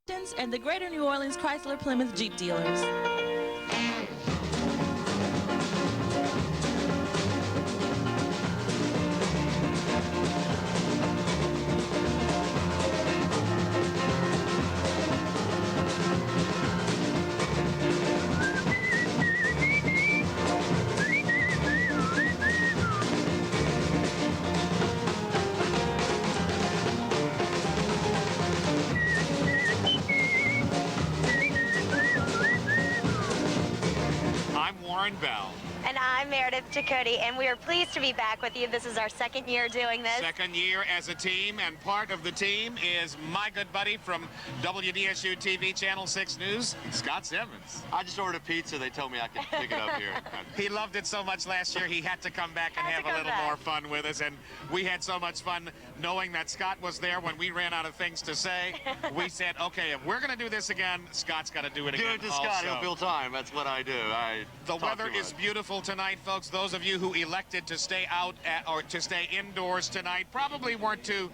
and the Greater New Orleans Chrysler Plymouth Jeep dealers. And I'm Meredith Chakoti, and we are pleased to be back with you. This is our second year doing this. Second year as a team, and part of the team is my good buddy from WDSU TV Channel 6 News, Scott Simmons. I just ordered a pizza. They told me I could pick it up here. He loved it so much last year, he had to come back and have a little more fun with us, and we had so much fun knowing that Scott was there when we ran out of things to say. We said, okay, if we're going to do this again, Scott's got to do it again. Do it to Scott. He'll fill time. That's what I do. The weather is beautiful tonight, folks. Those of you who elected to stay out or to stay indoors tonight probably weren't too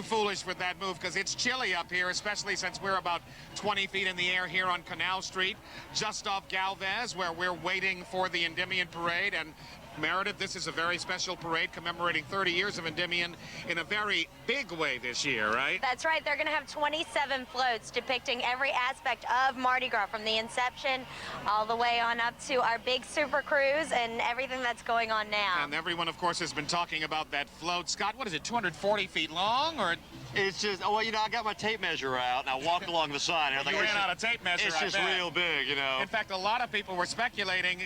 foolish with that move, because it's chilly up here, especially since we're about 20 feet in the air here on Canal Street, just off Galvez, where we're waiting for the Endymion Parade. And Meredith, this is a very special parade commemorating 30 years of Endymion in a very big way this year, right? That's right. They're going to have 27 floats depicting every aspect of Mardi Gras, from the inception all the way on up to our big super cruise and everything that's going on now. And everyone, of course, has been talking about that float. Scott, what is it, 240 feet long? Or it's just, well, you know, I got my tape measure out, and I walked along the side. You ran out of tape measure, It's just real big, you know. In fact, a lot of people were speculating.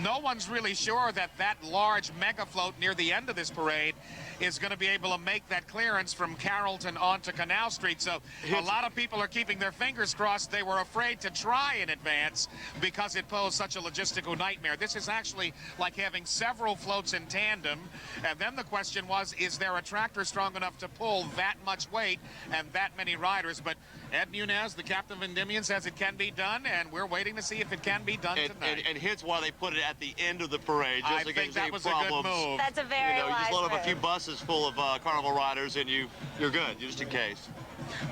No one's really sure that that large mega float near the end of this parade is going to be able to make that clearance from Carrollton onto Canal Street. So a lot of people are keeping their fingers crossed. They were afraid to try in advance because it posed such a logistical nightmare. This is actually like having several floats in tandem. And then the question was, is there a tractor strong enough to pull that much weight and that many riders? But Ed Munez, the captain of Endymion, says it can be done, and we're waiting to see if it can be done tonight. And hence why they put it at the end of the parade, just I think that was problems. a good move. That's a very you just load up move. a few buses full of carnival riders, and you're good, just in case.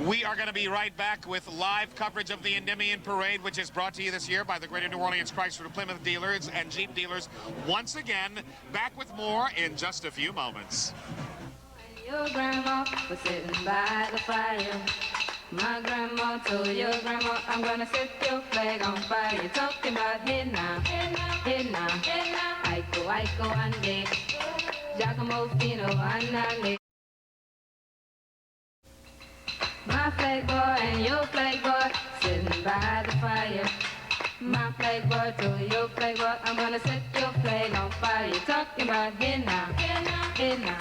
We are going to be right back with live coverage of the Endymion Parade, which is brought to you this year by the Greater New Orleans Chrysler Plymouth dealers and Jeep dealers. Once again, back with more in just a few moments. Your grandma was sitting by the fire. My grandma told your grandma, I'm gonna set your flag on fire. You're talking about hey now, hey now, hey now. Aiko, ande, Giacomo Fino, anale. My flag boy and your flag boy sitting by the fire. My flag boy told your flag boy, I'm gonna set your flag on fire. You're talking about hey now, hey now, hey now.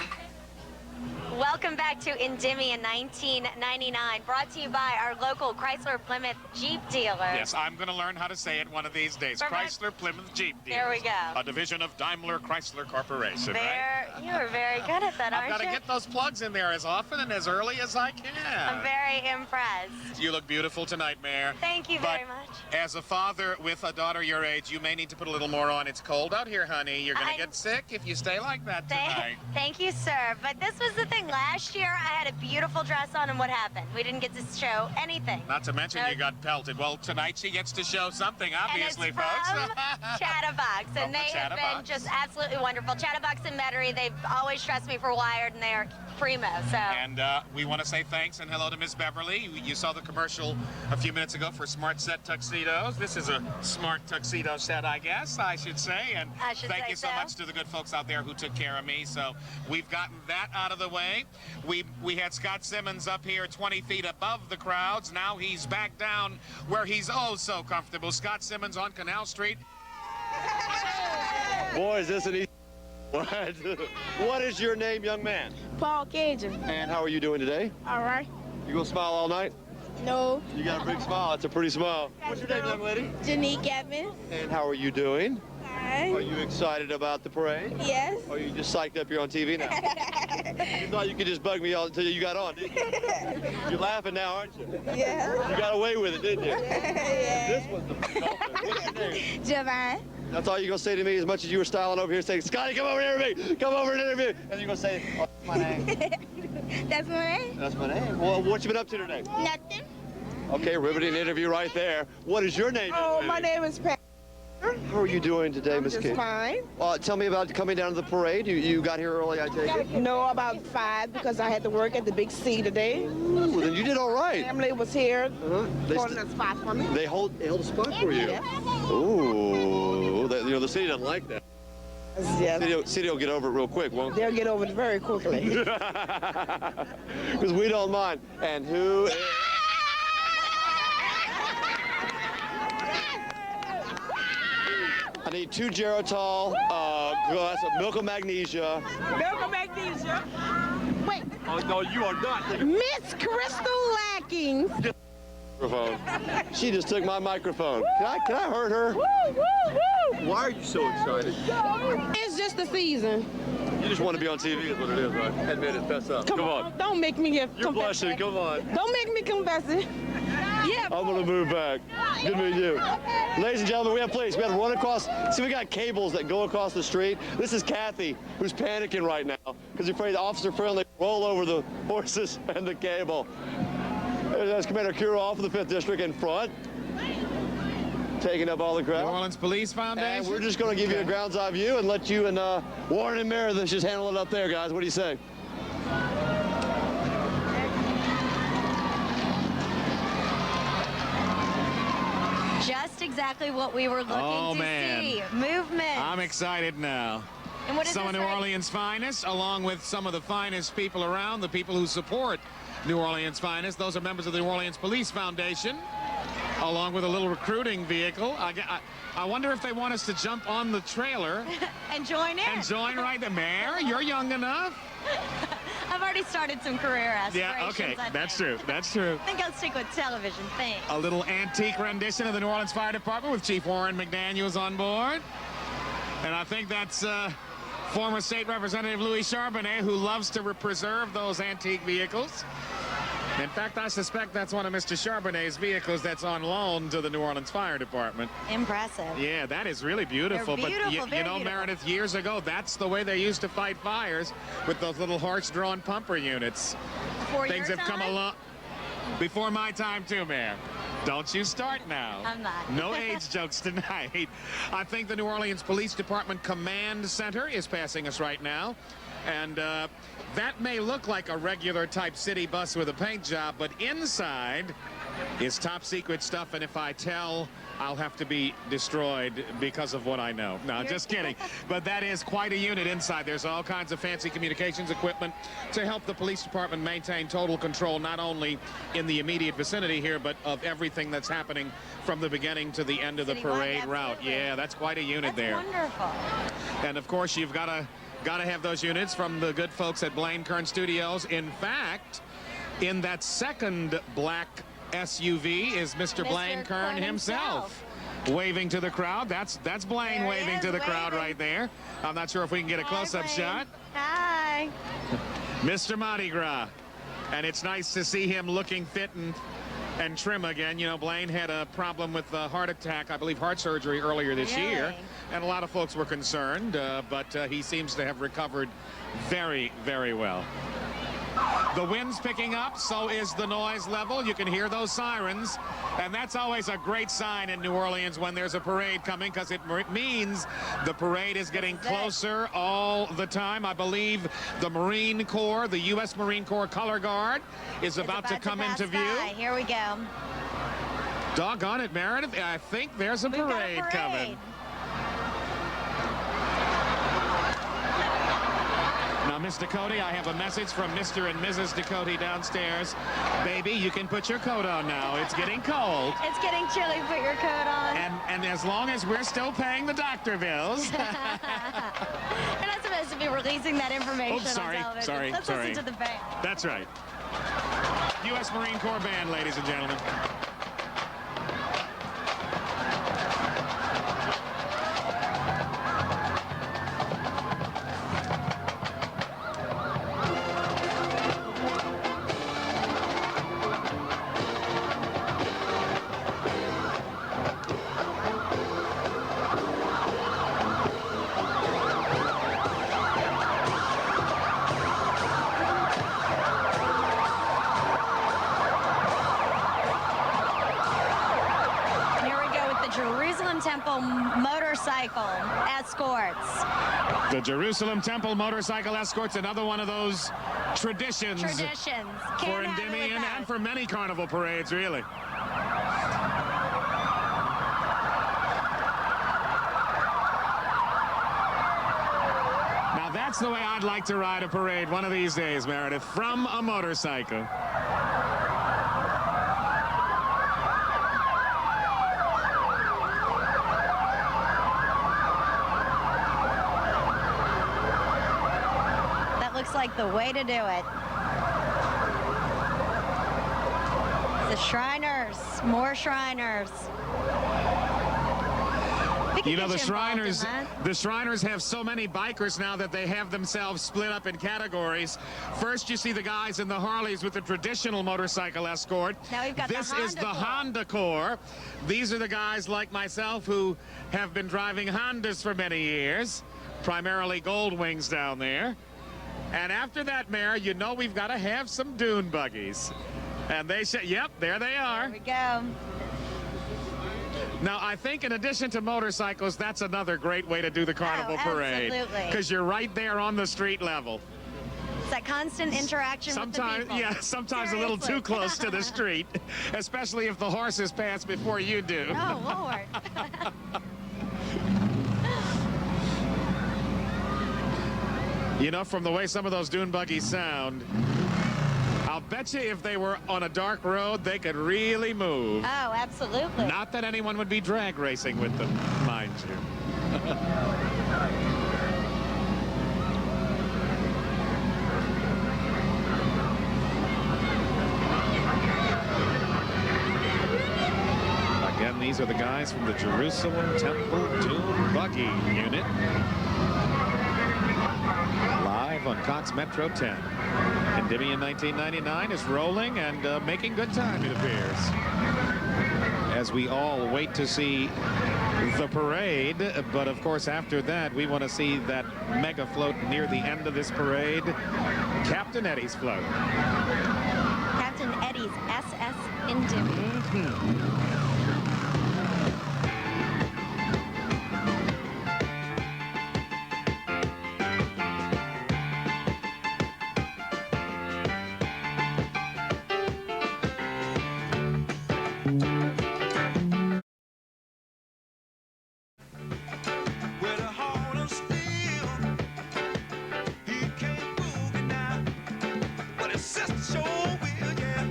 Welcome back to Endymion 1999, brought to you by our local Chrysler Plymouth Jeep dealer. Yes, I'm going to learn how to say it one of these days. Chrysler Plymouth Jeep dealers. There we go. A division of Daimler Chrysler Corporation, right? You are very good at that, aren't you? I've got to get those plugs in there as often and as early as I can. I'm very impressed. You look beautiful tonight, Mayor. Thank you very much. As a father with a daughter your age, you may need to put a little more on. It's cold out here, honey. You're going to get sick if you stay like that tonight. Thank you, sir. But this was the thing. Last year, I had a beautiful dress on, and what happened? We didn't get to show anything. Not to mention you got pelted. Well, tonight she gets to show something, obviously, and it's folks. From Chatterbox, and they have been just absolutely wonderful. Chatterbox and Metairie, they've always trusted me for Wired, and they are primo. So. And we want to say thanks and hello to Miss Beverly. You saw the commercial a few minutes ago for Smart Set Tuxedos. This is a smart tuxedo set, I guess, I should say. And thank you so much to the good folks out there who took care of me. So we've gotten that out of the way. We had Scott Simmons up here 20 feet above the crowds. Now he's back down where he's oh so comfortable. Scott Simmons on Canal Street. Boy, is this an easy What is your name, young man? Paul Cajun. And how are you doing today? All right. You gonna smile all night? No. You got a big smile. That's a pretty smile. What's your name, young lady? Janique Evans. And how are you doing? Hi. Are you excited about the parade? Yes. Or are you just psyched up here on TV now? You thought you could just bug me all until you got on, didn't you? You're laughing now, aren't you? Yeah. You got away with it, didn't you? Yeah. This was the What's your name? Javon. That's all you're going to say to me as much as you were styling over here saying, Scotty, come over and interview me. Come over and interview. And you're going to say, oh, that's my name. That's my name? That's my name. Well, what you been up to today? Nothing. Okay, riveting interview right there. What is your name? Oh, my name is Pat. How are you doing today, Miss Just Kate? fine. Tell me about coming down to the parade. You got here early, I take it? No, about 5 because I had to work at the Big C today. Ooh, then you did all right. Family was here They holding a spot for me. They held a spot for you. Yeah. Ooh, the city doesn't like that. Yes. City will get over it real quick, won't they? They'll get over it very quickly. Because we don't mind. And who is... I need 2 Geritol, a glass of milk of magnesia. Milk of magnesia. Wait, Oh, no, you are not. Miss Crystal Lacking. Microphone. She just took my microphone. Can I hurt her? Woo, woo, woo. Why are you so excited? It's just the season. You just want to be on TV is what it is, right? Admit it, fess up. Come on. Don't make me get You're blushing, come on. Don't make me confess it. Yeah. I'm gonna move back. Good to meet you. Ladies and gentlemen, we have police. We have to run across. See, we got cables that go across the street. This is Kathy, who's panicking right now because afraid the officer friendly roll over the horses and the cable. There's Commander Krewe Of the 5th District in front, taking up all the crowd. New Orleans Police Foundation. And we're just gonna give you a ground's eye view and let you and Warren and Meredith just handle it up there, guys. What do you say? Just exactly what we were looking to see. Movement. I'm excited now. And what is Some of this New right- Orleans' finest, along with some of the finest people around, the people who support New Orleans' finest. Those are members of the New Orleans Police Foundation, along with a little recruiting vehicle. I wonder if they want us to jump on the trailer and join in. and join right there. Mayor, you're young enough. I've already started some career aspirations. Yeah, okay, I that's think. true. That's true. I think I'll stick with television. Thanks. A little antique rendition of the New Orleans Fire Department with Chief Warren McDaniels on board. And I think that's former State Representative Louis Charbonnet, who loves to preserve those antique vehicles. In fact, I suspect that's one of Mr. Charbonnet's vehicles that's on loan to the New Orleans Fire Department. Impressive. Yeah, that is really beautiful. They're beautiful, but you very know, beautiful. Meredith, years ago, that's the way they used to fight fires, with those little horse-drawn pumper units. Before Things your have come time? along. Before my time, too, Mayor. Don't you start now. I'm not. No age jokes tonight. I think the New Orleans Police Department Command Center is passing us right now. And that may look like a regular type city bus with a paint job, but inside is top secret stuff. And if I tell, I'll have to be destroyed because of what I know. No, just kidding. But that is quite a unit inside. There's all kinds of fancy communications equipment to help the police department maintain total control, not only in the immediate vicinity here, but of everything that's happening from the beginning to the end of the Citywide, parade route. absolutely. Yeah, that's quite a unit That's there. wonderful. And of course, you've got to have those units from the good folks at Blaine Kern Studios. In fact, in that second black SUV is Mr. Blaine Kern Kern himself. Waving to the crowd. That's Blaine There he waving is, to the crowd waving. right there. I'm not sure if we can get a Hi, close-up Blaine. shot. Hi. Mr. Mardi Gras. And it's nice to see him looking fit and trim again. You know, Blaine had a problem with a heart attack, I believe heart surgery earlier this year. Really? And a lot of folks were concerned, but he seems to have recovered very, very well. The wind's picking up, so is the noise level. You can hear those sirens, and that's always a great sign in New Orleans when there's a parade coming, because it means the parade is getting closer all the time. I believe the Marine Corps, the U.S. Marine Corps Color Guard, is about to come pass into view. by. Here we go. Doggone it, Meredith. I think there's a We've got a parade coming. Now, Miss Ducote, I have a message from Mr. and Mrs. Ducote downstairs. Baby, you can put your coat on now. It's getting cold. It's getting chilly. Put your coat on. And as long as we're still paying the doctor bills. We're not supposed to be releasing that information Oops, sorry, on television. sorry, Let's sorry. listen to the band. That's right. U.S. Marine Corps Band, ladies and gentlemen. Jerusalem Temple motorcycle escorts. The Jerusalem Temple motorcycle escorts, another one of those traditions. Traditions. For Can't have it Endymion without. and for many carnival parades, really. Now that's the way I'd like to ride a parade one of these days, Meredith, from a motorcycle. That looks like the way to do it. The Shriners, more Shriners. We could You know, get the involved in Shriners, that. the Shriners have so many bikers now that they have themselves split up in categories. First, you see the guys in the Harleys with the traditional motorcycle escort. Now we've got the This is the Honda Corps. Honda Corps. These are the guys like myself who have been driving Hondas for many years, primarily Gold Wings down there. And after that, Mayor, you know we've got to have some dune buggies. And they say, yep, there they are. There we go. Now, I think in addition to motorcycles, that's another great way to do the carnival parade. absolutely. Because you're right there on the street level. It's that constant interaction Sometimes, with the people. yeah, sometimes a little too Seriously. close to the street, especially if the horses pass before you do. Oh, Lord. You know, from the way some of those dune buggies sound, I'll bet you if they were on a dark road, they could really move. Oh, absolutely. Not that anyone would be drag racing with them, mind you. Again, these are the guys from the Jerusalem Temple Dune Buggy Unit. Live on Cox Metro 10. Endymion 1999 is rolling and making good time, it appears. As we all wait to see the parade, but of course after that we want to see that mega float near the end of this parade, Captain Eddie's float. Captain Eddie's SS Endymion. With a heart of steel, he can't move it now. But his sister sure will, yeah.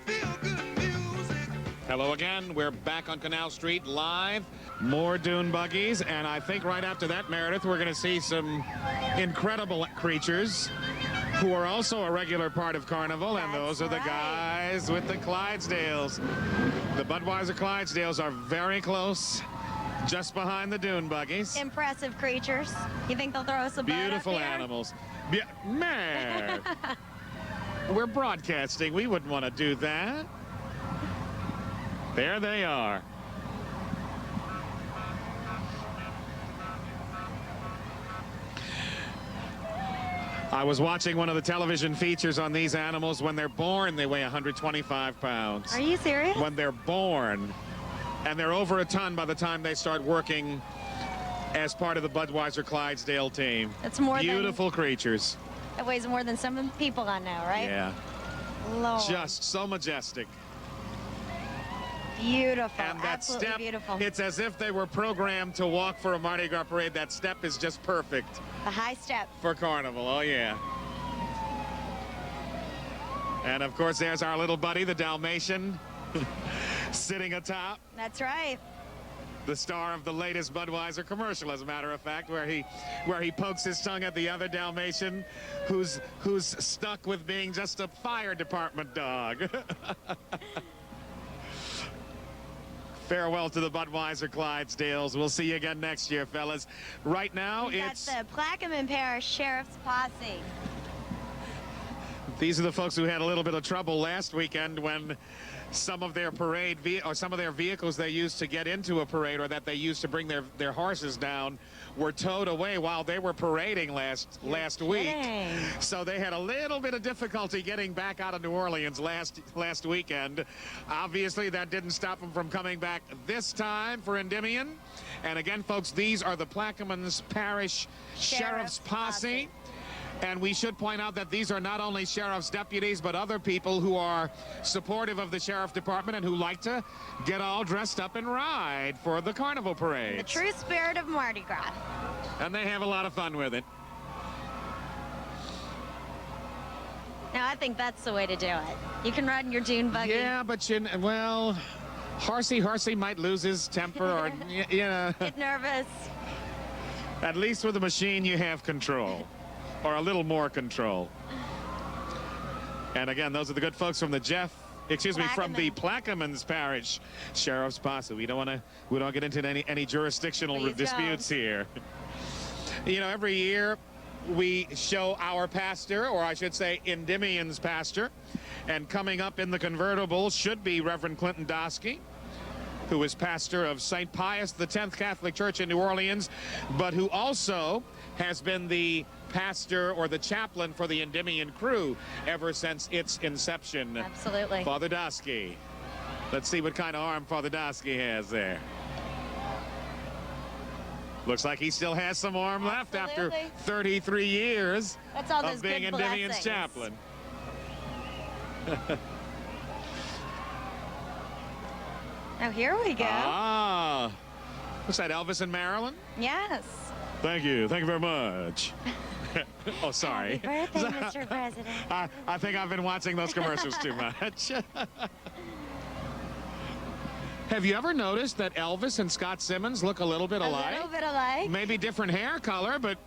Feel good music. Hello again. We're back on Canal Street live. More dune buggies, and I think right after that, Meredith, we're going to see some incredible creatures who are also a regular part of Carnival, and That's those are the right. guys with the Clydesdales. The Budweiser Clydesdales are very close, just behind the dune buggies. Impressive creatures. You think they'll throw us a bone up Beautiful here? animals. Man, we're broadcasting. We wouldn't want to do that. There they are. I was watching one of the television features on these animals. When they're born, they weigh 125 pounds. Are you serious? When they're born, and they're over a ton by the time they start working as part of the Budweiser Clydesdale team. That's more than- Beautiful creatures. It weighs more than some people I know, right? Yeah, Lord. just so majestic. Beautiful. And that Absolutely step, beautiful. it's as if they were programmed to walk for a Mardi Gras parade. That step is just perfect The high step. for Carnival. Oh, yeah. And, of course, there's our little buddy, the Dalmatian, sitting atop. That's right. The star of the latest Budweiser commercial, as a matter of fact, where he pokes his tongue at the other Dalmatian who's stuck with being just a fire department dog. Farewell to the Budweiser Clydesdales. We'll see you again next year, fellas. Right now, We've got it's the Plaquemine Parish Sheriff's Posse. These are the folks who had a little bit of trouble last weekend when some of their parade or some of their vehicles they used to get into a parade or that they used to bring their horses down were towed away while they were parading last week. So they had a little bit of difficulty getting back out of New Orleans last weekend. Obviously, that didn't stop them from coming back this time for Endymion. And again, folks, these are the Plaquemines Parish Sheriff's Posse. And we should point out that these are not only sheriff's deputies, but other people who are supportive of the sheriff department and who like to get all dressed up and ride for the carnival parade. The true spirit of Mardi Gras. And they have a lot of fun with it. Now, I think that's the way to do it. You can ride in your dune buggy. Yeah, but well, Horsey might lose his temper or, you know. Get nervous. At least with a machine, you have control. Or a little more control. And again, those are the good folks from the from the Plaquemines Parish Sheriff's Posse. We don't get into any jurisdictional disputes here. You know, every year we show our pastor, or I should say Endymion's pastor, and coming up in the convertible should be Reverend Clinton Dosky, who is pastor of St. Pius X Catholic Church in New Orleans, but who also has been the pastor or the chaplain for the Endymion crew ever since its inception. Absolutely. Father Dosky. Let's see what kind of arm Father Dosky has there. Looks like he still has some arm left after 33 years That's all those of being good Endymion's blessings. chaplain. Oh, here we go. Ah. Looks like Elvis in Maryland. Yes. Thank you. Thank you very much. Oh, sorry. Happy birthday, Mr. President. I think I've been watching those commercials too much. Have you ever noticed that Elvis and Scott Simmons look a little bit alike? A little bit alike. Maybe different hair color, but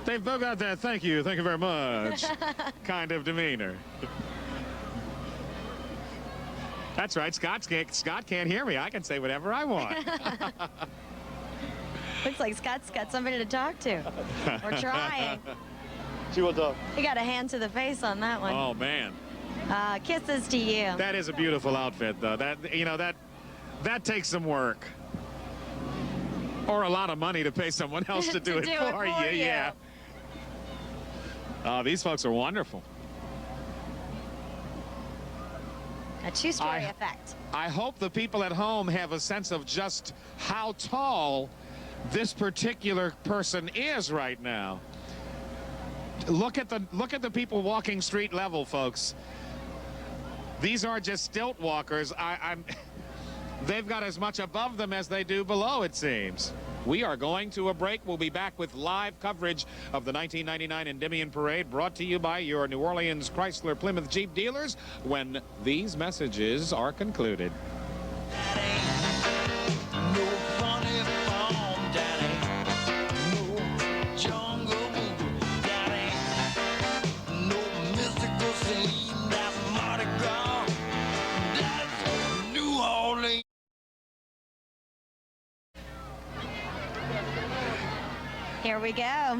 they've both got that thank you very much kind of demeanor. That's right. Scott can't hear me. I can say whatever I want. Looks like Scott's got somebody to talk to. Or trying. She will talk. He got a hand to the face on that one. Oh, man. Kisses to you. That is a beautiful outfit, though. That takes some work. Or a lot of money to pay someone else to do it for you. Yeah. These folks are wonderful. A two-story effect. I hope the people at home have a sense of just how tall this particular person is right now. Look at the people walking street level, folks. These are just stilt walkers. They've got as much above them as they do below, it seems. We are going to a break. We'll be back with live coverage of the 1999 Endymion Parade, brought to you by your New Orleans Chrysler Plymouth Jeep dealers when these messages are concluded. Here we go.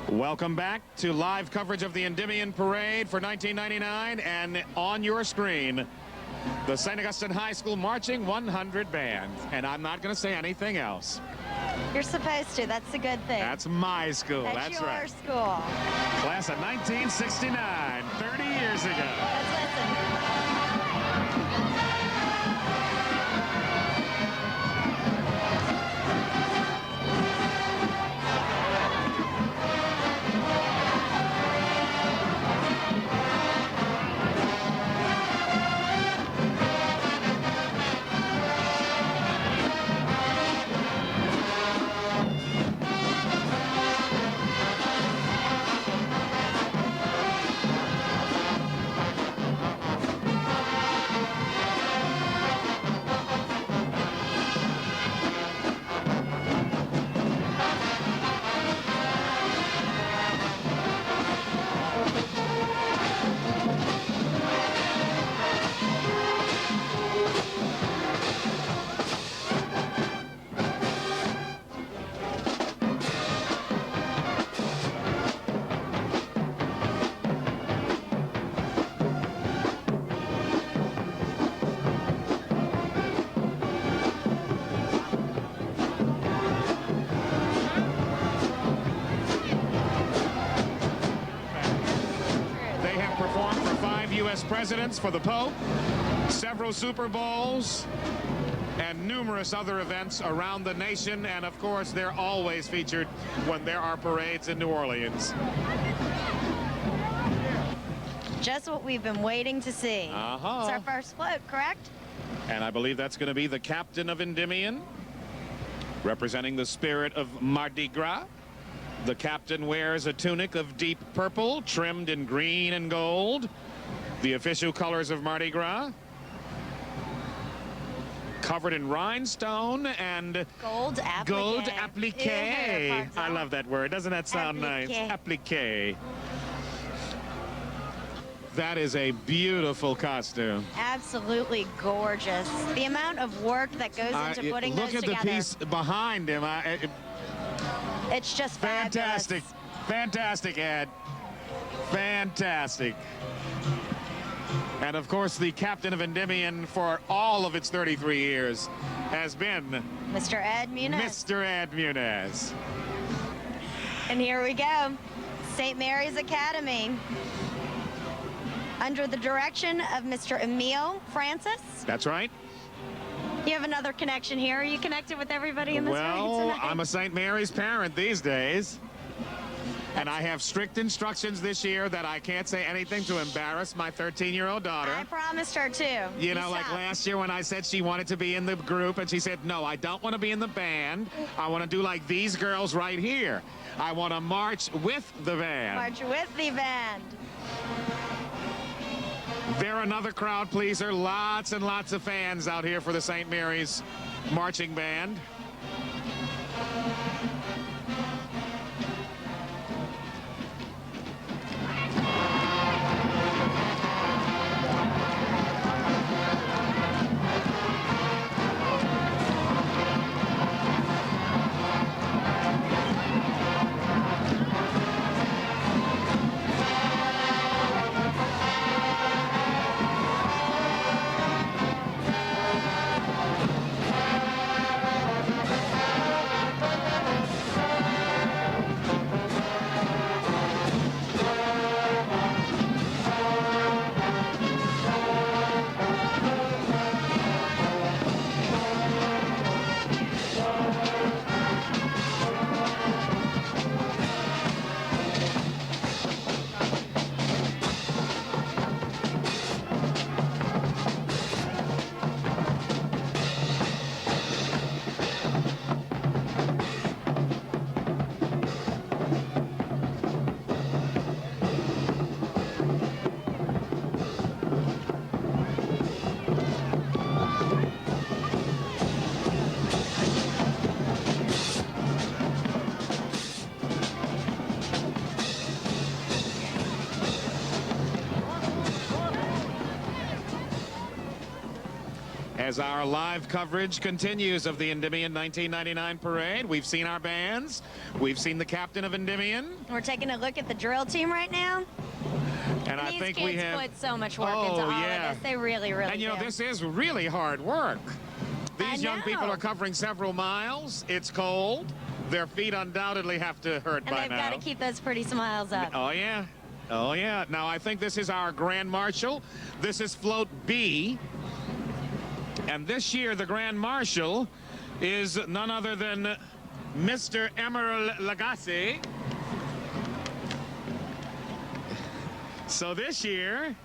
Welcome back to live coverage of the Endymion Parade for 1999, and on your screen, the St. Augustine High School Marching 100 Band. And I'm not going to say anything else. You're supposed to. That's a good thing. That's my school. That's your right. school. Class of 1969, 30 years ago. Let's listen. presidents, for the Pope, several Super Bowls, and numerous other events around the nation. And of course, they're always featured when there are parades in New Orleans. Just what we've been waiting to see. It's our first float, correct? And I believe that's going to be the captain of Endymion, representing the spirit of Mardi Gras. The captain wears a tunic of deep purple, trimmed in green and gold, the official colors of Mardi Gras, covered in rhinestone and Gold applique. gold applique. I love that word. Doesn't that sound nice? Applique. That is a beautiful costume. Absolutely gorgeous. The amount of work that goes into putting those together. Look at the piece behind him. It's just fantastic. fabulous. Fantastic, Ed. Fantastic. And of course, the captain of Endymion for all of its 33 years has been Mr. Ed Muniz. Mr. Ed Muniz. And here we go. St. Mary's Academy. Under the direction of Mr. Emil Francis. That's right. You have another connection here. Are you connected with everybody in this ring Well, tonight? I'm a St. Mary's parent these days. And I have strict instructions this year that I can't say anything to embarrass my 13-year-old daughter. I promised her too. You know, like last year when I said she wanted to be in the group and she said, no, I don't want to be in the band. I want to do like these girls right here. I want to march with the band. March with the band. They're another crowd pleaser. Lots and lots of fans out here for the St. Mary's Marching Band. As our live coverage continues of the Endymion 1999 parade, we've seen our bands, we've seen the captain of Endymion. We're taking a look at the drill team right now. And I These think kids we have put so much work into all of this. They really, really And you know, do. this is really hard work. These young people are covering several miles. It's cold. Their feet undoubtedly have to hurt by now. And they've got to keep those pretty smiles up. Oh, yeah. Oh, yeah. Now, I think this is our Grand Marshal. This is Float B. And this year, the Grand Marshal is none other than Mr. Emerald Lagasse. So this year,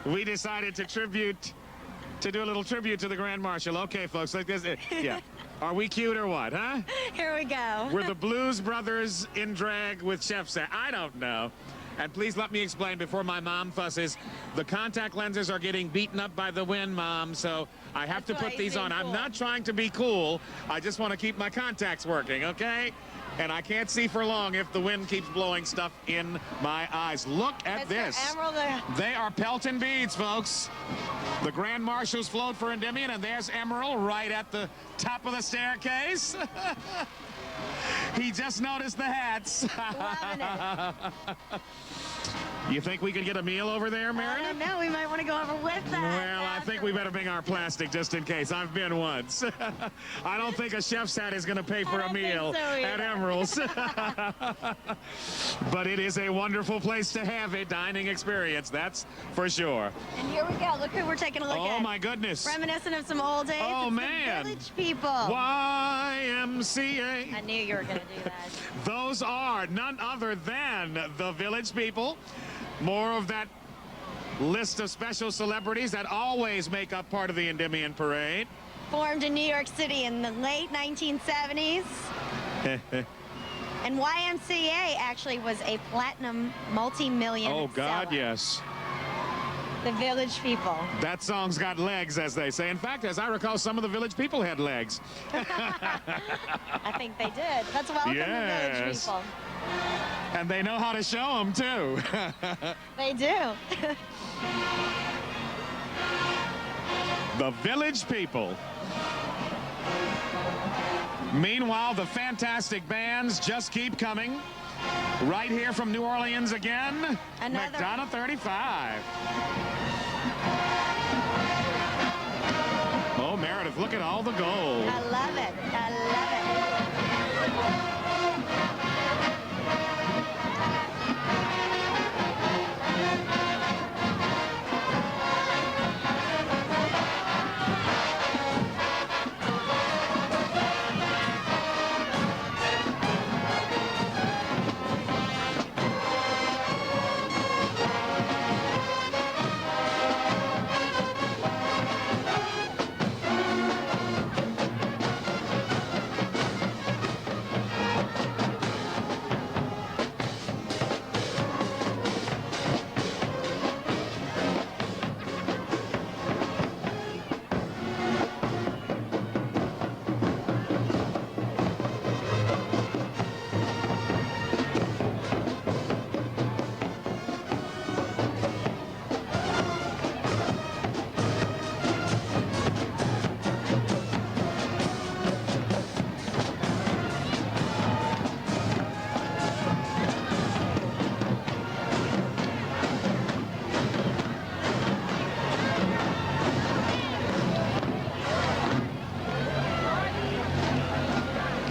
we decided to do a little tribute to the Grand Marshal. Okay, folks, like this. Yeah. Are we cute or what, huh? Here we go. We're the Blues Brothers in drag with Chef Sam. I don't know. And please let me explain before my mom fusses. The contact lenses are getting beaten up by the wind, Mom, so I have to put these on. Cool. I'm not trying to be cool. I just want to keep my contacts working, okay? And I can't see for long if the wind keeps blowing stuff in my eyes. Look at this. Emerald. They are Pelton beads, folks. The Grand Marshal's float for Endymion, and there's Emerald right at the top of the staircase. He just noticed the hats. Loving it. You think we could get a meal over there, Meredith? I don't know. We might want to go over with that. Well, I think we better bring our plastic just in case. I've been once. I don't think a chef's hat is going to pay for a meal at Emerald's. But it is a wonderful place to have a dining experience, that's for sure. And here we go. Look who we're taking a look at. Oh, my goodness. Reminiscent of some old days. Oh, It's man. The Village People. YMCA. I knew you were going to do that. Those are none other than the Village People. More of that list of special celebrities that always make up part of the Endymion Parade. Formed in New York City in the late 1970s. And YMCA actually was a platinum multi-million Oh, God, seller. yes. The Village People. That song's got legs, as they say. In fact, as I recall, some of the Village People had legs. I think they did. Let's welcome the Village Yes. People. And they know how to show them, too. They do. The Village People. Meanwhile, the fantastic bands just keep coming. Right here from New Orleans again, Another- McDonough 35. Oh, Meredith, look at all the gold. I love it. I love it.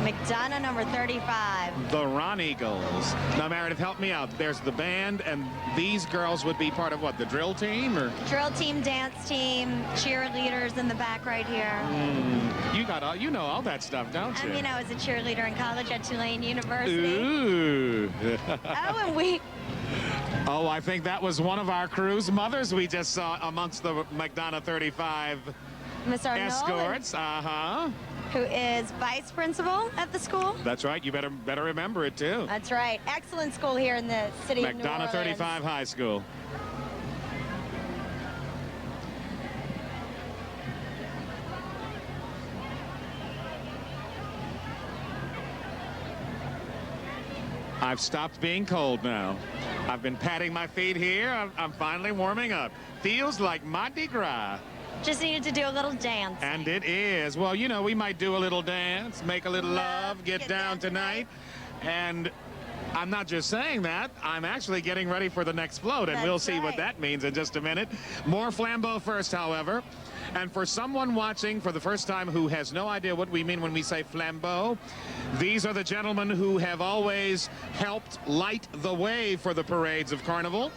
McDonough number 35. The Ron Eagles. Now, Meredith, help me out. There's the band, and these girls would be part of what, the drill team? Or Drill team, dance team, cheerleaders in the back right here. you got all, you know all that stuff, don't you? You know, as a cheerleader in college at Tulane University. Ooh. Oh, and we... Oh, I think that was one of our crew's mothers we just saw amongst the McDonough 35 Miss Arnold, escorts. Uh-huh. who is vice principal at the school. That's right. You better remember it, too. That's right. Excellent school here in the city of New Orleans. McDonough 35 High School. I've stopped being cold now. I've been patting my feet here. I'm finally warming up. Feels like Mardi Gras. Just needed to do a little dance. And it is. Well, you know, we might do a little dance, make a little love, get down tonight. And I'm not just saying that. I'm actually getting ready for the next float, and we'll see what that means in just a minute. More flambeau first, however. And for someone watching for the first time who has no idea what we mean when we say flambeau, these are the gentlemen who have always helped light the way for the parades of Carnival.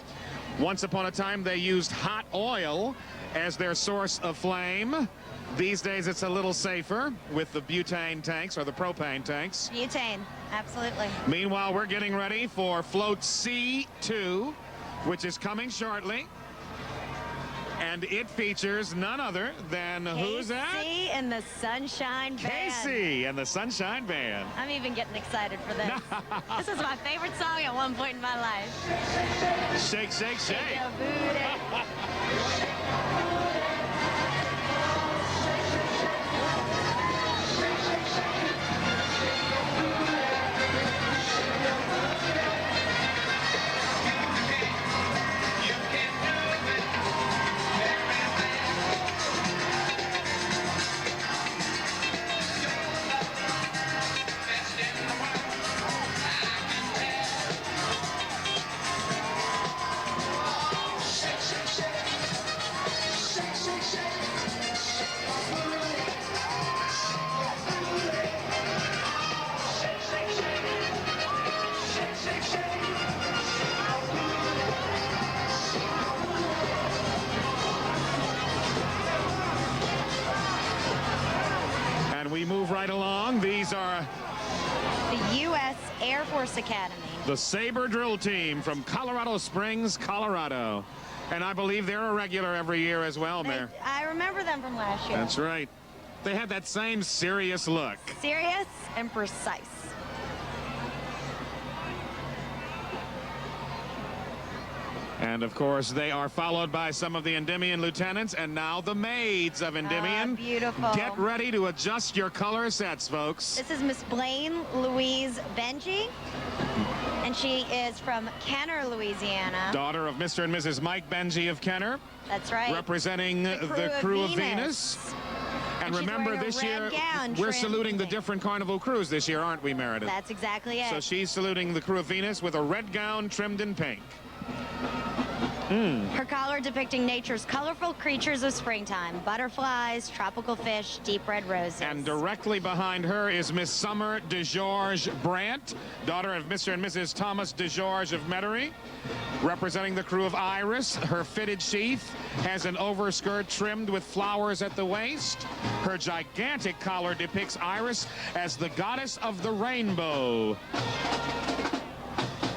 Once upon a time, they used hot oil as their source of flame. These days, it's a little safer with the butane tanks or the propane tanks. Butane, absolutely. Meanwhile, we're getting ready for float C2, which is coming shortly. And it features none other than, who's that? Casey and the Sunshine Band. Casey and the Sunshine Band. I'm even getting excited for this. This is my favorite song at one point in my life. Shake, shake, shake. Your booty. right along. These are The U.S. Air Force Academy. the Sabre Drill Team from Colorado Springs, Colorado. And I believe they're a regular every year as well, Mayor. I remember them from last year. That's right. They had that same serious look. Serious and precise. And of course, they are followed by some of the Endymion lieutenants and now the maids of Endymion. Beautiful. Get ready to adjust your color sets, folks. This is Miss Blaine Louise Benji, and she is from Kenner, Louisiana. Daughter of Mr. and Mrs. Mike Benji of Kenner. That's right. Representing the crew of Venus. And she's remember, wearing a this red year, gown we're trimmed saluting in the pink. different carnival crews this year, aren't we, Meredith? That's exactly it. So she's saluting the crew of Venus with a red gown trimmed in pink. Her collar depicting nature's colorful creatures of springtime: butterflies, tropical fish, deep red roses. And directly behind her is Miss Summer DeGeorge Brandt, daughter of Mr. and Mrs. Thomas DeGeorge of Metairie. Representing the crew of Iris, her fitted sheath has an overskirt trimmed with flowers at the waist. Her gigantic collar depicts Iris as the goddess of the rainbow.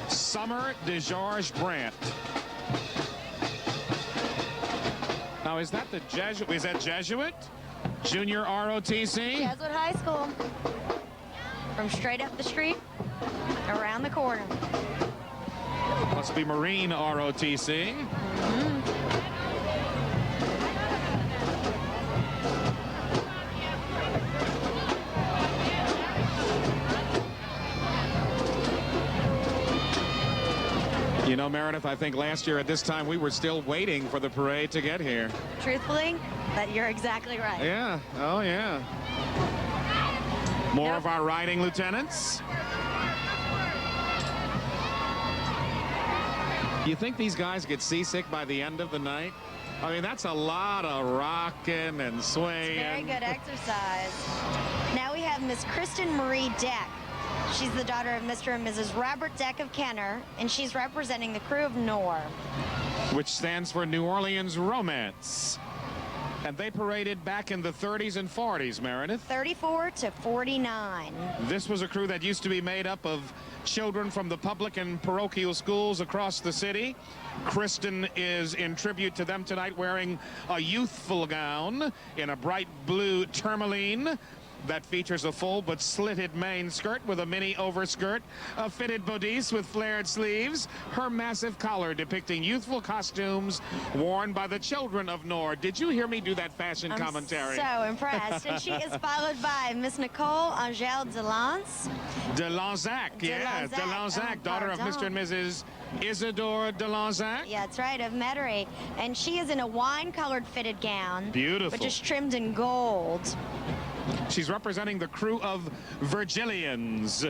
Summer DeGeorge Brandt. Now, is that the Jesuit? Is that Jesuit? Junior ROTC? Jesuit High School. From straight up the street, around the corner. Must be Marine ROTC. You know, Meredith, I think last year at this time we were still waiting for the parade to get here. Truthfully, but you're exactly right. Yeah, oh yeah. More of our riding lieutenants. You think these guys get seasick by the end of the night? I mean, that's a lot of rocking and swaying. Very good exercise. Now we have Miss Kristen Marie Deck. She's the daughter of Mr. and Mrs. Robert Deck of Kenner, and she's representing the crew of Nor. Which stands for New Orleans Romance. And they paraded back in the 30s and 40s, Meredith. 34 to 49. This was a crew that used to be made up of children from the public and parochial schools across the city. Kristen is in tribute to them tonight wearing a youthful gown in a bright blue tourmaline that features a full but slitted main skirt with a mini overskirt, a fitted bodice with flared sleeves, her massive collar depicting youthful costumes worn by the children of Nor. Did you hear me do that fashion commentary? So impressed. And she is followed by Miss Nicole Angèle Delance. De Lanzac, yes, De Lanzac, daughter of Mr. and Mrs. Isidore De Lanzac. Yeah, that's right, of Metairie. And she is in a wine-colored fitted gown. Beautiful. Which is trimmed in gold. She's representing the crew of Virgilians.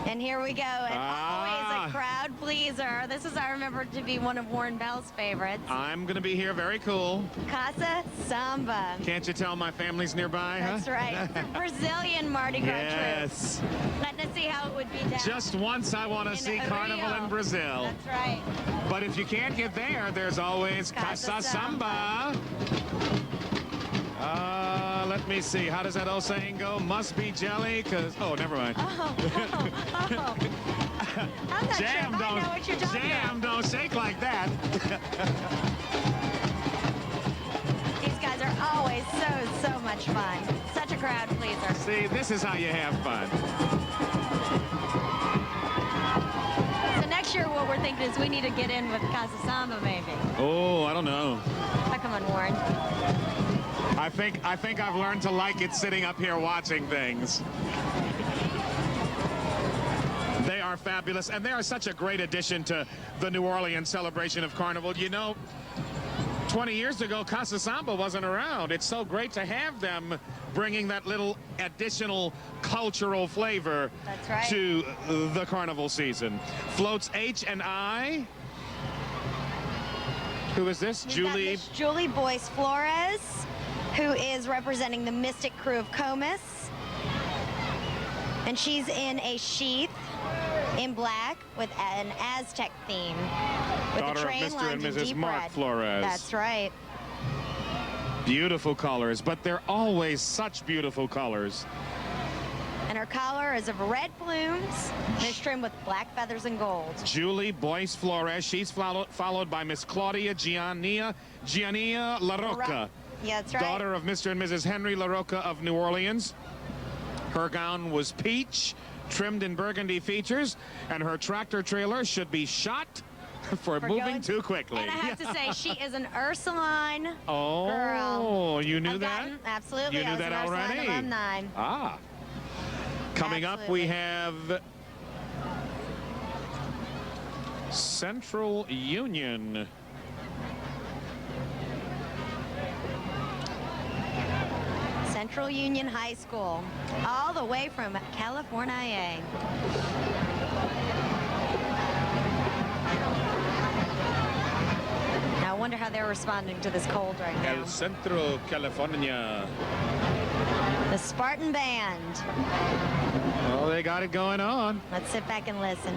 And here we go, and always a crowd pleaser. This is, I remember, to be one of Warren Bell's favorites. I'm going to be here very cool. Casa Samba. Can't you tell my family's nearby, That's huh? right. It's a Brazilian Mardi Gras Yes. troupe. Letting us see how it would be done. Just once I want to see Rio. Carnival in Brazil. That's right. But if you can't get there, there's always Casa Samba. Let me see. How does that old saying go? Must be jelly, because... Oh, never mind. I'm not Jam sure if I know what you're talking Jam about. don't shake like that. These guys are always so much fun. Such a crowd pleaser. See, this is how you have fun. So next year what we're thinking is we need to get in with Casa Samba maybe. Oh, I don't know. Oh, come on, Warren. I think I've learned to like it sitting up here watching things. They are fabulous, and they are such a great addition to the New Orleans celebration of Carnival. You know, 20 years ago, Casa Samba wasn't around. It's so great to have them bringing that little additional cultural flavor That's right. to the Carnival season. Floats H and I. Who is this? We've got Julie. Miss Julie Boyce Flores, who is representing the Mystic crew of Comus. And she's in a sheath in black with an Aztec theme. With Daughter the of train Mr. lined and in Mrs. deep Mark red. Flores. That's right. Beautiful colors, but they're always such beautiful colors. And her collar is of red plumes and is trimmed with black feathers and gold. Julie Boyce Flores. She's followed by Miss Claudia Giannia LaRocca. Yeah, that's right. Daughter of Mr. and Mrs. Henry LaRocca of New Orleans. Her gown was peach, trimmed in burgundy features, and her tractor trailer should be shot for moving going too quickly. And I have to say, she is an Ursuline Oh, girl. you knew I've that? gotten- absolutely. You knew I was that an Ursuline already? alumni. Ah. Coming up, we have Central Union. Central Union High School, all the way from California. Now I wonder how they're responding to this cold right now. El Centro, California. The Spartan Band. Oh, they got it going on. Let's sit back and listen.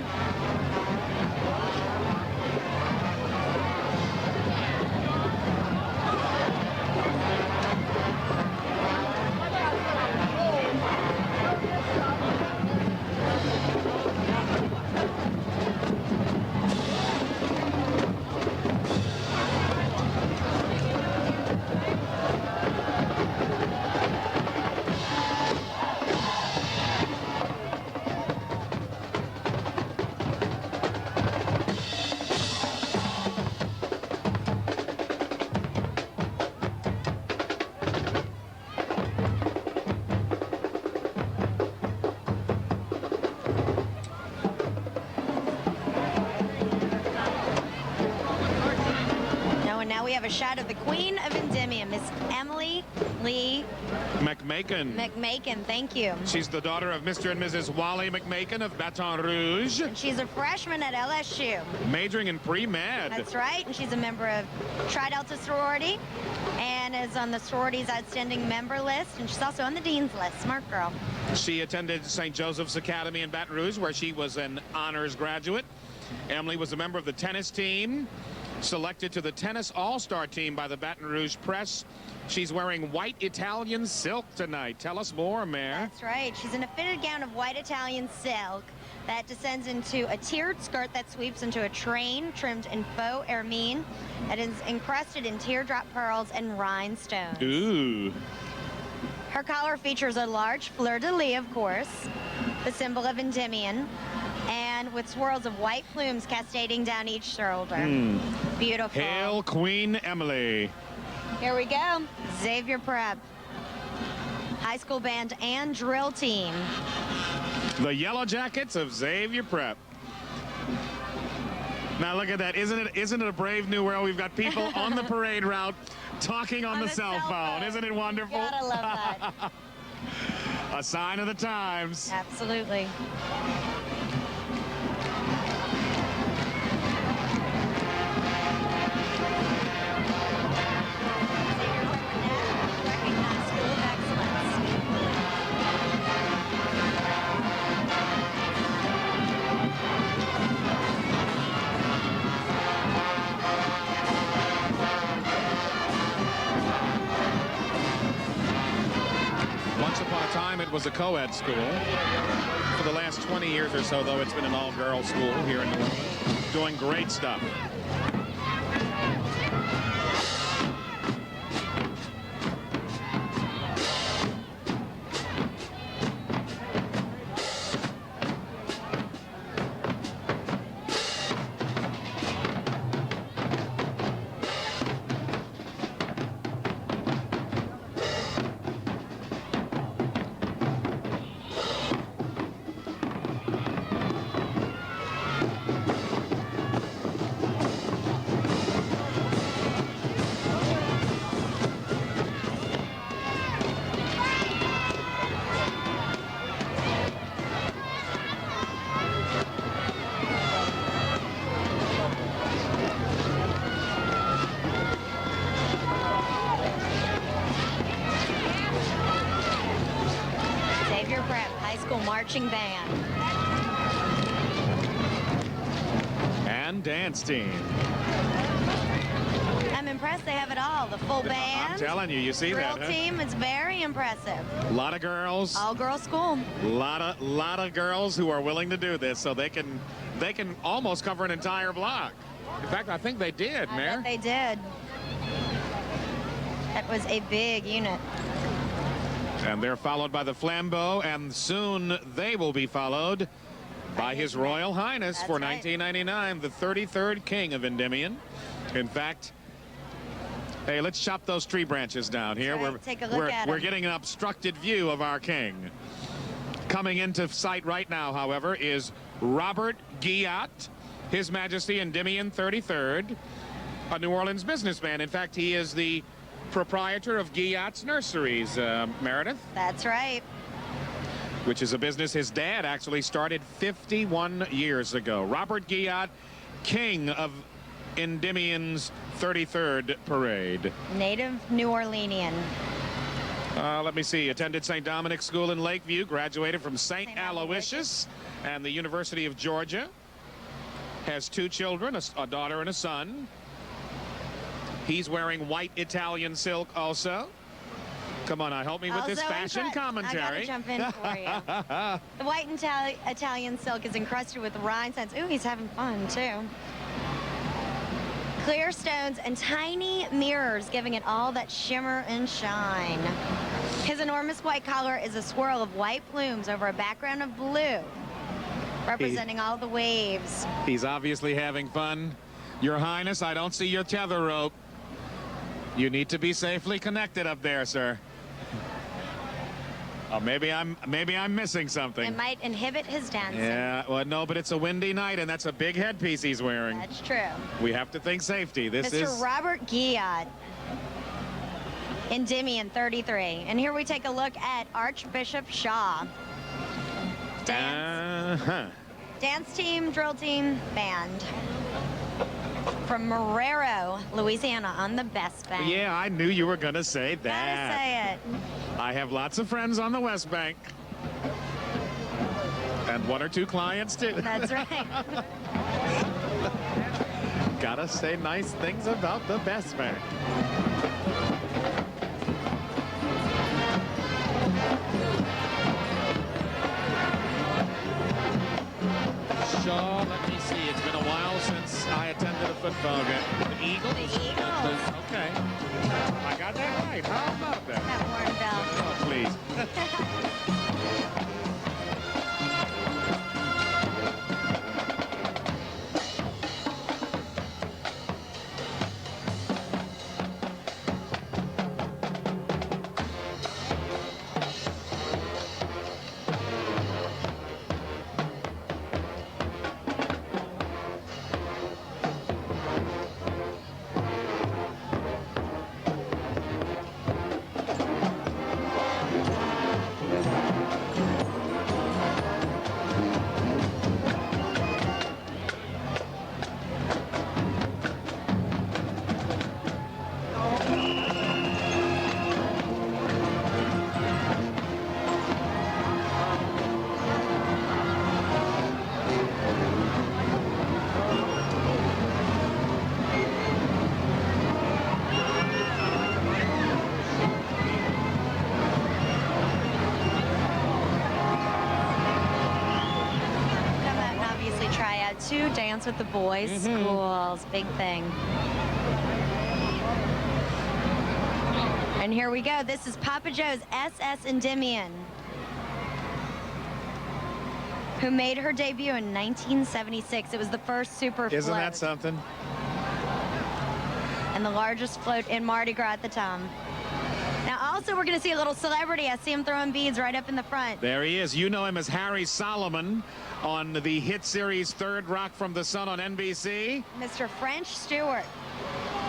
Now we have a shot of the Queen of Endymion, Miss Emily Lee McMakin. Thank you. She's the daughter of Mr. and Mrs. Wally McMakin of Baton Rouge, And she's a freshman at LSU. majoring in pre-med. That's right. And she's a member of Tri Delta sorority and is on the sorority's outstanding member list. And she's also on the dean's list. Smart girl. She attended St. Joseph's Academy in Baton Rouge, where she was an honors graduate. Emily was a member of the tennis team, selected to the tennis all-star team by the Baton Rouge Press. She's wearing white Italian silk tonight. Tell us more, Mare. That's right. She's in a fitted gown of white Italian silk that descends into a tiered skirt that sweeps into a train trimmed in faux ermine that is encrusted in teardrop pearls and rhinestones. Ooh. Her collar features a large fleur-de-lis, of course, the symbol of Endymion, and with swirls of white plumes cascading down each shoulder. Beautiful. Hail Queen Emily. Here we go. Xavier Prep. High school band and drill team. The Yellow Jackets of Xavier Prep. Now look at that. Isn't it a brave new world? We've got people on the parade route talking on the cell phone. Isn't it wonderful? Gotta love that. A sign of the times. Absolutely. Once upon a time, it was a co-ed school. For the last 20 years or so, though, it's been an all-girls school here in New Orleans, doing great stuff. Xavier Prep High School Marching Band. And dance team. I'm impressed. They have it all. The full band. I'm telling you, you see drill that, huh? team. It's very impressive. A lot of girls. All-girl school. Lot of girls who are willing to do this, so they can almost cover an entire block. In fact, I think they did, I Mayor. bet they did. That was a big unit. And they're followed by the Flambeau, and soon they will be followed by His Royal Highness That's for right. 1999, the 33rd King of Endymion. In fact, hey, let's chop those tree branches down here. That's right. Take a look at we're 'em. getting an obstructed view of our king. Coming into sight right now, however, is Robert Guillat, His Majesty Endymion 33rd, a New Orleans businessman. In fact, he is the proprietor of Guillat's Nurseries, Meredith, That's right. which is a business his dad actually started 51 years ago. Robert Guillat, King of Endymion's 33rd Parade. Native New Orleanian. Let me see. Attended St. Dominic's School in Lakeview. Graduated from St. St. Aloysius and the University of Georgia. Has 2 children, a daughter and a son. He's wearing white Italian silk also. Come on, help me with this Also fashion commentary. I gotta jump in for you. The white Italian silk is encrusted with rhinestones. Ooh, he's having fun too. Clear stones and tiny mirrors giving it all that shimmer and shine. His enormous white collar is a swirl of white plumes over a background of blue, representing all the waves. He's obviously having fun. Your Highness, I don't see your tether rope. You need to be safely connected up there, sir. Oh, maybe I'm missing something. It might inhibit his dancing. Yeah, well, no, but it's a windy night, and that's a big headpiece he's wearing. That's true. We have to think safety. This is Mr. Robert Guillat, Endymion 33. And here we take a look at Archbishop Shaw. Dance team, drill team, band. From Marrero, Louisiana, on the West Bank. Yeah, I knew you were going to say Gotta that. say it. I have lots of friends on the West Bank. And 1 or 2 clients, too. That's right. Gotta say nice things about the West Bank. Shaw, let me see. It's been a while since I attended a football game. The Eagles? The Eagles. Okay. I got that right. How about that? That horn bell. Oh, please. To Dance with the Boys schools. Big thing. And here we go. This is Papa Joe's SS Endymion, who made her debut in 1976. It was the first super Isn't float. that something? And the largest float in Mardi Gras at the time. Now, also, we're going to see a little celebrity. I see him throwing beads right up in the front. There he is. You know him as Harry Solomon on the hit series Third Rock from the Sun on NBC. Mr. French Stewart.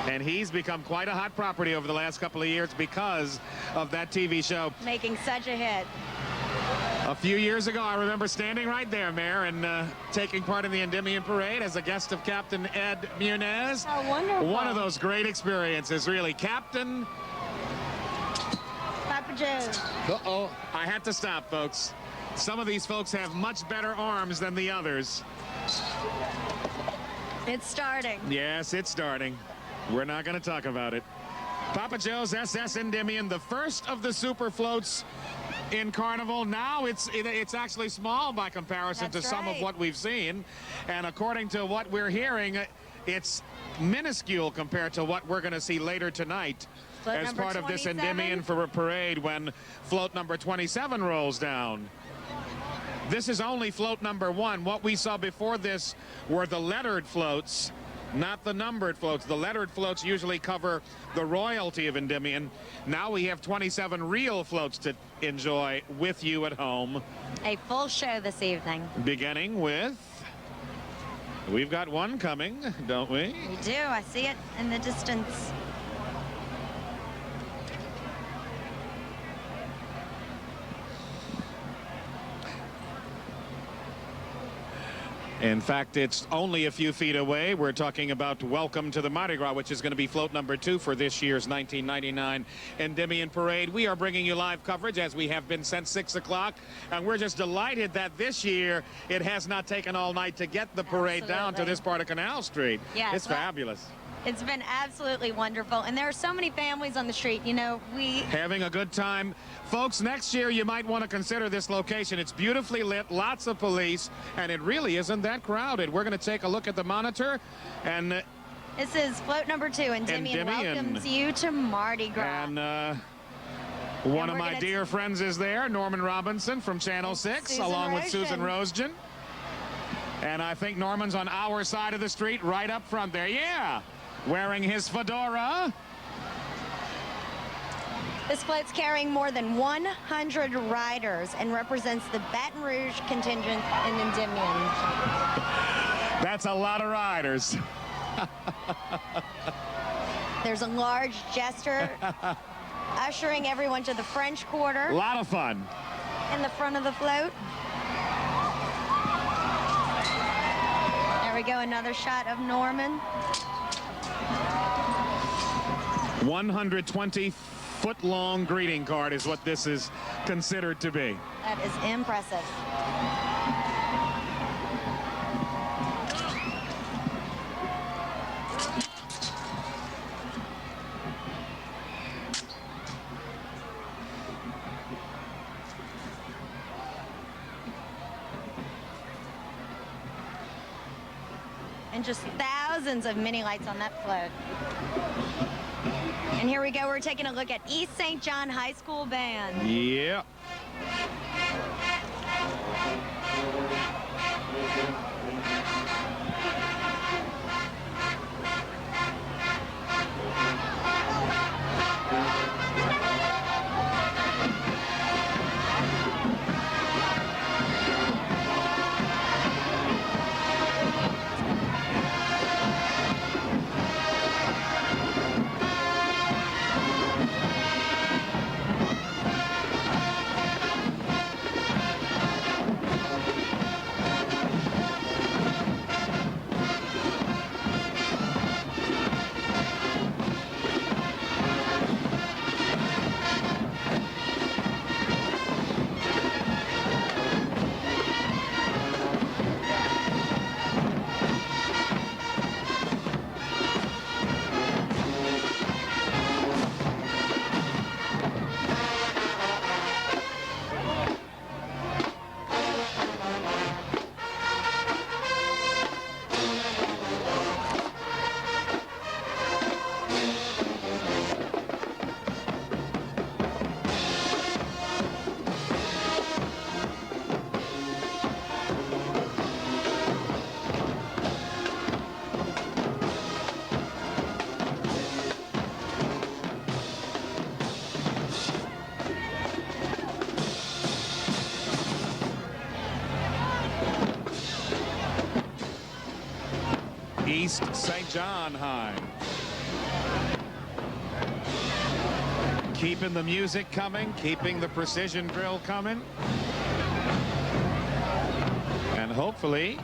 And he's become quite a hot property over the last couple of years because of that TV show. Making such a hit. A few years ago, I remember standing right there, Mayor, and taking part in the Endymion Parade as a guest of Captain Ed Munez. How wonderful. One of those great experiences, really. Captain... Papa Joe's. Uh-oh. I had to stop, folks. Some of these folks have much better arms than the others. It's starting. Yes, it's starting. We're not going to talk about it. Papa Joe's SS Endymion, the first of the super floats in Carnival. Now it's actually small by comparison to some of what we've seen. And according to what we're hearing, it's minuscule compared to what we're going to see later tonight as part of this Endymion for a parade when float number 27 rolls down. This is only float number 1. What we saw before this were the lettered floats, not the numbered floats. The lettered floats usually cover the royalty of Endymion. Now we have 27 real floats to enjoy with you at home. A full show this evening. Beginning with, we've got one coming, don't we? We do. I see it in the distance. In fact, it's only a few feet away. We're talking about Welcome to the Mardi Gras, which is going to be float number 2 for this year's 1999 Endymion Parade. We are bringing you live coverage, as we have been since 6 o'clock, and we're just delighted that this year it has not taken all night to get the parade down to this part of Canal Street. Yes, it's fabulous. It's been absolutely wonderful, and there are so many families on the street. You know, having a good time. Folks, next year you might want to consider this location. It's beautifully lit, lots of police, and it really isn't that crowded. We're going to take a look at the monitor, and this is float number 2, Endymion welcomes you to Mardi Gras. And one of my dear friends is there, Norman Robinson from Channel 6, along with Susan Rosegen. And I think Norman's on our side of the street, right up front there. Yeah, wearing his fedora. This float's carrying more than 100 riders and represents the Baton Rouge contingent in Endymion. That's a lot of riders. There's a large jester ushering everyone to the French Quarter. A lot of fun. In the front of the float. There we go, another shot of Norman. 120-foot-long greeting card is what this is considered to be. That is impressive. And just thousands of mini lights on that float. And here we go, we're taking a look at East St. John High School Band. Yeah. East St. John High. Keeping the music coming, keeping the precision drill coming. And hopefully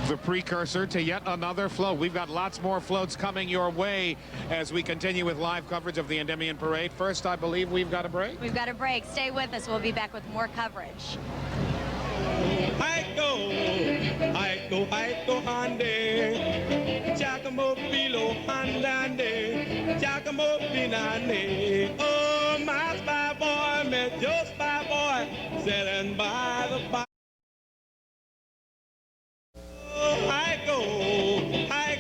the precursor to yet another float. We've got lots more floats coming your way as we continue with live coverage of the Endymion Parade. First, I believe we've got a break. We've got a break. Stay with us. We'll be back with more coverage. I go, Hyundai. Giacomo Filo Andande, Giacomo Finande. Oh, my spy boy met your spy boy sitting by the fire. Oh, I go, Hyde.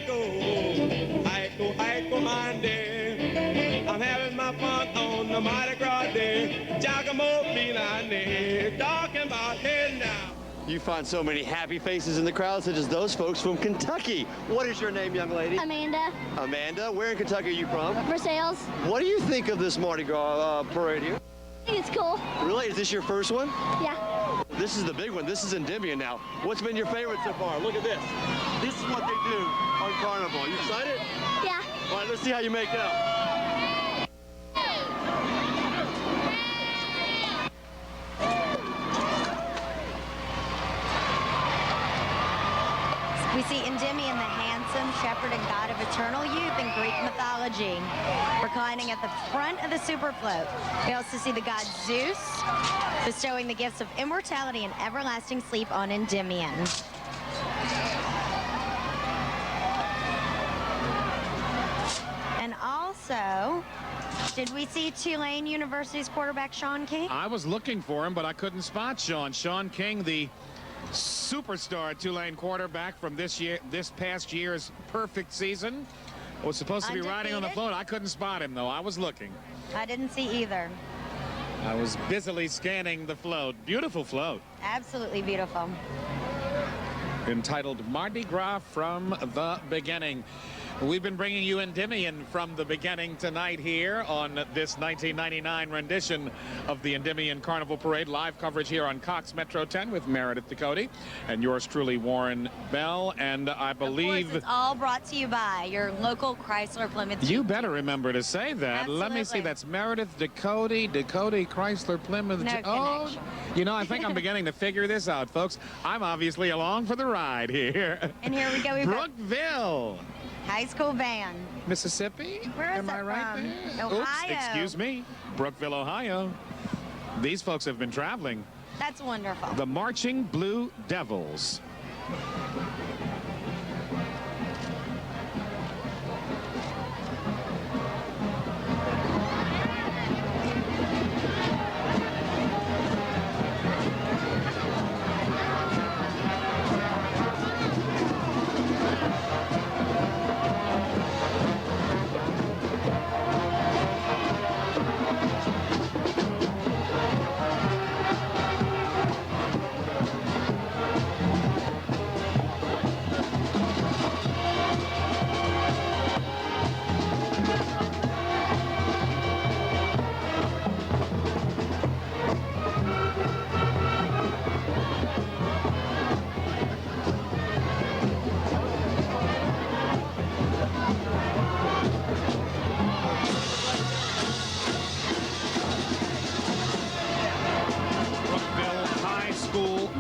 I'm having my fun on the Mardi Gras day. Giacomo Finande, talking about head now. You find so many happy faces in the crowd, such as those folks from Kentucky. What is your name, young lady? Amanda. Amanda. Where in Kentucky are you from? Versailles. What do you think of this Mardi Gras parade here? I think it's cool. Really? Is this your first one? Yeah. This is the big one. This is Endymion now. What's been your favorite so far? Look at this. This is what they do on Carnival. You excited? Yeah. All right, let's see how you make out. We see Endymion, the handsome shepherd and god of eternal youth in Greek mythology, reclining at the front of the super float. We also see the god Zeus bestowing the gifts of immortality and everlasting sleep on Endymion. And also, did we see Tulane University's quarterback Sean King? I was looking for him, but I couldn't spot Sean. Sean King, the superstar Tulane quarterback from this past year's perfect season, was supposed to be riding on the float. I couldn't spot him, though. I was looking. I didn't see either. I was busily scanning the float. Beautiful float. Absolutely beautiful. Entitled Mardi Gras from the Beginning. We've been bringing you Endymion from the beginning tonight here on this 1999 rendition of the Endymion Carnival Parade. Live coverage here on Cox Metro 10 with Meredith Ducote and yours truly, Warren Bell. And I believe... Of course, it's all brought to you by your local Chrysler Plymouth. You better remember to say that. Absolutely. Let me see. That's Meredith Ducote, Chrysler Plymouth. No connection. You know, I think I'm beginning to figure this out, folks. I'm obviously along for the ride here. And here we go. We've got Brookville. high school band. Mississippi? Where is Am that I right from? there? Ohio. Oops, excuse me. Brookville, Ohio. These folks have been traveling. That's wonderful. The Marching Blue Devils.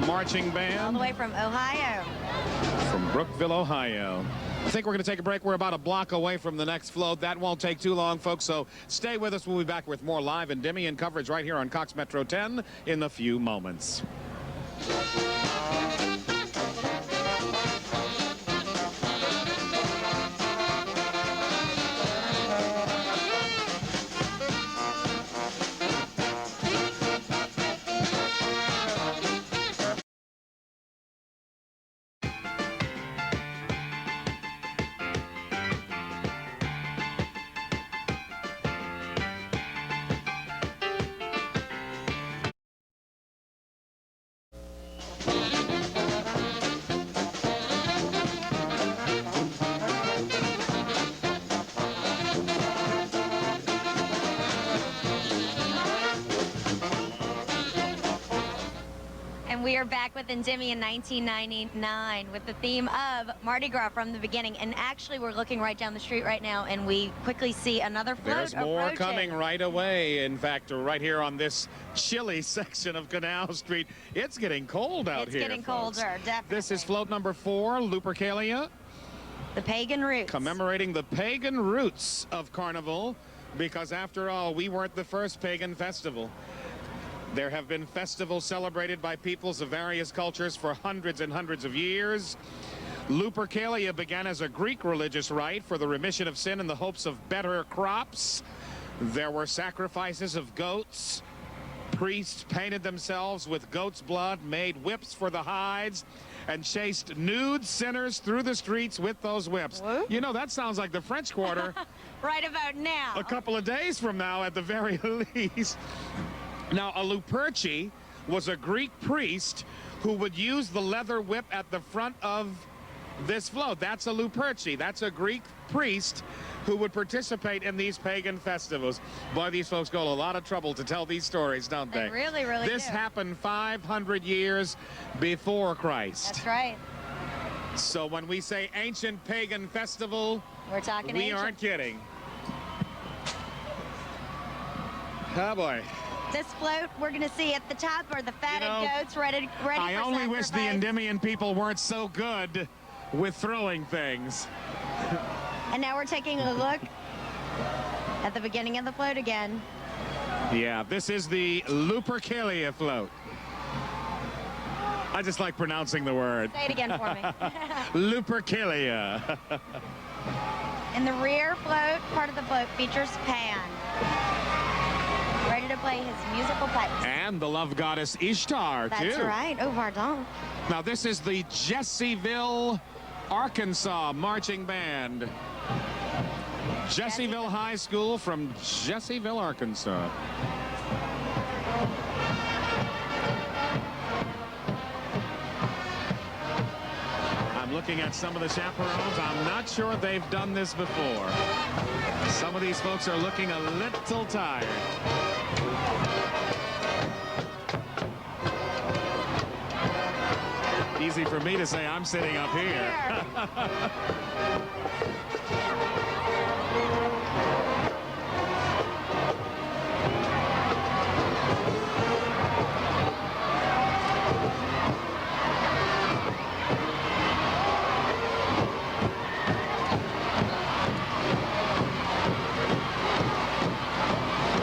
Marching band. All the way from Ohio. From Brookville, Ohio. I think we're going to take a break. We're about a block away from the next float. That won't take too long, folks, so stay with us. We'll be back with more live Endymion coverage right here on Cox Metro 10 in a few moments. We are back with Endymion 1999 with the theme of Mardi Gras from the beginning. And actually, we're looking right down the street right now, and we quickly see another float There's more approaching. coming right away. In fact, right here on this chilly section of Canal Street, it's getting cold out here. It's getting folks. colder, definitely. This is float number 4, Lupercalia. The pagan roots. Commemorating the pagan roots of Carnival, because after all, we weren't the first pagan festival. There have been festivals celebrated by peoples of various cultures for hundreds and hundreds of years. Lupercalia began as a Greek religious rite for the remission of sin in the hopes of better crops. There were sacrifices of goats. Priests painted themselves with goat's blood, made whips for the hides, and chased nude sinners through the streets with those whips. Whoop. You know, that sounds like the French Quarter Right about now. a couple of days from now at the very least. Now, a Luperci was a Greek priest who would use the leather whip at the front of this float. That's a Luperci. That's a Greek priest who would participate in these pagan festivals. Boy, these folks go to a lot of trouble to tell these stories, don't they? They really, really This do. happened 500 years before Christ. That's right. So when we say ancient pagan festival, We're talking we ancient. aren't kidding. Oh boy. This float we're going to see at the top are the fatted goats ready I for only wish the sacrifice. Endymion people weren't so good with throwing things. And now we're taking a look at the beginning of the float again. Yeah, this is the Lupercalia float. I just like pronouncing the word. Say it again for me. Lupercalia. In the rear float, part of the float features Pan, ready to play his musical pipes. And the love goddess Ishtar, too. That's right. Oh, pardon. Now, this is the Jesseville, Arkansas Marching Band. Jesseville High School from Jesseville, Arkansas. I'm looking at some of the chaperones. I'm not sure they've done this before. Some of these folks are looking a little tired. Easy for me to say I'm sitting up here.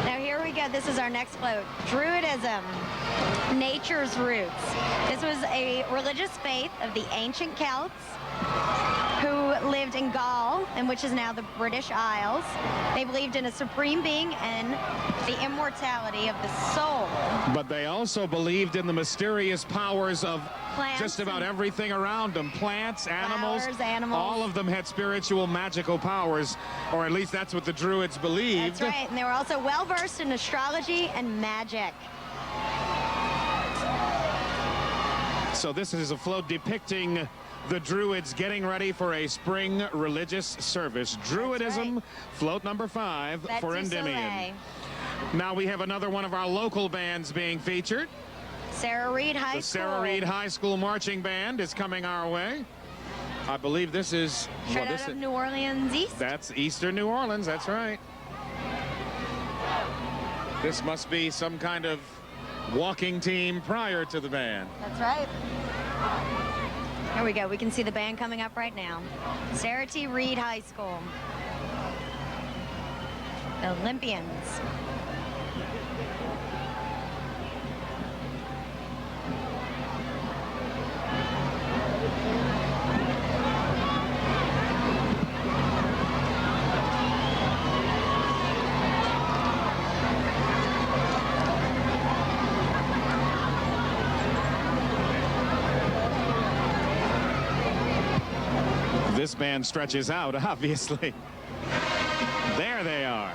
Now here we go. This is our next float. Druidism, nature's roots. This was a religious faith of the ancient Celts who lived in Gaul, and which is now the British Isles. They believed in a supreme being and the immortality of the soul. But they also believed in the mysterious powers of Plants just about and everything around them. Plants, animals, flowers, animals. all of them had spiritual, magical powers, or at least that's what the Druids believed. That's right, and they were also well versed in astrology and magic. So this is a float depicting the Druids getting ready for a spring religious service. Druidism, float number 5 Fête for du Endymion. Soleil. Now we have another one of our local bands being featured. Sarah Reed High The School. Sarah Reed High School Marching Band is coming our way. I believe this is... Straight out of New Orleans East. That's Eastern New Orleans, that's right. This must be some kind of walking team prior to the band. That's right. Here we go. We can see the band coming up right now. Sarah T. Reed High School. The Olympians. This band stretches out, obviously. There they are.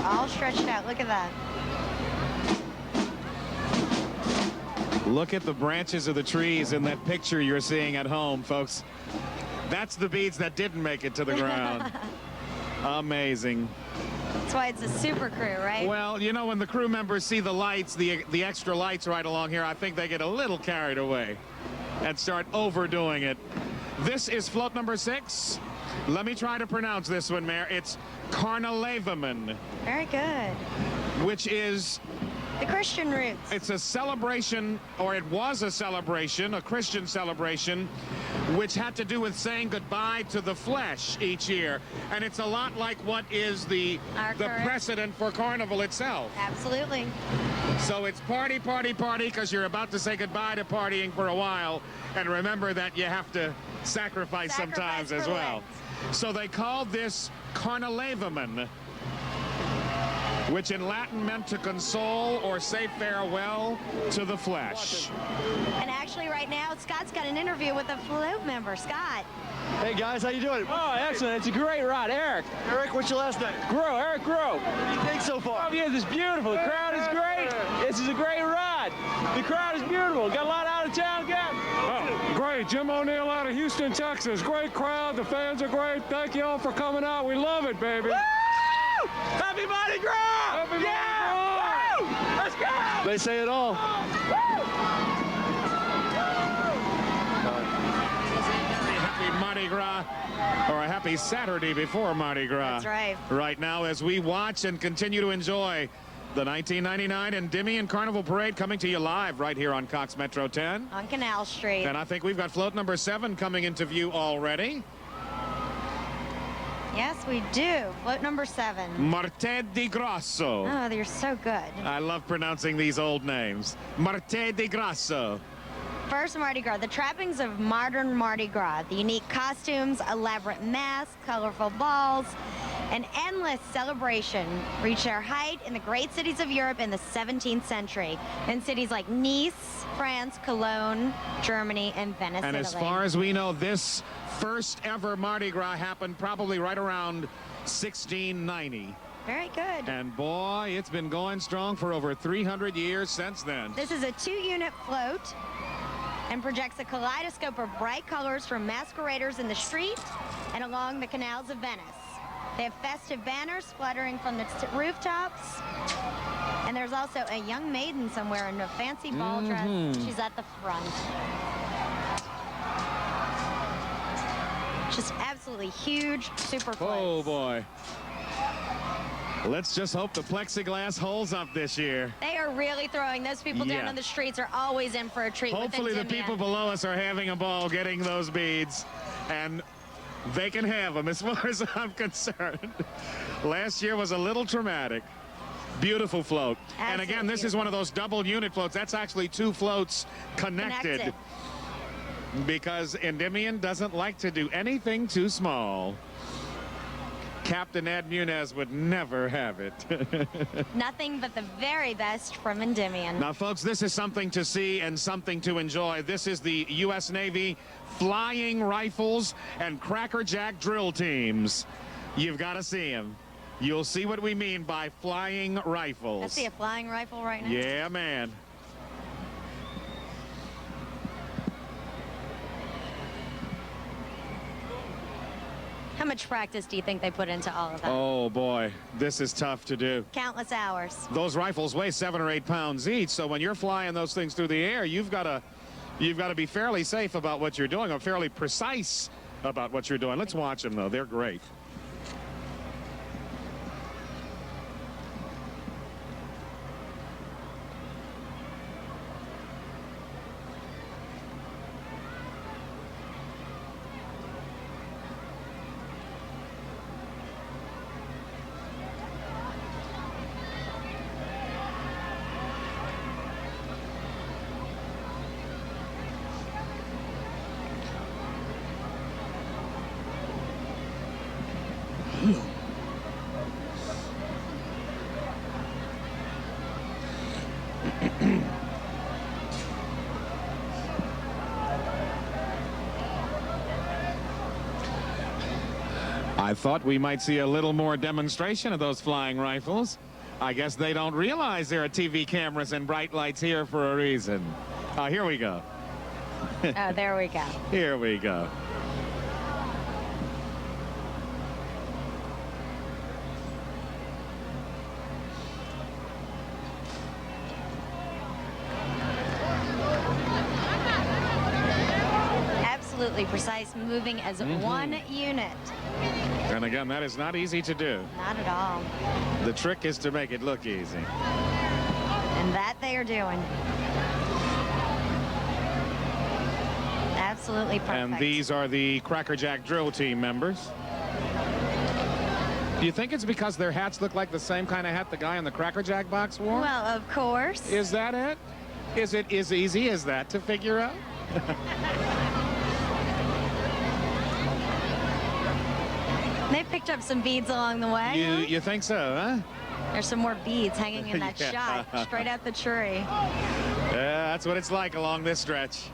all stretched out. Look at that. Look at the branches of the trees in that picture you're seeing at home, folks. That's the beads that didn't make it to the ground. Amazing. That's why it's a super crew, right? Well, you know, when the crew members see the lights, the extra lights right along here, I think they get a little carried away and start overdoing it. This is float number 6. Let me try to pronounce this one, Mayor. It's Carnalevaman, Very good. which is, The Christian roots. it's a celebration, or it was a celebration, a Christian celebration, which had to do with saying goodbye to the flesh each year. And it's a lot like what is the current- precedent for Carnival itself. Absolutely. So it's party, party, party, because you're about to say goodbye to partying for a while. And remember that you have to sacrifice sometimes as for well. So they called this Carnalevaman, which in Latin meant to console or say farewell to the flesh. And actually right now, Scott's got an interview with a float member. Scott. Hey guys, how you doing? Oh, excellent. It's a great ride. Eric. Eric, what's your last name? Grow. Eric Grow. What do you think so far? Oh, yeah, this is beautiful. The crowd is great. This is a great ride. The crowd is beautiful. Got a lot of out-of-town guys. Oh, great. Jim O'Neill out of Houston, Texas. Great crowd. The fans are great. Thank you all for coming out. We love it, baby. Woo! Happy Mardi Gras! Happy Mardi Gras! Woo! Let's go! They say it all. Happy Mardi Gras, or a happy Saturday before Mardi Gras. That's right. Right now, as we watch and continue to enjoy the 1999 Endymion Carnival Parade, coming to you live right here on Cox Metro 10. On Canal Street. And I think we've got float number 7 coming into view already. Yes, we do. Float number 7. Mardi di Grasso. Oh, you're so good. I love pronouncing these old names. Mardi di Grasso. First Mardi Gras, the trappings of modern Mardi Gras, the unique costumes, elaborate masks, colorful balls, an endless celebration reached their height in the great cities of Europe in the 17th century, in cities like Nice, France, Cologne, Germany, and Venice, And as Italy. far as we know, this first ever Mardi Gras happened probably right around 1690. Very good. And boy, it's been going strong for over 300 years since then. This is a 2-unit float and projects a kaleidoscope of bright colors from masqueraders in the street and along the canals of Venice. They have festive banners fluttering from the rooftops. And there's also a young maiden somewhere in a fancy ball dress. She's at the front. Just absolutely huge, super floats. Oh boy. Let's just hope the plexiglass holds up this year. They are really throwing. Those people down Yeah. on the streets are always in for a treat. Hopefully the people below us are having a ball getting those beads, and they can have them as far as I'm concerned. Last year was a little traumatic. Beautiful float. And again, this is one of those double unit floats. That's actually 2 floats connected. Because Endymion doesn't like to do anything too small. Captain Ed Munez would never have it. Nothing but the very best from Endymion. Now, folks, this is something to see and something to enjoy. This is the U.S. Navy Flying Rifles and Cracker Jack drill teams. You've got to see them. You'll see what we mean by flying rifles. I see a flying rifle right now. Yeah, man. How much practice do you think they put into all of that? Oh, boy. This is tough to do. Countless hours. Those rifles weigh 7 or 8 pounds each, so when you're flying those things through the air, you've got to be fairly safe about what you're doing, or fairly precise about what you're doing. Let's watch them, though. They're great. I thought we might see a little more demonstration of those flying rifles. I guess they don't realize there are TV cameras and bright lights here for a reason. Here we go. Oh, there we go. Here we go. Absolutely precise, moving as one unit. And again, that is not easy to do. Not at all. The trick is to make it look easy. And that they are doing. Absolutely perfect. And these are the Crackerjack drill team members. Do you think it's because their hats look like the same kind of hat the guy in the Crackerjack box wore? Well, of course. Is that it? Is it as easy as that to figure out? They picked up some beads along the way. You think so, huh? There's some more beads hanging in that Yeah. shot, straight out the tree. Yeah, that's what it's like along this stretch.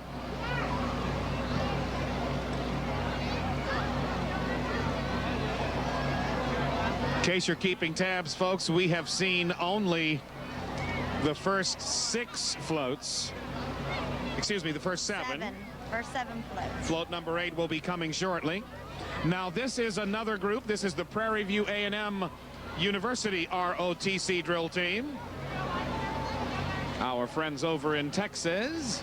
In case you're keeping tabs, folks, we have seen only the first 6 floats. Excuse me, the first 7. First 7 floats. Float number 8 will be coming shortly. Now, this is another group. This is the Prairie View A&M University ROTC drill team. Our friends over in Texas.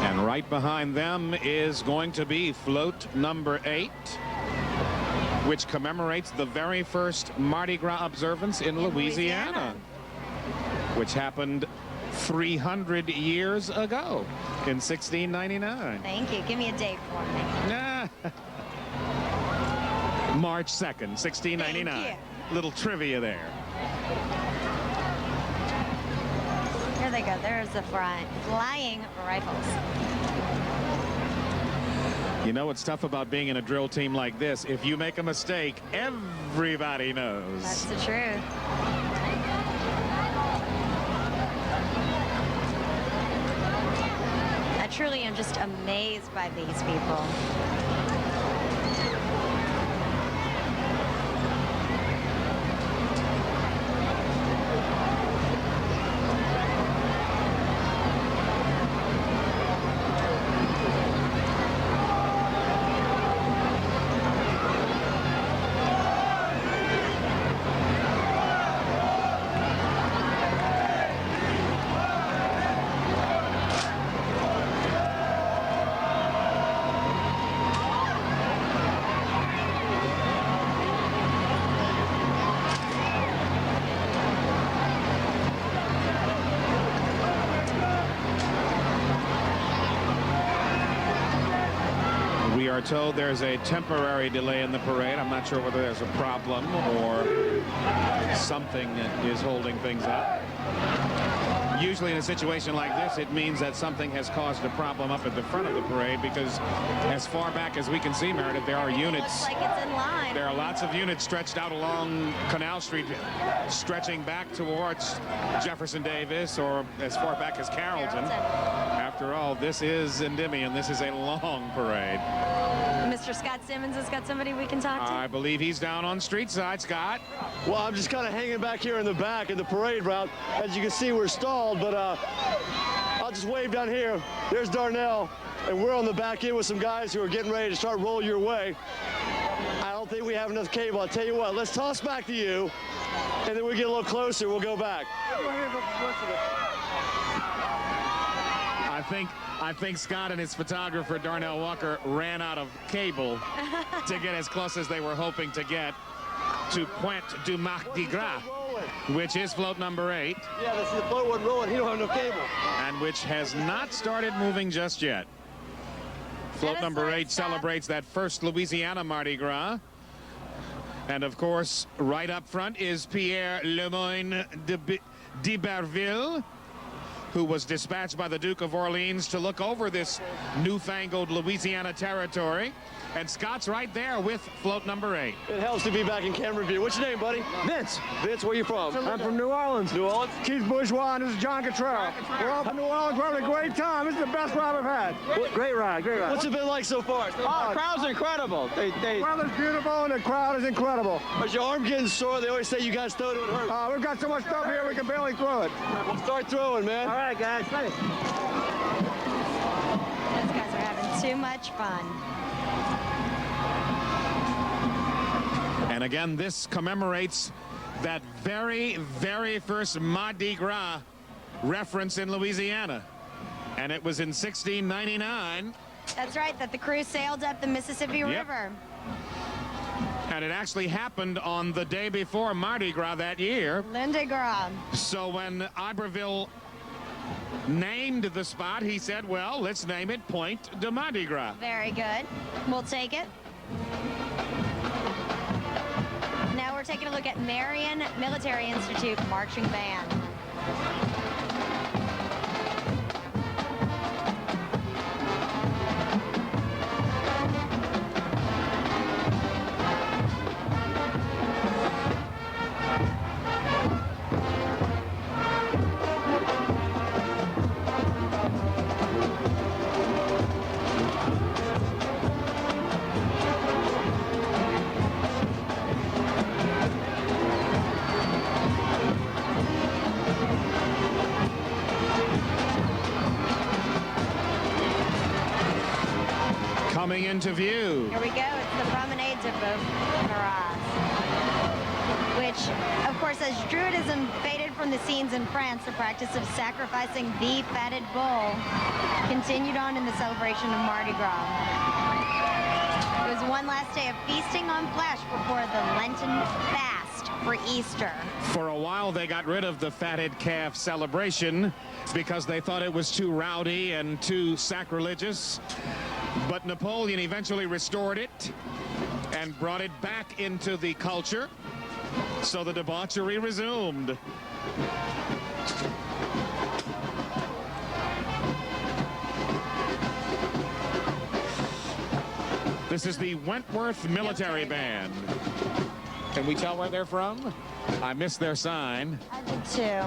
And right behind them is going to be float number 8, which commemorates the very first Mardi Gras observance in Louisiana, which happened 300 years ago in 1699. Thank you. Give me a date for me. March 2nd, 1699. Little trivia there. Here they go. There's the flying rifles. You know what's tough about being in a drill team like this? If you make a mistake, everybody knows. That's the truth. I truly am just amazed by these people. We are told there's a temporary delay in the parade. I'm not sure whether there's a problem or something that is holding things up. Usually in a situation like this, it means that something has caused a problem up at the front of the parade, because as far back as we can see, Meredith, there are units. Looks like it's in line. There are lots of units stretched out along Canal Street, stretching back towards Jefferson Davis or as far back as Carrollton. After all, this is Endymion. This is a long parade. Mr. Scott Simmons has got somebody we can talk to. I believe he's down on street side. Scott? Well, I'm just kind of hanging back here in the back of the parade route. As you can see, we're stalled, but I'll just wave down here. There's Darnell, and we're on the back end with some guys who are getting ready to start rolling your way. I don't think we have enough cable. I'll tell you what, let's toss back to you, and then we get a little closer, we'll go back. I think Scott and his photographer, Darnell Walker, ran out of cable to get as close as they were hoping to get to Pointe du Mardi Gras, which is float number 8. Yeah, that's the float wasn't rolling. He don't have no cable. And which has not started moving just yet. Float number 8 celebrates that first Louisiana Mardi Gras. And of course, right up front is Pierre Lemoyne d'Iberville, who was dispatched by the Duke of Orleans to look over this newfangled Louisiana territory. And Scott's right there with float number 8. It helps to be back in camera view. What's your name, buddy? Vince. Vince, where you from? I'm from New Orleans. New Orleans? Keith Bourgeois, and this is John Cottrell. We're off to New Orleans. We're having a great time. This is the best ride we've had. Great ride, great ride. What's it been like so far? Oh, the crowd's incredible. The weather's beautiful, and the crowd is incredible. Is your arm getting sore? They always say you guys throw it would hurt. We've got so much stuff here, we can barely throw it. We'll start throwing, man. All right, guys. Thanks. Those guys are having too much fun. And again, this commemorates that very, very first Mardi Gras reference in Louisiana. And it was in 1699. That's right, that the crew sailed up the Mississippi Yep. River. And it actually happened on the day before Mardi Gras that year. Linda Gras. So when Iberville named the spot, he said, well, let's name it Point de Mardi Gras. Very good. We'll take it. Now we're taking a look at Marion Military Institute Marching Band. Coming into view. Here we go. It's the Promenade de Gras, which, of course, as Druidism faded from the scenes in France, the practice of sacrificing the fatted bull continued on in the celebration of Mardi Gras. It was one last day of feasting on flesh before the Lenten fast for Easter. For a while, they got rid of the fatted calf celebration because they thought it was too rowdy and too sacrilegious. But Napoleon eventually restored it and brought it back into the culture, so the debauchery resumed. This is the Wentworth Military Band. Can we tell where they're from? I missed their sign. I did too.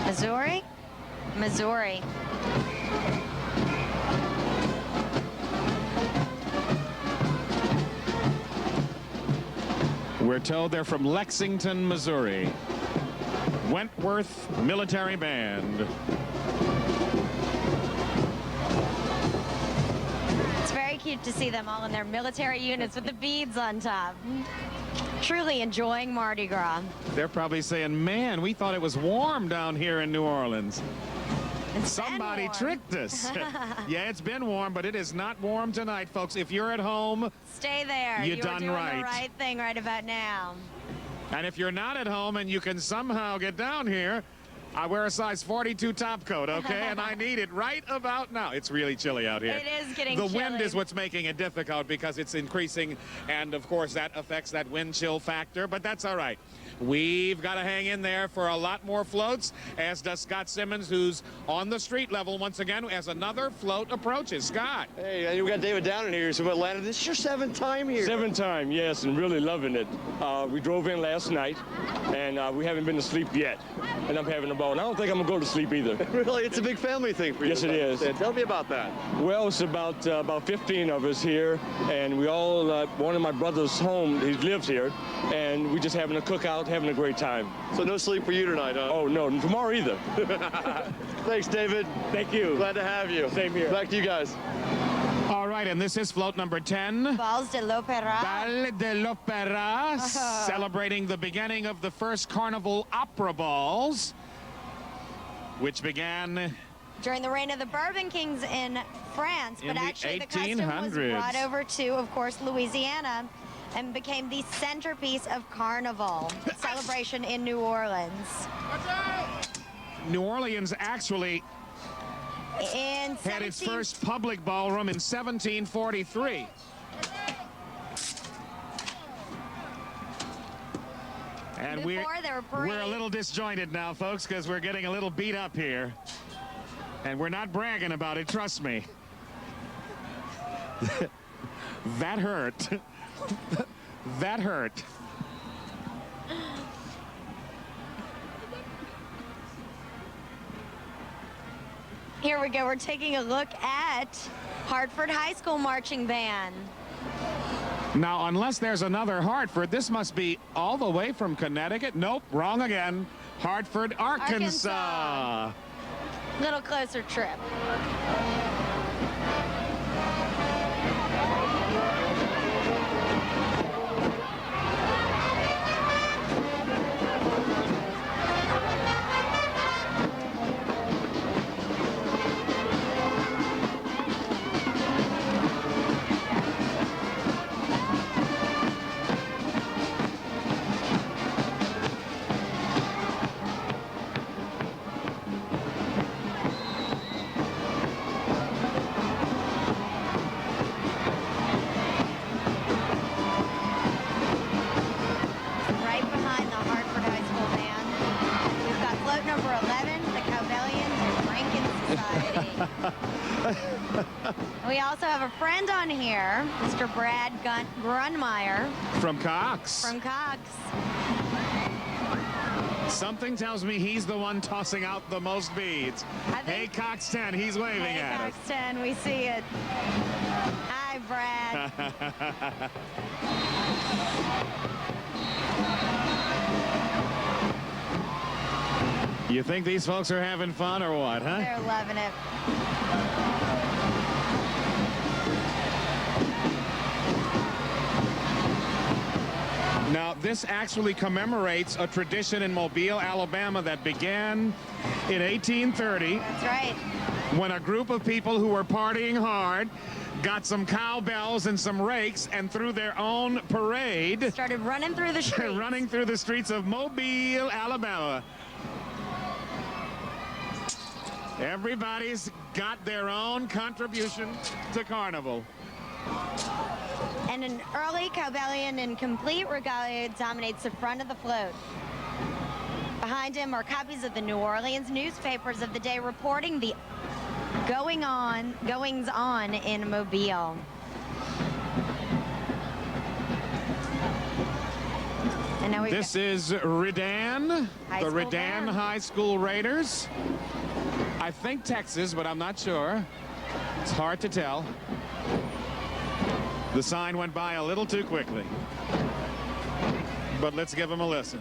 Missouri? Missouri. We're told they're from Lexington, Missouri. Wentworth Military Band. It's very cute to see them all in their military units with the beads on top. Truly enjoying Mardi Gras. They're probably saying, man, we thought it was warm down here in New Orleans. Somebody tricked us. Yeah, it's been warm, but it is not warm tonight, folks. If you're at home, stay there. You are done doing right. the right thing right about now. And if you're not at home and you can somehow get down here, I wear a size 42 top coat, okay? And I need it right about now. It's really chilly out here. It is getting The chilly. wind is what's making it difficult because it's increasing, and of course that affects that wind chill factor, but that's all right. We've got to hang in there for a lot more floats, as does Scott Simmons, who's on the street level once again as another float approaches. Scott. Hey, we got David Down in here from Atlanta. This is your 7th time here. 7th time, yes, and really loving it. We drove in last night, and we haven't been to sleep yet. And I'm having a ball. And I don't think I'm going to go to sleep either. Really? It's a big family thing for you. Yes, it is. Tell me about that. Well, it's about 15 of us here, and we all, one of my brother's home, he lives here, and we just having a cookout, having a great time. So no sleep for you tonight, huh? Oh, no, tomorrow either. Thanks, David. Thank you. Glad to have you. Same here. Back to you guys. All right, and this is float number 10. Balls de l'Opéra. Bal de l'Opéra, celebrating the beginning of the first Carnival Opera Balls, which began during the reign of the Bourbon Kings in France, in but the actually the custom was 1800s. brought over to, of course, Louisiana, and became the centerpiece of Carnival celebration in New Orleans. New Orleans actually In had its 17 first public ballroom in 1743. And Before there were we're a parades. little disjointed now, folks, because we're getting a little beat up here. And we're not bragging about it, trust me. That hurt. That hurt. Here we go. We're taking a look at Hartford High School Marching Band. Now, unless there's another Hartford, this must be all the way from Connecticut. Nope, wrong again. Hartford, Arkansas. Little closer trip. Right behind the Hartford High School band, we've got float number 11, the Cowbellians Drinking Society. We also have a friend on here, Mr. Brad Grunmeyer From Cox. from Cox. Something tells me he's the one tossing out the most beads. Hey, Cox 10, he's waving Hey, at Cox 10, we see it. Hi, Brad. You think these folks are having fun or what, huh? They're loving it. Now, this actually commemorates a tradition in Mobile, Alabama that began in 1830 That's right. when a group of people who were partying hard got some cowbells and some rakes and through their own parade Started running through the streets. running through the streets of Mobile, Alabama. Everybody's got their own contribution to Carnival. And an early Cowbellian in complete regalia dominates the front of the float. Behind him are copies of the New Orleans newspapers of the day reporting the goings on in Mobile. And now This is Redan, High the School Redan band. High School Raiders. I think Texas, but I'm not sure. It's hard to tell. The sign went by a little too quickly. But let's give them a listen.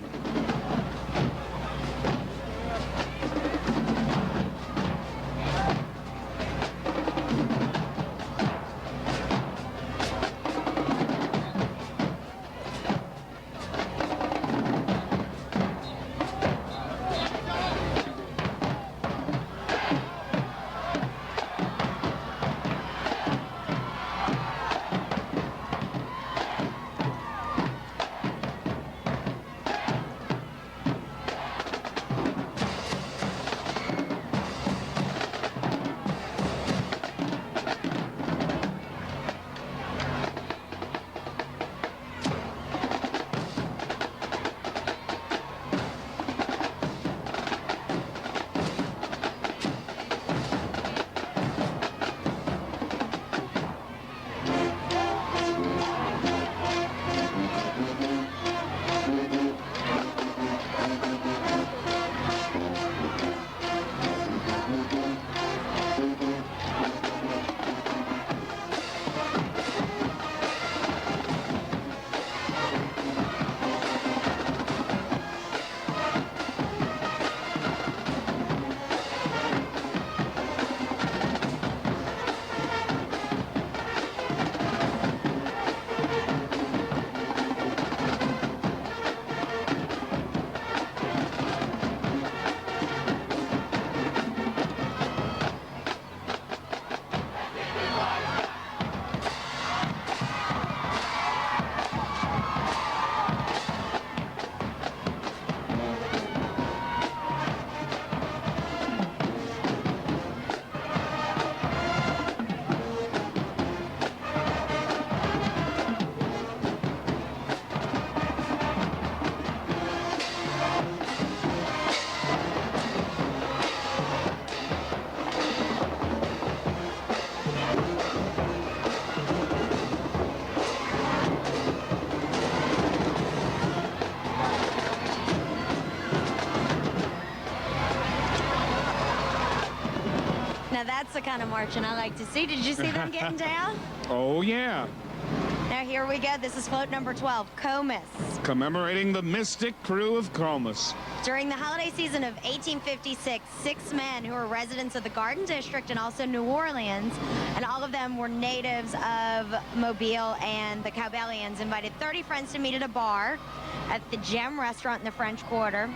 That's the kind of marching I like to see. Did you see them getting down? Oh, yeah. Now here we go. This is float number 12, Comus. Commemorating the mystic crew of Comus. During the holiday season of 1856, 6 men who were residents of the Garden District and also New Orleans, and all of them were natives of Mobile and the Cowbellians, invited 30 friends to meet at a bar at the Gem restaurant in the French Quarter.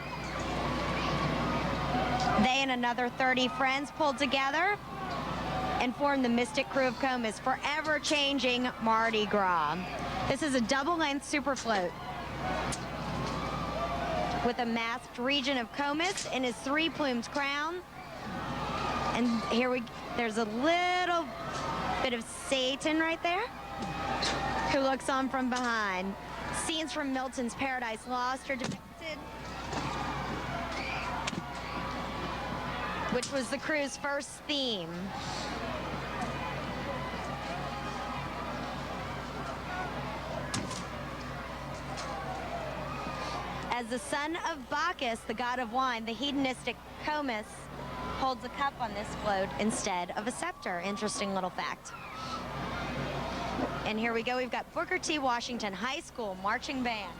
They and another 30 friends pulled together and formed the mystic crew of Comus, forever changing Mardi Gras. This is a double-length super float with a masked region of Comus in his 3-plumed crown. And there's a little bit of Satan right there who looks on from behind. Scenes from Milton's Paradise Lost are depicted, which was the crew's first theme. As the son of Bacchus, the god of wine, the hedonistic Comus holds a cup on this float instead of a scepter. Interesting little fact. And here we go. We've got Booker T. Washington High School Marching Band.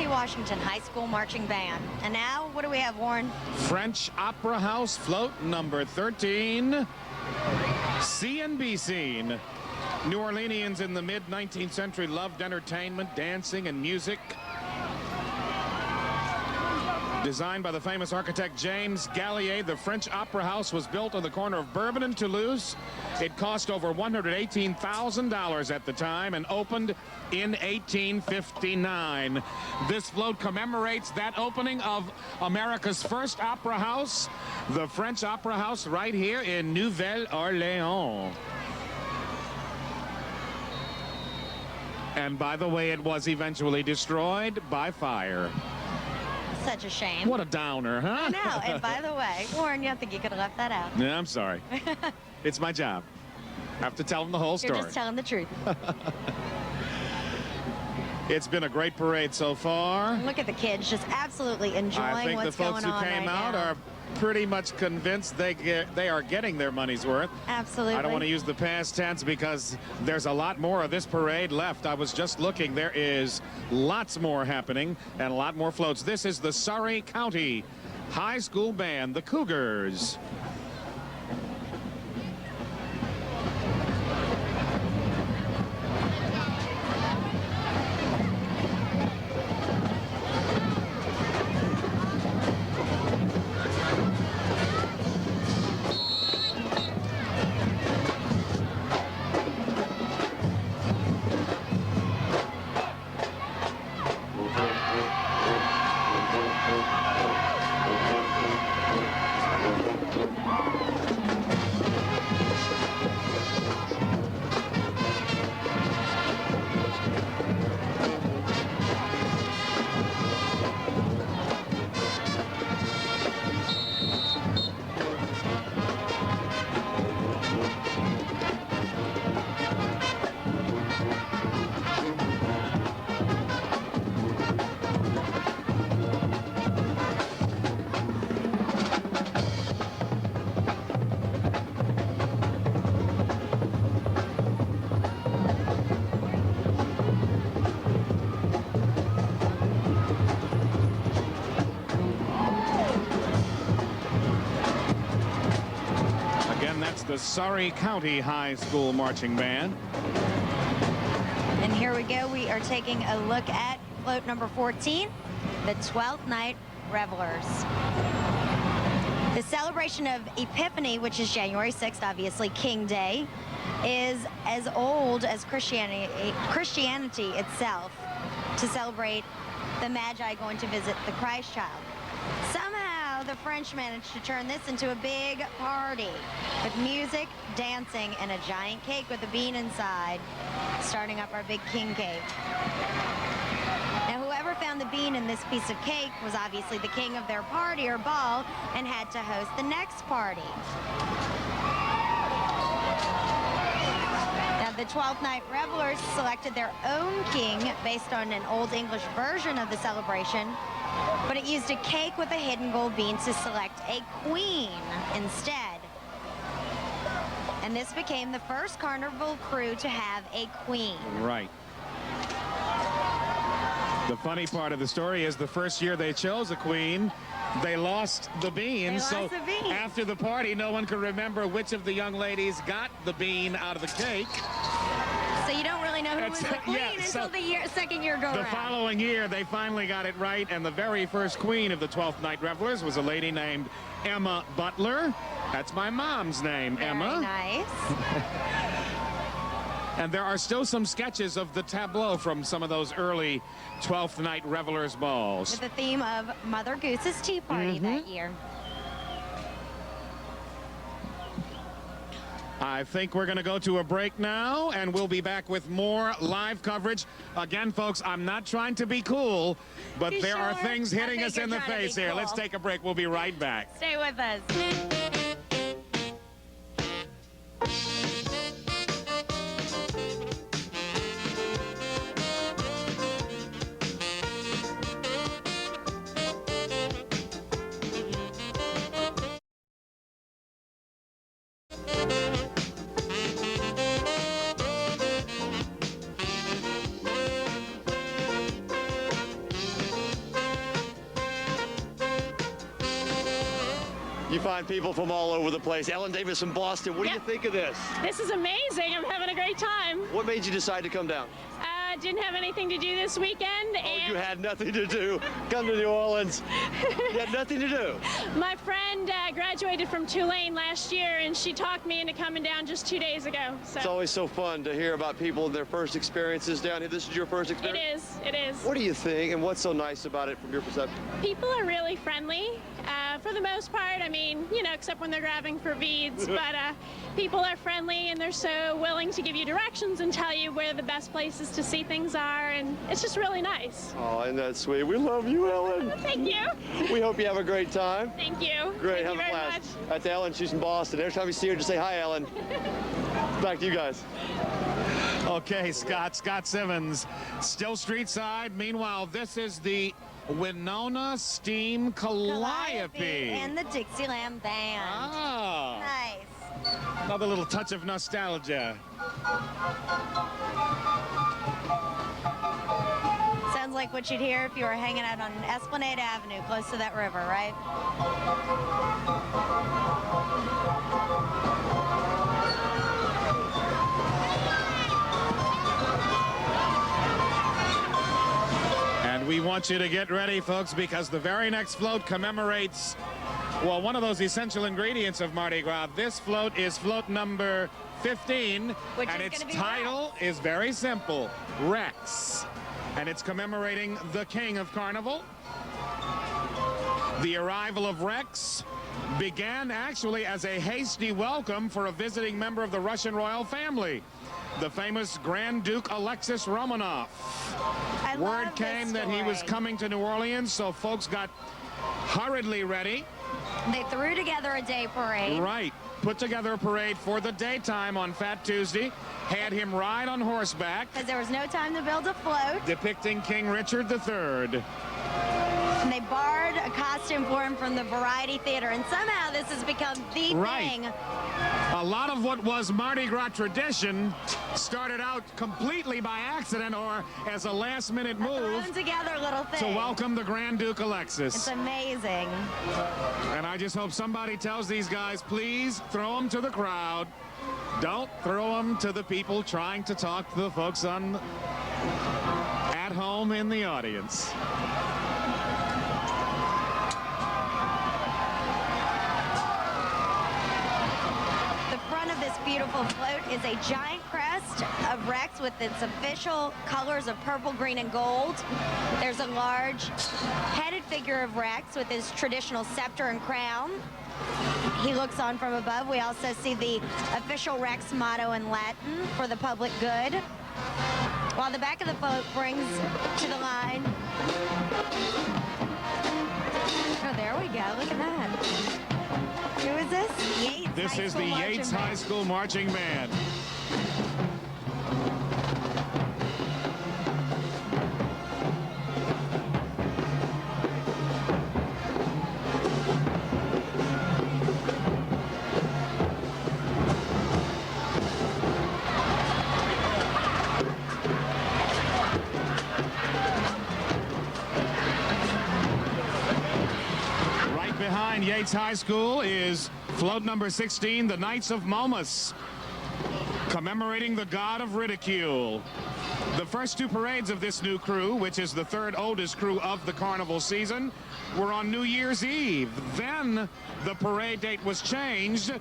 Washington High School Marching Band. And now, what do we have, Warren? French Opera House float number 13, C&B Scene. New Orleanians in the mid-19th century loved entertainment, dancing, and music. Designed by the famous architect James Gallier, the French Opera House was built on the corner of Bourbon and Toulouse. It cost over $118,000 at the time and opened in 1859. This float commemorates that opening of America's first opera house, the French Opera House right here in Nouvelle-Orléans. And by the way, it was eventually destroyed by fire. Such a shame. What a downer, huh? I know. And by the way, Warren, you don't think you could have left that out? Yeah, I'm sorry. It's my job. I have to tell them the whole story. You're just telling the truth. It's been a great parade so far. Look at the kids just absolutely enjoying what's going on right now. I think the folks who came out are pretty much convinced they are getting their money's worth. Absolutely. I don't want to use the past tense because there's a lot more of this parade left. I was just looking. There is lots more happening and a lot more floats. This is the Surrey County High School Band, the Cougars. the Surrey County High School Marching Band. And here we go. We are taking a look at float number 14, the 12th Night Revelers. The celebration of Epiphany, which is January 6th, obviously King Day, is as old as Christianity itself, to celebrate the Magi going to visit the Christ child. Somehow the French managed to turn this into a big party with music, dancing, and a giant cake with a bean inside, starting up our big king cake. Now, whoever found the bean in this piece of cake was obviously the king of their party or ball and had to host the next party. Now, the 12th Night Revelers selected their own king based on an Old English version of the celebration, but it used a cake with a hidden gold bean to select a queen instead. And this became the first carnival crew to have a queen. Right. The funny part of the story is the first year they chose a queen, they lost the bean. So after the party, no one could remember which of the young ladies got the bean out of the cake. So you don't really know who was the queen until the second year go around. The following year, they finally got it right, and the very first queen of the 12th Night Revelers was a lady named Emma Butler. That's my mom's name, Emma. Nice. And there are still some sketches of the tableau from some of those early 12th Night Revelers balls. With the theme of Mother Goose's Tea Party that year. I think we're going to go to a break now, and we'll be back with more live coverage. Again, folks, I'm not trying to be cool, but there are things hitting us in the face here. Let's take a break. We'll be right back. Stay with us. You find people from all over the place. Ellen Davis from Boston, what do you think of this? This is amazing. I'm having a great time. What made you decide to come down? Didn't have anything to do this weekend. You had nothing to do. Come to New Orleans. You had nothing to do. My friend graduated from Tulane last year, and she talked me into coming down just 2 days ago. So. It's always so fun to hear about people and their first experiences down here. This is your first experience? It is. What do you think, and what's so nice about it from your perception? People are really friendly. For the most part, I mean, you know, except when they're grabbing for beads, but people are friendly and they're so willing to give you directions and tell you where the best places to see things are, and it's just really nice. Oh, isn't that sweet? We love you, Ellen. Thank you. We hope you have a great time. Thank you. Great, Thank have you a very blast. much. That's Ellen, she's from Boston. Every time you see her, just say hi, Ellen. Back to you guys. Okay, Scott Simmons, still street side. Meanwhile, this is the Winona Steam Calliope. And the Dixieland Band. Ah. Nice. Another little touch of nostalgia. Sounds like what you'd hear if you were hanging out on Esplanade Avenue, close to that river, right? We want you to get ready, folks, because the very next float commemorates, well, one of those essential ingredients of Mardi Gras. This float is float number 15, and its title is very simple, Rex. And it's commemorating the King of Carnival. The arrival of Rex began actually as a hasty welcome for a visiting member of the Russian royal family, the famous Grand Duke Alexis Romanov. Word came that he was coming to New Orleans, so folks got hurriedly ready. They threw together a day parade. Right. Put together a parade for the daytime on Fat Tuesday, had him ride on horseback. Because there was no time to build a float. Depicting King Richard III. And they borrowed a costume for him from the Variety Theater, and somehow this has become the thing. A lot of what was Mardi Gras tradition started out completely by accident or as a last-minute move Thrown together little thing. to welcome the Grand Duke Alexis. It's amazing. And I just hope somebody tells these guys, please throw them to the crowd. Don't throw them to the people trying to talk to the folks at home in the audience. This beautiful float is a giant crest of Rex with its official colors of purple, green, and gold. There's a large headed figure of Rex with his traditional scepter and crown. He looks on from above. We also see the official Rex motto in Latin, for the public good. While the back of the float brings to the line. Oh, there we go. Look at that. Who is this? Yates. This is the Yates High School Marching Band. Behind Yates High School is float number 16, the Knights of Momus, commemorating the god of ridicule. The first two parades of this new crew, which is the third oldest crew of the carnival season, were on New Year's Eve. Then the parade date was changed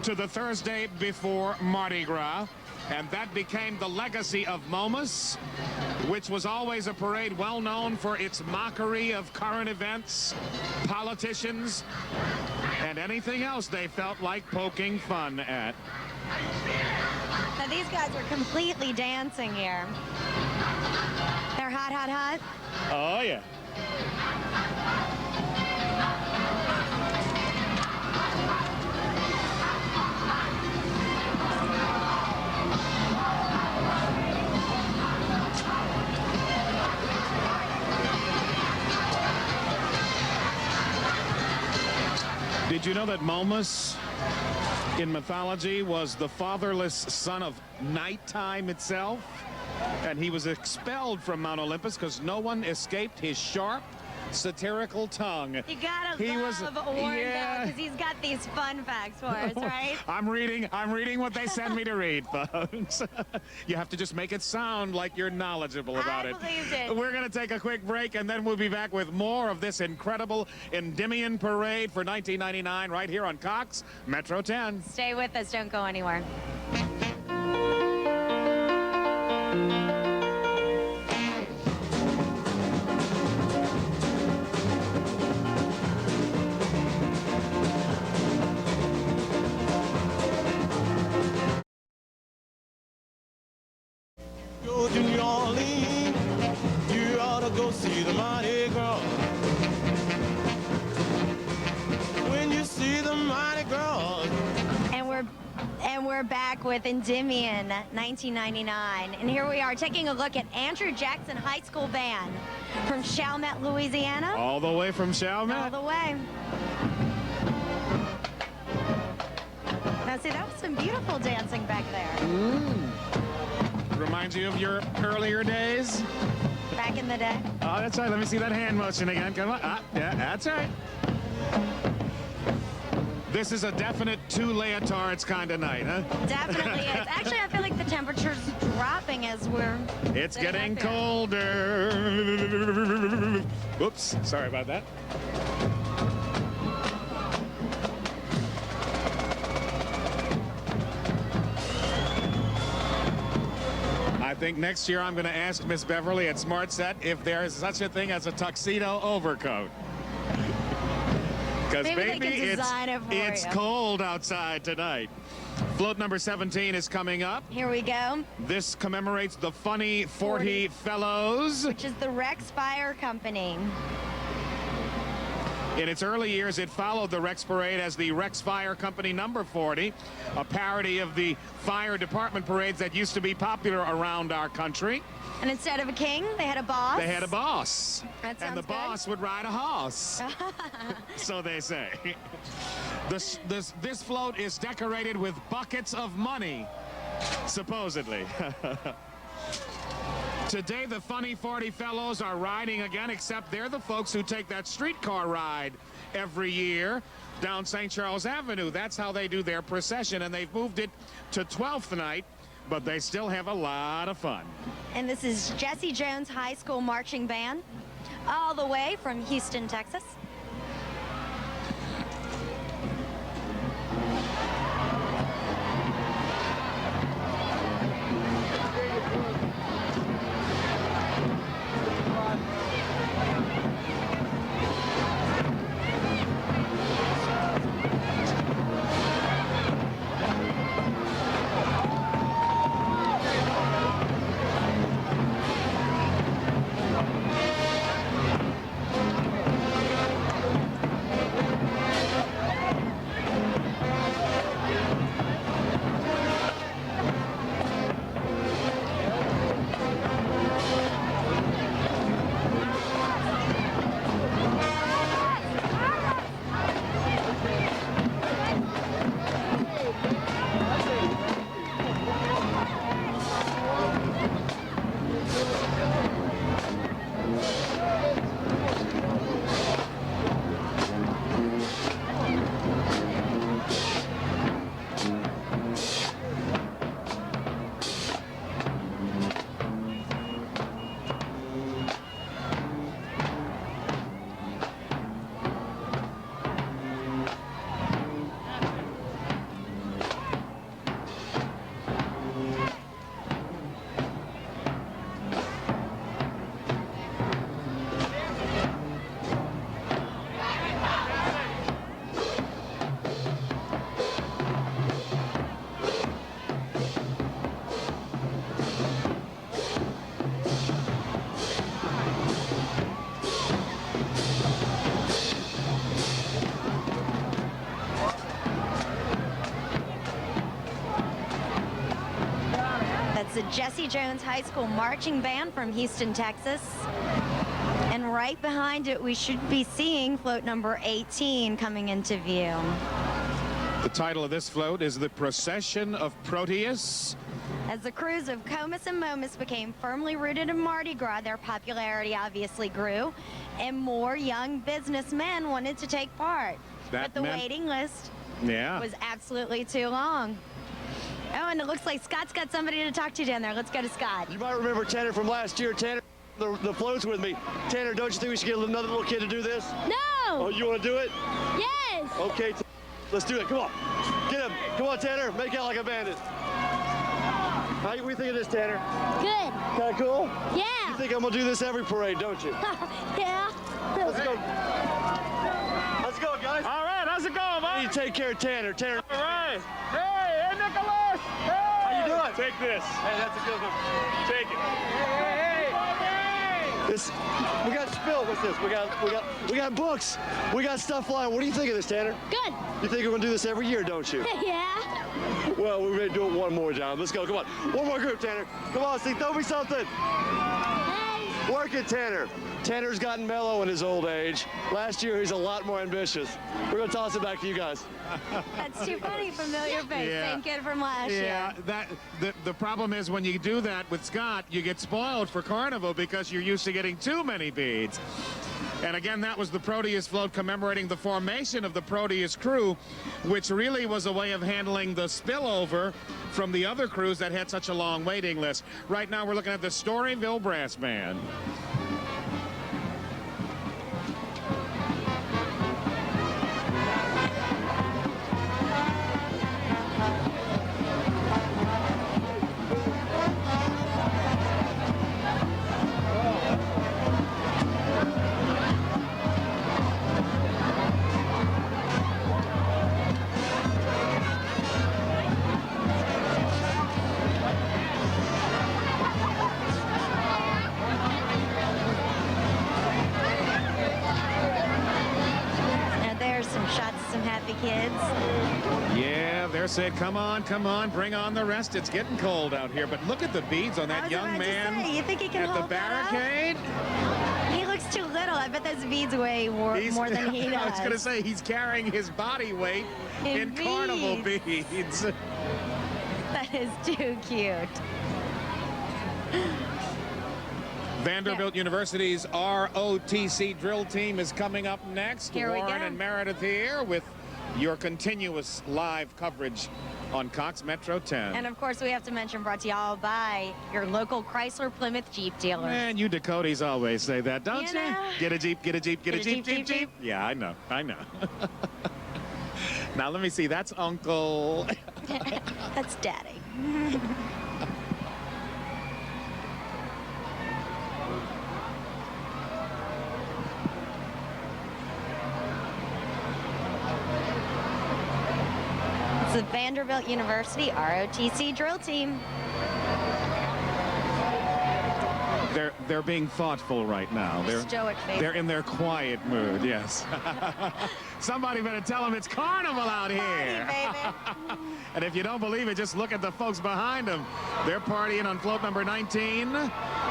to the Thursday before Mardi Gras, and that became the legacy of Momus, which was always a parade well known for its mockery of current events, politicians, and anything else they felt like poking fun at. Now these guys are completely dancing here. They're hot, hot, hot. Oh, yeah. Did you know that Momus in mythology was the fatherless son of nighttime itself? And he was expelled from Mount Olympus because no one escaped his sharp, satirical tongue. You gotta love Warren because he's got these fun facts for us, right? I'm reading what they send me to read, folks. You have to just make it sound like you're knowledgeable about it. I believed it. We're going to take a quick break, and then we'll be back with more of this incredible Endymion parade for 1999 right here on Cox Metro 10. Stay with us. Don't go anywhere. Go to New Orleans, you ought to go see the Mardi Gras. When you see the Mardi Gras. And we're back with Endymion 1999. And here we are taking a look at Andrew Jackson High School Band from Chalmette, Louisiana. All the way from Chalmette? All the way. Now see, that was some beautiful dancing back there. Reminds you of your earlier days? Back in the day. Oh, that's right. Let me see that hand motion again. Come on. Ah, yeah, that's right. This is a definite two leotards kind of night, huh? Definitely is. Actually, I feel like the temperature's dropping as we're... It's getting colder. Whoops. Sorry about that. I think next year I'm going to ask Miss Beverly at Smart Set if there is such a thing as a tuxedo overcoat. Because baby, it's cold outside tonight. Float number 17 is coming up. Here we go. This commemorates the Funny 40 Fellows, which is the Rex Fire Company. In its early years, it followed the Rex Parade as the Rex Fire Company number 40, a parody of the fire department parades that used to be popular around our country. And instead of a king, they had a boss. They had a boss. That sounds and the good. boss would ride a horse. So they say. This float is decorated with buckets of money, supposedly. Today, the Funny 40 fellows are riding again, except they're the folks who take that streetcar ride every year down St. Charles Avenue. That's how they do their procession, and they've moved it to 12th night, but they still have a lot of fun. And this is Jesse Jones High School Marching Band, all the way from Houston, Texas. The Jesse Jones High School Marching Band from Houston, Texas. And right behind it, we should be seeing float number 18 coming into view. The title of this float is The Procession of Proteus. As the crews of Comus and Momus became firmly rooted in Mardi Gras, their popularity obviously grew, and more young businessmen wanted to take part. But the waiting list was absolutely too long. Oh, and it looks like Scott's got somebody to talk to down there. Let's go to Scott. You might remember Tanner from last year. Tanner, the float's with me. Tanner, don't you think we should get another little kid to do this? No! Oh, you want to do it? Yes! Okay, let's do it. Come on. Get him. Come on, Tanner. Make out like a bandit. How do you think of this, Tanner? Good. Kind of cool? Yeah. You think I'm going to do this every parade, don't you? Yeah. Let's go. Let's go, guys. All right, how's it going, man? You take care of Tanner. Tanner. All right. Hey, Nicholas. Hey. How you doing? Take this. Hey, that's a good one. Take it. Hey. This, we got spill. What's this? We got books. We got stuff flying. What do you think of this, Tanner? Good. You think we're gonna do this every year, don't you? Yeah. Well, we're gonna do it one more time. Let's go. Come on. One more group, Tanner. Come on, see, throw me something. Hey. Work it, Tanner. Tanner's gotten mellow in his old age. Last year, he's a lot more ambitious. We're gonna toss it back to you guys. That's too funny. Familiar face. Yeah. Same kid from last year. The problem is when you do that with Scott, you get spoiled for Carnival because you're used to getting too many beads. And again, that was the Proteus float commemorating the formation of the Proteus crew, which really was a way of handling the spillover from the other crews that had such a long waiting list. Right now, we're looking at the Storyville Brass Band. Yeah, they're saying, come on, bring on the rest. It's getting cold out here. But look at the beads on that young man you think he can at the hold that up? barricade. He looks too little. I bet those beads weigh more than he does. I was going to say, he's carrying his body weight in carnival beads. That is too cute. Vanderbilt University's ROTC drill team is coming up next. Here we Warren go. and Meredith here with your continuous live coverage on Cox Metro 10. And of course, we have to mention, brought to y'all by your local Chrysler Plymouth Jeep dealer. Man, you Dakotas always say that, don't you? know? Get a Jeep, get a Jeep, get a Jeep, Jeep, Jeep. Yeah, I know. Now let me see, that's Uncle. That's Daddy. It's the Vanderbilt University ROTC drill team. They're being thoughtful right now. Stoic face. They're in their quiet mood, yes. Somebody better tell them it's carnival out here. Party, baby. And if you don't believe it, just look at the folks behind them. They're partying on float number 19,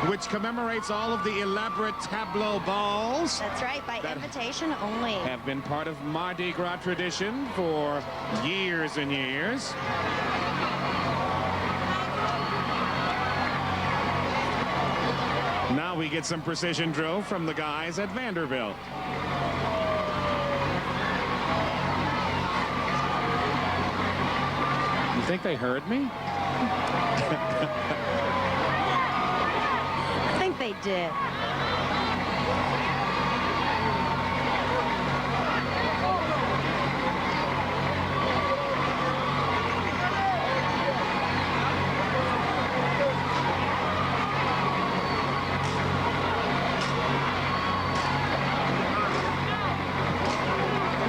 which commemorates all of the elaborate tableau balls. That's right, by invitation only. Have been part of Mardi Gras tradition for years and years. Now we get some precision drill from the guys at Vanderbilt. You think they heard me? I think they did.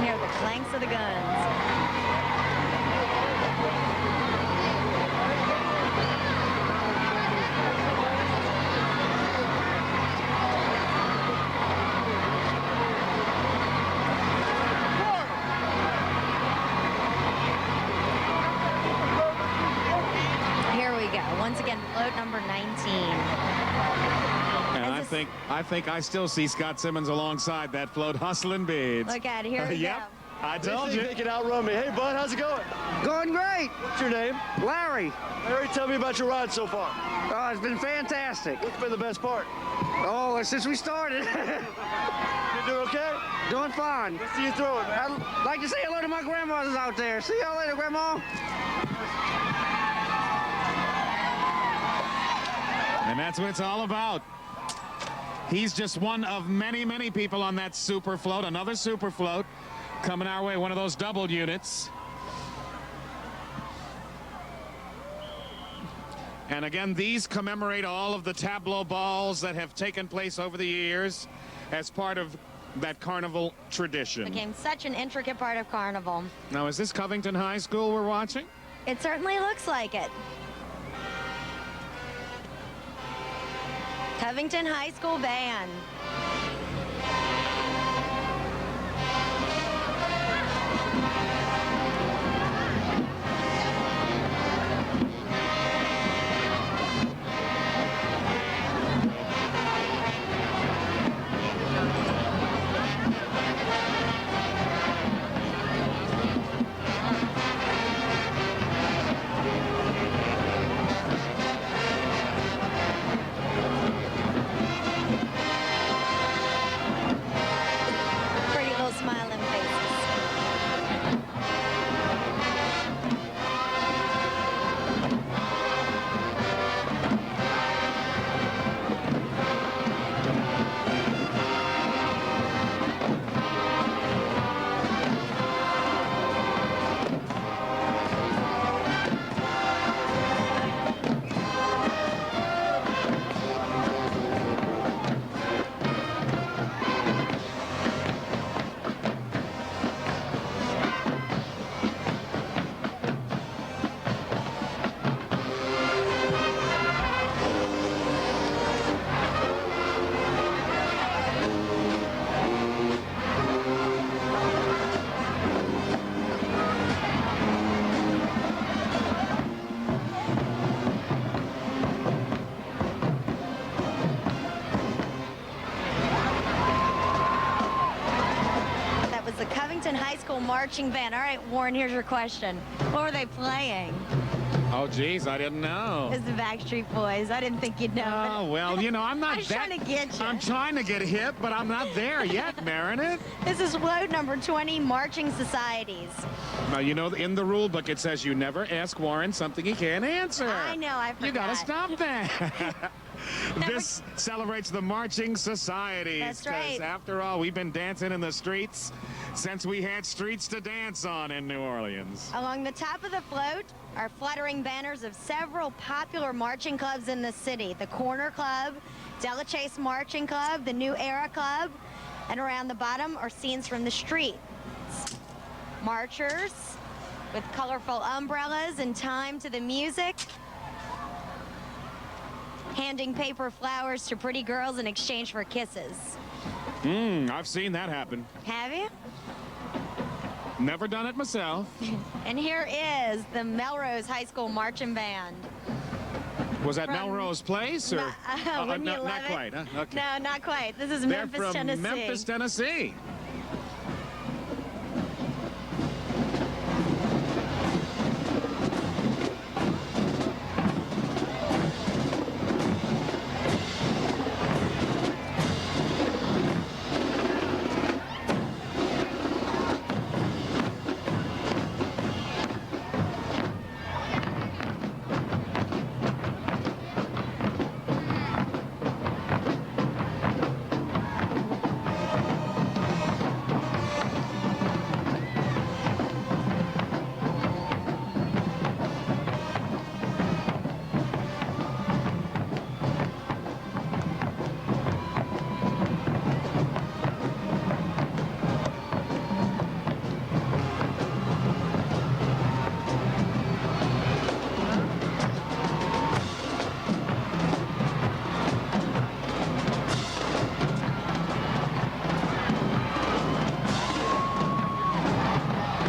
Hear the clanks of the guns. Here we go. Once again, float number 19. And I think I still see Scott Simmons alongside that float hustling beads. Look at it. Here we Yep. go. I told you. They can outrun me. Hey, bud, how's it going? Going great. What's your name? Larry. Larry, tell me about your ride so far. Oh, it's been fantastic. What's been the best part? Oh, since we started. You doing okay? Doing fine. Let's see you throw it, man. I'd like to say hello to my grandmothers out there. See y'all later, Grandma. And that's what it's all about. He's just one of many, many people on that super float. Another super float coming our way, one of those double units. And again, these commemorate all of the tableau balls that have taken place over the years as part of that carnival tradition. Became such an intricate part of Carnival. Now, is this Covington High School we're watching? It certainly looks like it. Covington High School Band. School Marching Band. All right, Warren, here's your question. What were they playing? Oh, geez, I didn't know. It's the Backstreet Boys. I didn't think you'd know. Oh, well, you know, I'm not I was trying to get you. I'm trying to get hip, but I'm not there yet, Meredith. This is float number 20, Marching Societies. Now, you know, in the rule book, it says you never ask Warren something he can't answer. I know, I forgot. You gotta stop that. This celebrates the marching societies. That's right. 'Cause after all, we've been dancing in the streets since we had streets to dance on in New Orleans. Along the top of the float are fluttering banners of several popular marching clubs in the city. The Corner Club, Delachase Marching Club, the New Era Club, and around the bottom are scenes from the street. Marchers with colorful umbrellas in time to the music, handing paper flowers to pretty girls in exchange for kisses. I've seen that happen. Have you? Never done it myself. And here is the Melrose High School Marching Band. Was that From- Melrose Place? Or? Wouldn't you love not it? quite, huh? Okay. No, not quite. This is They're Memphis, from Tennessee. Memphis, Tennessee.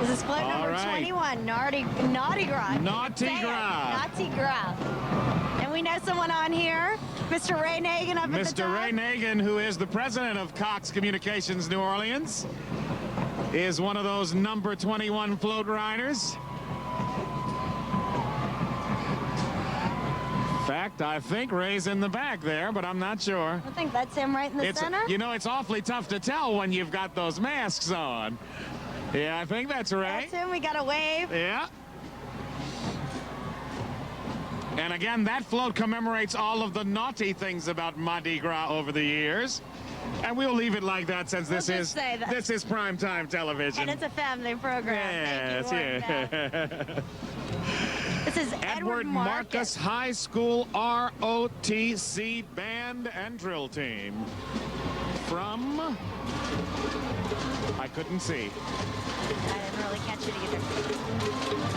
This is float number 21, Mardi Gras. Naughty Gras. Naughty Gras. And we know someone on here, Mr. Ray Nagin up at the Mr. top. Ray Nagin, who is the president of Cox Communications New Orleans, is one of those number 21 float riders. In fact, I think Ray's in the back there, but I'm not sure. I think that's him right in the center. You know, it's awfully tough to tell when you've got those masks on. Yeah, I think that's Ray. That's him. We got a wave. Yeah. And again, that float commemorates all of the naughty things about Mardi Gras over the years. And we'll leave it like that since this We'll just say that. this is primetime television. And it's a family program. Yes, Thank you, Warren. yeah. This is Edward Marcus High School ROTC Band and Drill Team from, I couldn't see. I didn't really catch it either.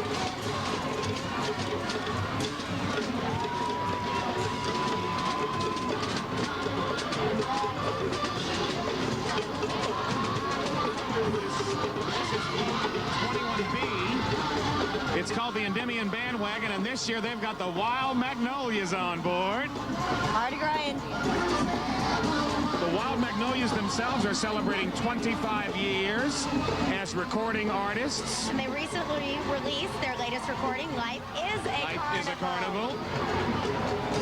It's called the Endymion Bandwagon, and this year they've got the Wild Magnolias on board. Mardi Gras Indians. The Wild Magnolias themselves are celebrating 25 years as recording artists. And they recently released their latest recording, Life is a Life is a Carnival.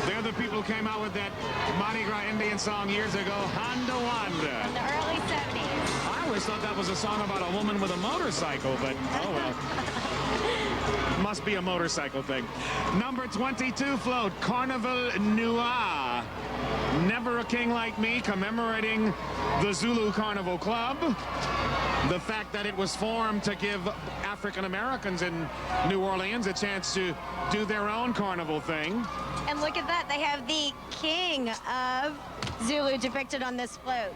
They're the people who came out with that Mardi Gras Indian song years ago, Honda Wanda. In the early 70s. I always thought that was a song about a woman with a motorcycle, but oh well. Must be a motorcycle thing. Number 22 float, Carnival Noir. Never a King Like Me, commemorating the Zulu Carnival Club. The fact that it was formed to give African Americans in New Orleans a chance to do their own carnival thing. And look at that, they have the king of Zulu depicted on this float,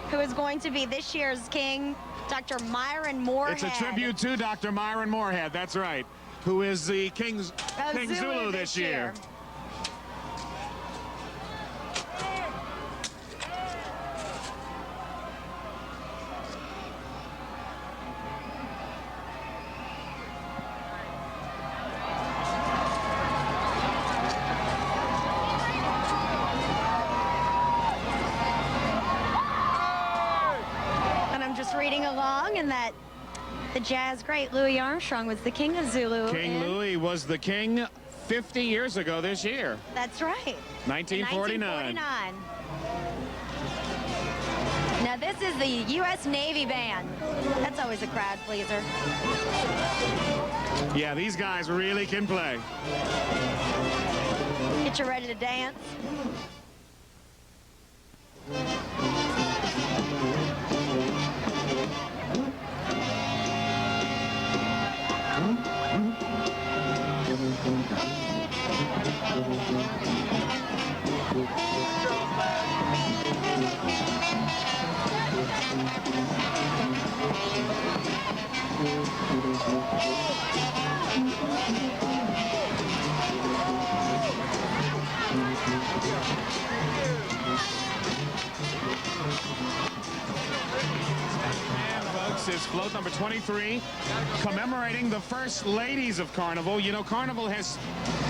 who is going to be this year's king, Dr. Myron Moorhead. It's a tribute to Dr. Myron Moorhead, that's right, who is the King Zulu this year. And I'm just reading along, and that The jazz great Louis Armstrong was the king of Zulu. King Louis was the king 50 years ago this year. That's right. 1949. Now this is the U.S. Navy Band. That's always a crowd pleaser. Yeah, these guys really can play. Get you ready to dance. Is float number 23, commemorating the first ladies of Carnival. You know, Carnival has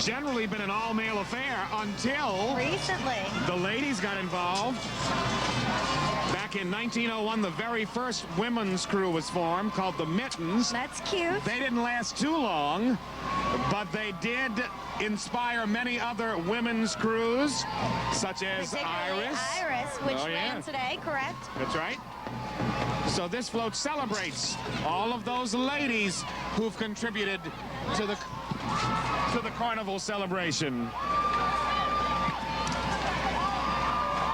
generally been an all-male affair until recently the ladies got involved. Back in 1901, the very first women's crew was formed, called the Mittens. That's cute. They didn't last too long, but they did inspire many other women's crews, such as Iris. Iris, which ran today, correct? That's right. So this float celebrates all of those ladies who've contributed to the Carnival celebration.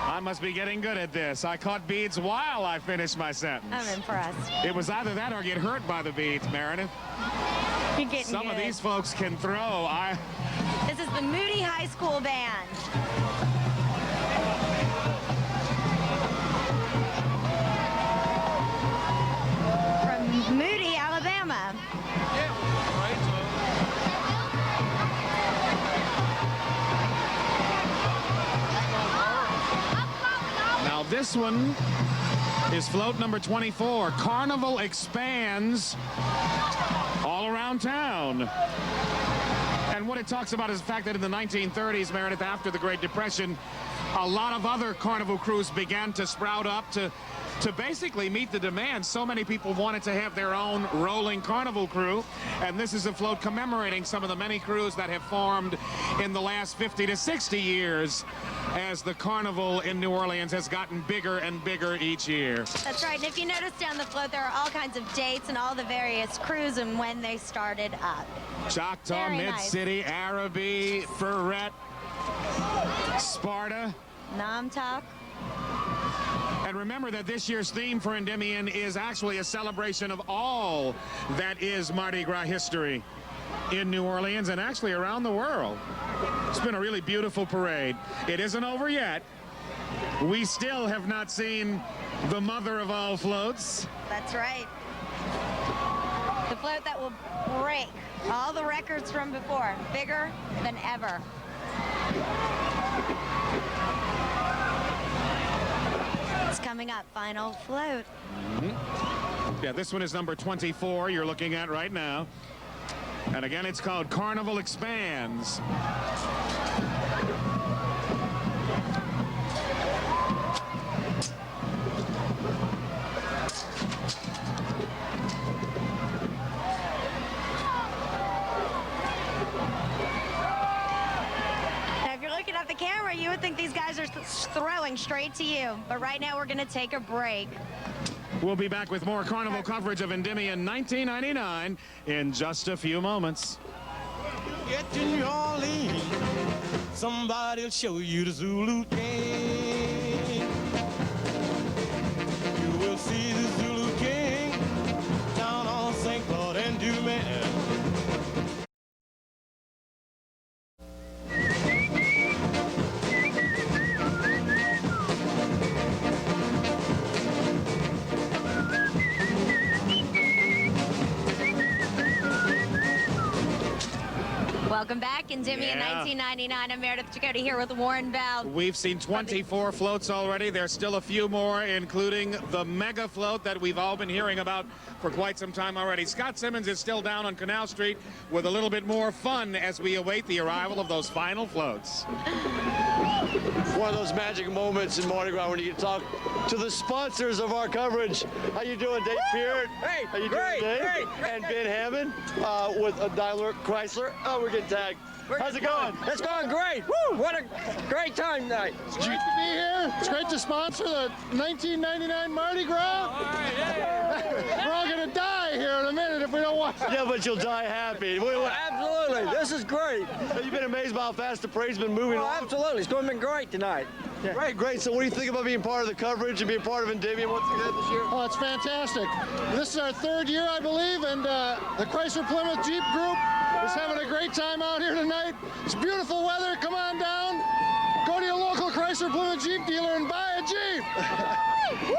I must be getting good at this. I caught beads while I finished my sentence. I'm impressed. It was either that or get hurt by the beads, Meredith. You're getting Some good. of these folks can throw. This is the Moody High School Band. Moody, Alabama. Now this one is float number 24. Carnival expands all around town. And what it talks about is the fact that in the 1930s, Meredith, after the Great Depression, a lot of other Carnival crews began to sprout up to basically meet the demand. So many people wanted to have their own rolling Carnival crew, and this is a float commemorating some of the many crews that have formed in the last 50 to 60 years as the Carnival in New Orleans has gotten bigger and bigger each year. That's right, and if you notice down the float, there are all kinds of dates and all the various crews and when they started up. Choctaw, Mid-City, Araby, Ferret, Sparta, Namtok. And remember that this year's theme for Endymion is actually a celebration of all that is Mardi Gras history in New Orleans and actually around the world. It's been a really beautiful parade. It isn't over yet. We still have not seen the mother of all floats. That's right. The float that will break all the records from before, bigger than ever. It's coming up, final float. Yeah, this one is number 24 you're looking at right now. And again, it's called Carnival Expands. At the camera, you would think these guys are throwing straight to you. But right now, we're going to take a break. We'll be back with more Carnival coverage of Endymion 1999 in just a few moments. Get to New Orleans, somebody'll show you the Zulu King. You will see the Zulu King down on St. Claude and Dumas. Welcome back, Endymion 1999. I'm Meredith Jacoty here with Warren Bell. We've seen 24 floats already. There's still a few more, including the mega float that we've all been hearing about for quite some time already. Scott Simmons is still down on Canal Street with a little bit more fun as we await the arrival of those final floats. one of those magic moments in Mardi Gras when you get to talk to the sponsors of our coverage. How you doing, Dave Peart? Hey, how you great, doing, Dave? great. And Ben Hammond with a Daimler Chrysler. Oh, we're getting tagged. How's it going? It's going great. Woo! What a great time tonight. It's great to be here. It's great to sponsor the 1999 Mardi Gras. We're all going to die here in a minute if we don't watch it. Yeah, but you'll die happy. Absolutely. This is great. Have you been amazed by how fast the parade's been moving? Oh, absolutely. It's going to be great tonight. Yeah. Great. So what do you think about being part of the coverage and being part of Endymion once again this year? Oh, it's fantastic. This is our third year, I believe, and the Chrysler Plymouth Jeep Group is having a great time out here tonight. It's beautiful weather. Come on down. Go to your local Chrysler Plymouth Jeep dealer and buy a Jeep.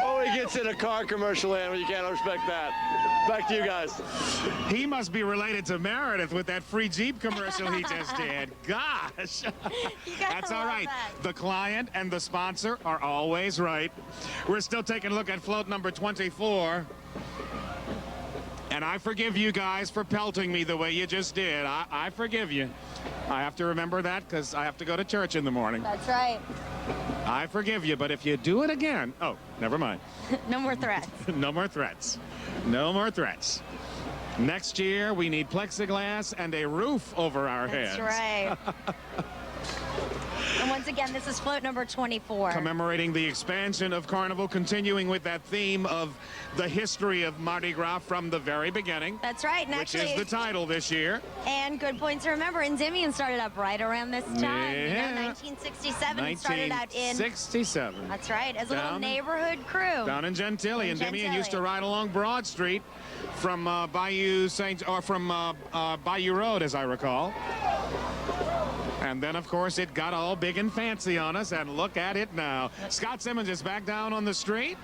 Oh, he gets in a car commercial, and you can't respect that. Back to you guys. He must be related to Meredith with that free Jeep commercial he just did. Gosh. That's all right. The client and the sponsor are always right. We're still taking a look at float number 24. And I forgive you guys for pelting me the way you just did. I forgive you. I have to remember that because I have to go to church in the morning. That's right. I forgive you, but if you do it again... Oh, never mind. No more threats. No more threats. No more threats. Next year, we need plexiglass and a roof over our heads. That's right. And once again, this is float number 24. Commemorating the expansion of Carnival, continuing with that theme of the history of Mardi Gras from the very beginning. That's right. And which actually, is the title this year. And good point to remember, Endymion started up right around this time. Yeah. You know, 1967. It started out in... 1967. That's right, as a little neighborhood crew. Down in Gentilly. Endymion used to ride along Broad Street from Bayou Road, as I recall. And then, of course, it got all big and fancy on us, and look at it now. Scott Simmons is back down on the street.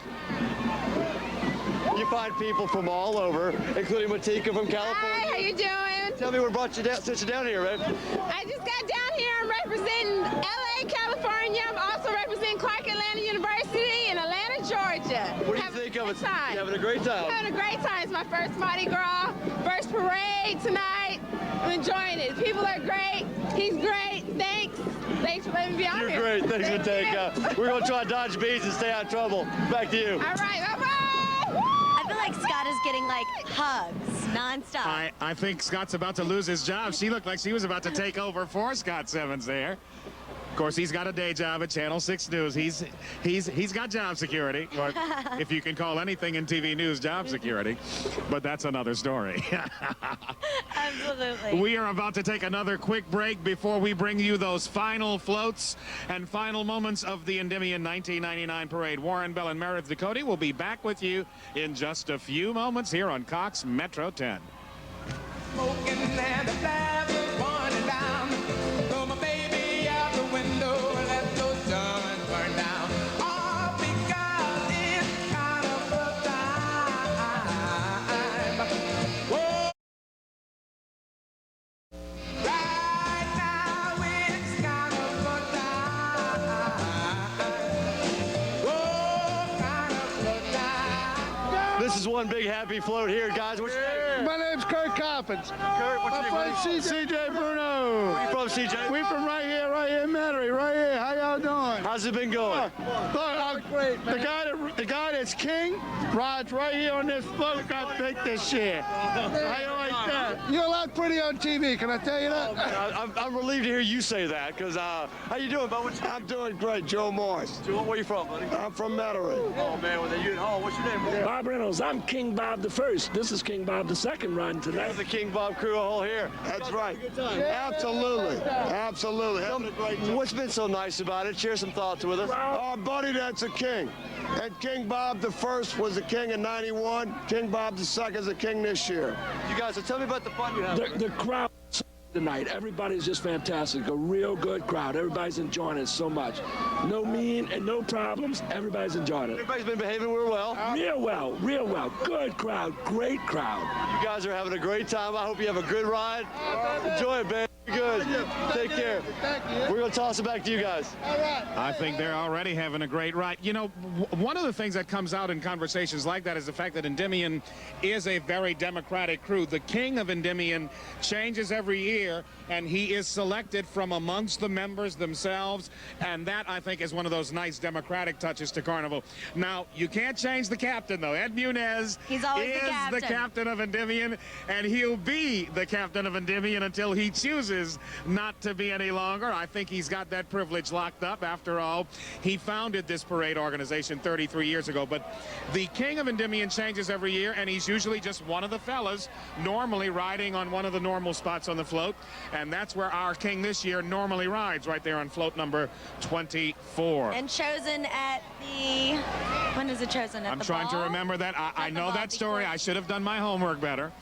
You find people from all over, including Matika from California. Hi, how you doing? Tell me what brought you down, sent you down here, man. I just got down here. I'm representing LA, California. I'm also representing Clark Atlanta University in Atlanta, Georgia. What do you think of it? You having a great time? Having a great time. It's my first Mardi Gras, first parade tonight. I'm enjoying it. People are great. He's great. Thanks. Thanks for letting me be on here. You're great. Thanks for taking We're going to try to dodge beats and stay out of trouble. Back to you. All right. Bye-bye. I feel like Scott is getting, like, hugs nonstop. I think Scott's about to lose his job. She looked like she was about to take over for Scott Simmons there. Of course, he's got a day job at Channel 6 News. He's got job security, or if you can call anything in TV news job security. But that's another story. Absolutely. We are about to take another quick break before we bring you those final floats and final moments of the Endymion 1999 parade. Warren Bell and Meredith Ducote will be back with you in just a few moments here on Cox Metro 10. Smoking and the flames are burning down. Throw my baby out the window and let those diamonds burn down. All because it's kind of a time. Whoa. Right now it's kind of a time. Whoa, kind of a time. This is one big happy float here, guys. What's your name? My name's Kurt Coppins. Kurt, what's your name? I'm from CJ Bruno. Where you from, CJ? We from right here, Metairie, right here. How y'all doing? How's it been going? Great, man. The guy that's king rides right here on this float. Got to take this shit. How you like that? You're a lot pretty on TV. Can I tell you that? I'm relieved to hear you say that, because how you doing, bud? I'm doing great, Joe Morris. Joe, where you from, buddy? I'm from Metairie. Oh, man, well, you at home. What's your name, brother? Bob Reynolds. I'm King Bob the First. This is King Bob the Second riding tonight. The King Bob crew all here. That's right. Absolutely. Absolutely. Having a great time. What's been so nice about it? Share some thoughts with us. Our buddy that's a king. And King Bob the First was a king in '91. King Bob the Second is a king this year. You guys, so tell me about the fun you have. The crowd tonight, everybody's just fantastic. A real good crowd. Everybody's enjoying it so much. No mean and no problems. Everybody's enjoying it. Everybody's been behaving real well. Real well, real well. Good crowd, great crowd. You guys are having a great time. I hope you have a good ride. Enjoy it, man. Good. Take care. Thank you. We're going to toss it back to you guys. All right. I think they're already having a great ride. You know, one of the things that comes out in conversations like that is the fact that Endymion is a very democratic crew. The king of Endymion changes every year, and he is selected from amongst the members themselves, and that, I think, is one of those nice democratic touches to Carnival. Now, you can't change the captain, though. Ed Munez He's always is the captain of Endymion, and he'll be the captain of Endymion until he chooses not to be any longer. I think he's got that privilege locked up. After all, he founded this parade organization 33 years ago. But the king of Endymion changes every year, and he's usually just one of the fellas normally riding on one of the normal spots on the float. And that's where our king this year normally rides, right there on float number 24. And chosen at the, when is it chosen? At I'm the trying ball? to remember that. I know that story. I should have done my homework better.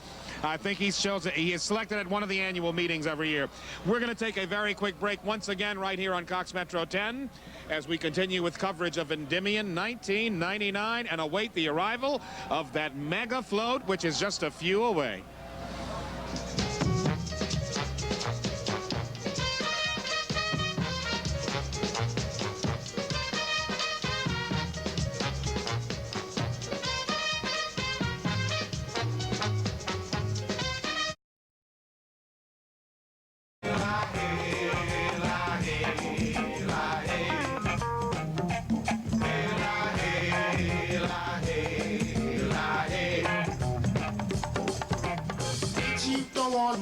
I think he is selected at one of the annual meetings every year. We're going to take a very quick break once again right here on Cox Metro 10 as we continue with coverage of Endymion 1999 and await the arrival of that mega float, which is just a few away.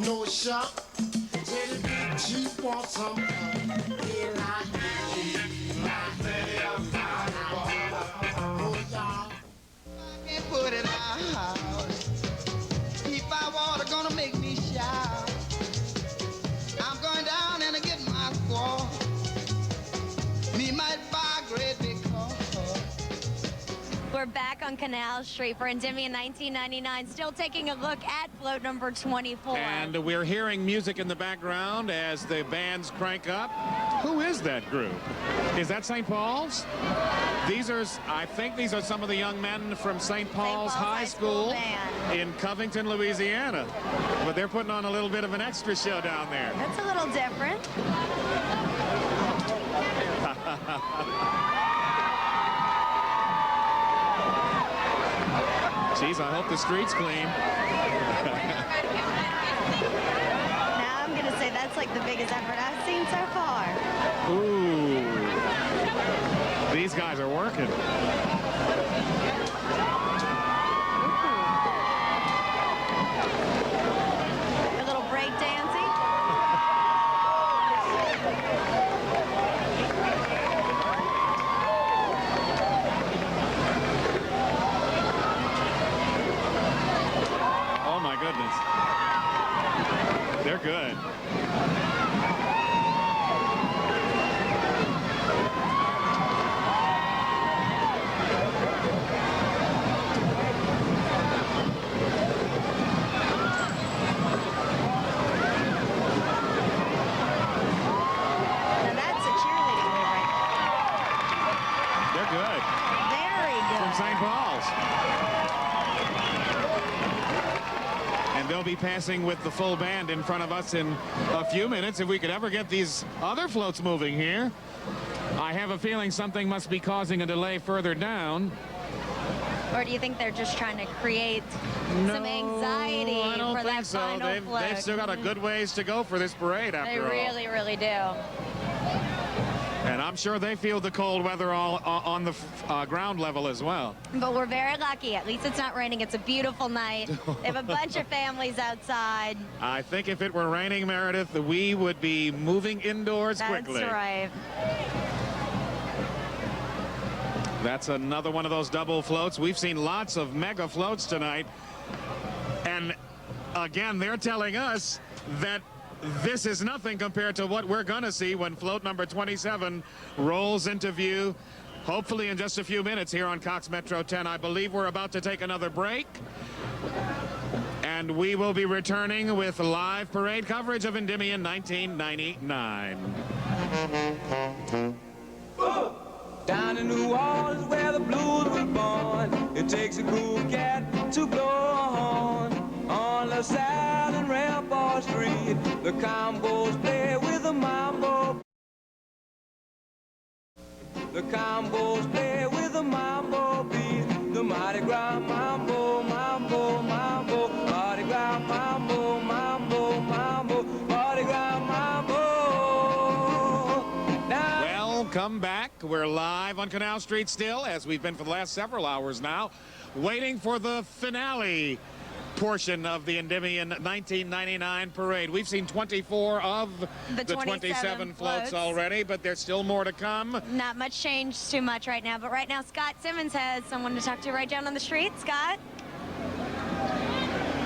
No shop, tell the big Jeep want some. Can't put it out. If I water gonna make me shout. I'm going down and I get my squaw. Me might buy a great big car. We're back on Canal Street for Endymion 1999, still taking a look at float number 24. And we're hearing music in the background as the bands crank up. Who is that group? Is that St. Paul's? I think these are some of the young men from St. Paul's High School in Covington, Louisiana. But they're putting on a little bit of an extra show down there. That's a little different. Geez, I hope the street's clean. Now I'm going to say that's like the biggest effort I've seen so far. Ooh. These guys are working. A little break dancing. Oh my goodness. They're good. Now that's a cheerleading move right there. They're good. Very good. From St. Paul's. And they'll be passing with the full band in front of us in a few minutes if we could ever get these other floats moving here. I have a feeling something must be causing a delay further down. Or do you think they're just trying to create some anxiety I don't for think that so. final They've float? still got a good ways to go for this parade after They all. really, really do. And I'm sure they feel the cold weather all on the ground level as well. But we're very lucky. At least it's not raining. It's a beautiful night. They have a bunch of families outside. I think if it were raining, Meredith, we would be moving indoors quickly. That's right. That's another one of those double floats. We've seen lots of mega floats tonight. And again, they're telling us that this is nothing compared to what we're going to see when float number 27 rolls into view, hopefully in just a few minutes here on Cox Metro 10. I believe we're about to take another break. And we will be returning with live parade coverage of Endymion 1999. Down in New Orleans where the blues were born, it takes a cool cat to blow a horn on the Southern Railroad Street. beat. The combos play with the mambo. The combos play with the mambo beat. The Mardi Gras mambo, mambo, mambo. Mardi Gras mambo, mambo, mambo. Mardi Gras mambo. Welcome back. We're live on Canal Street still, as we've been for the last several hours now, waiting for the finale portion of the Endymion 1999 parade. We've seen 24 of the 27 floats already, but there's still more to come. Not much change too much right now, but right now Scott Simmons has someone to talk to right down on the street. Scott?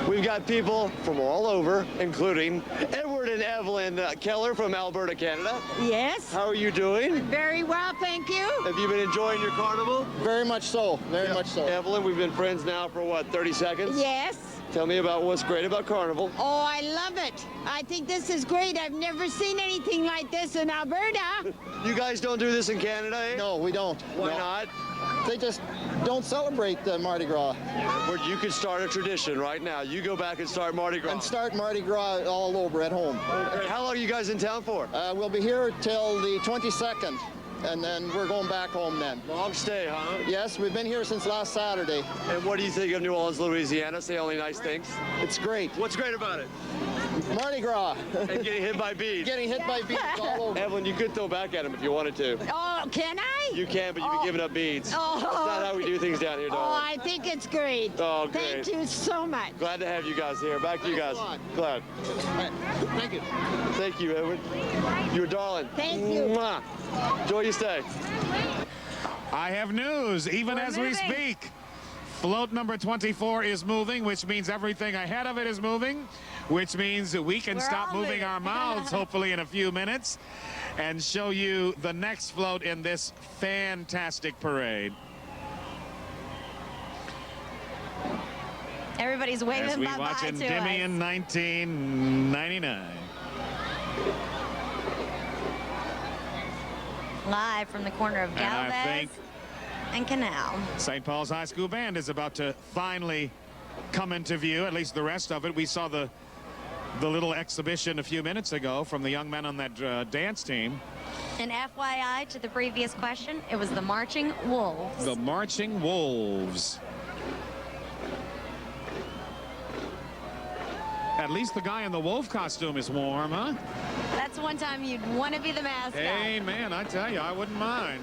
We've got people from all over, including Edward and Evelyn Keller from Alberta, Canada. Yes. How are you doing? Very well, thank you. Have you been enjoying your carnival? Very much so, very much so. Evelyn, we've been friends now for what, 30 seconds? Yes. Tell me about what's great about Carnival. Oh, I love it. I think this is great. I've never seen anything like this in Alberta. You guys don't do this in Canada, eh? No, we don't. Why not? They just don't celebrate the Mardi Gras. Well, you could start a tradition right now. You go back and start Mardi Gras. And start Mardi Gras all over at home. Okay. How long are you guys in town for? We'll be here till the 22nd. And then we're going back home then. Long stay, huh? Yes, we've been here since last Saturday. And what do you think of New Orleans, Louisiana? Say only nice things. It's great. What's great about it? Mardi Gras. And getting hit by bees. Getting hit by bees all over. Evelyn, you could throw back at him if you wanted to. Oh, can I? You can, but you'd be giving up beads. Oh. That's not how we do things down here, Oh, darling. I think it's great. Oh, great. Thank you so much. Glad to have you guys here. Back to you guys. Glad. Right. Thank you. Thank you, Edward. You're a darling. Thank you. Mwah. Enjoy your stay. I have news, even as we speak. Float number 24 is moving, which means everything ahead of it is moving, which means that we can stop moving our mouths, hopefully in a few minutes, and show you the next float in this fantastic parade. Everybody's waving As we bye-bye watch to Endymion us. 1999. Live from the corner of And I Galvez think and Canal. St. Paul's High School Band is about to finally come into view, at least the rest of it. We saw the little exhibition a few minutes ago from the young men on that dance team. And FYI to the previous question, it was the Marching Wolves. The Marching Wolves. At least the guy in the wolf costume is warm, huh? That's one time you'd want to be the mascot. Hey, man, I tell you, I wouldn't mind.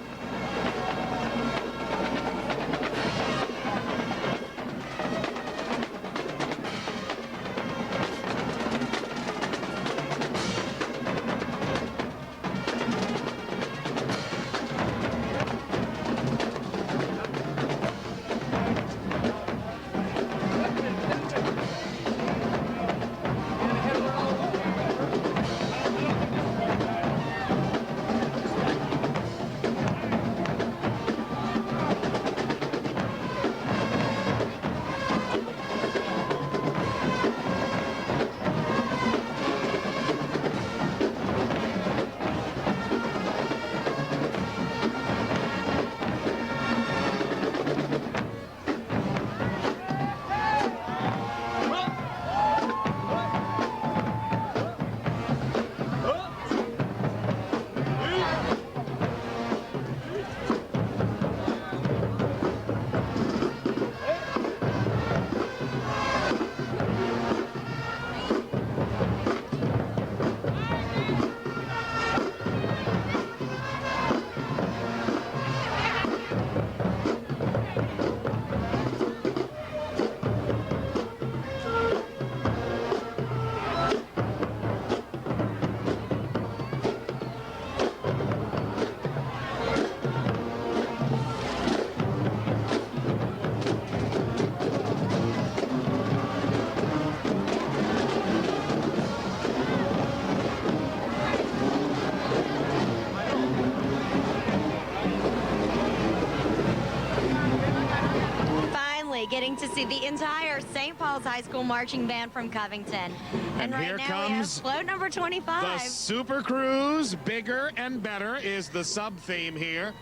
Getting to see the entire St. Paul's High School marching band from Covington. And right here now comes we have float number 25. The Super Cruise, bigger and better, is the sub-theme here.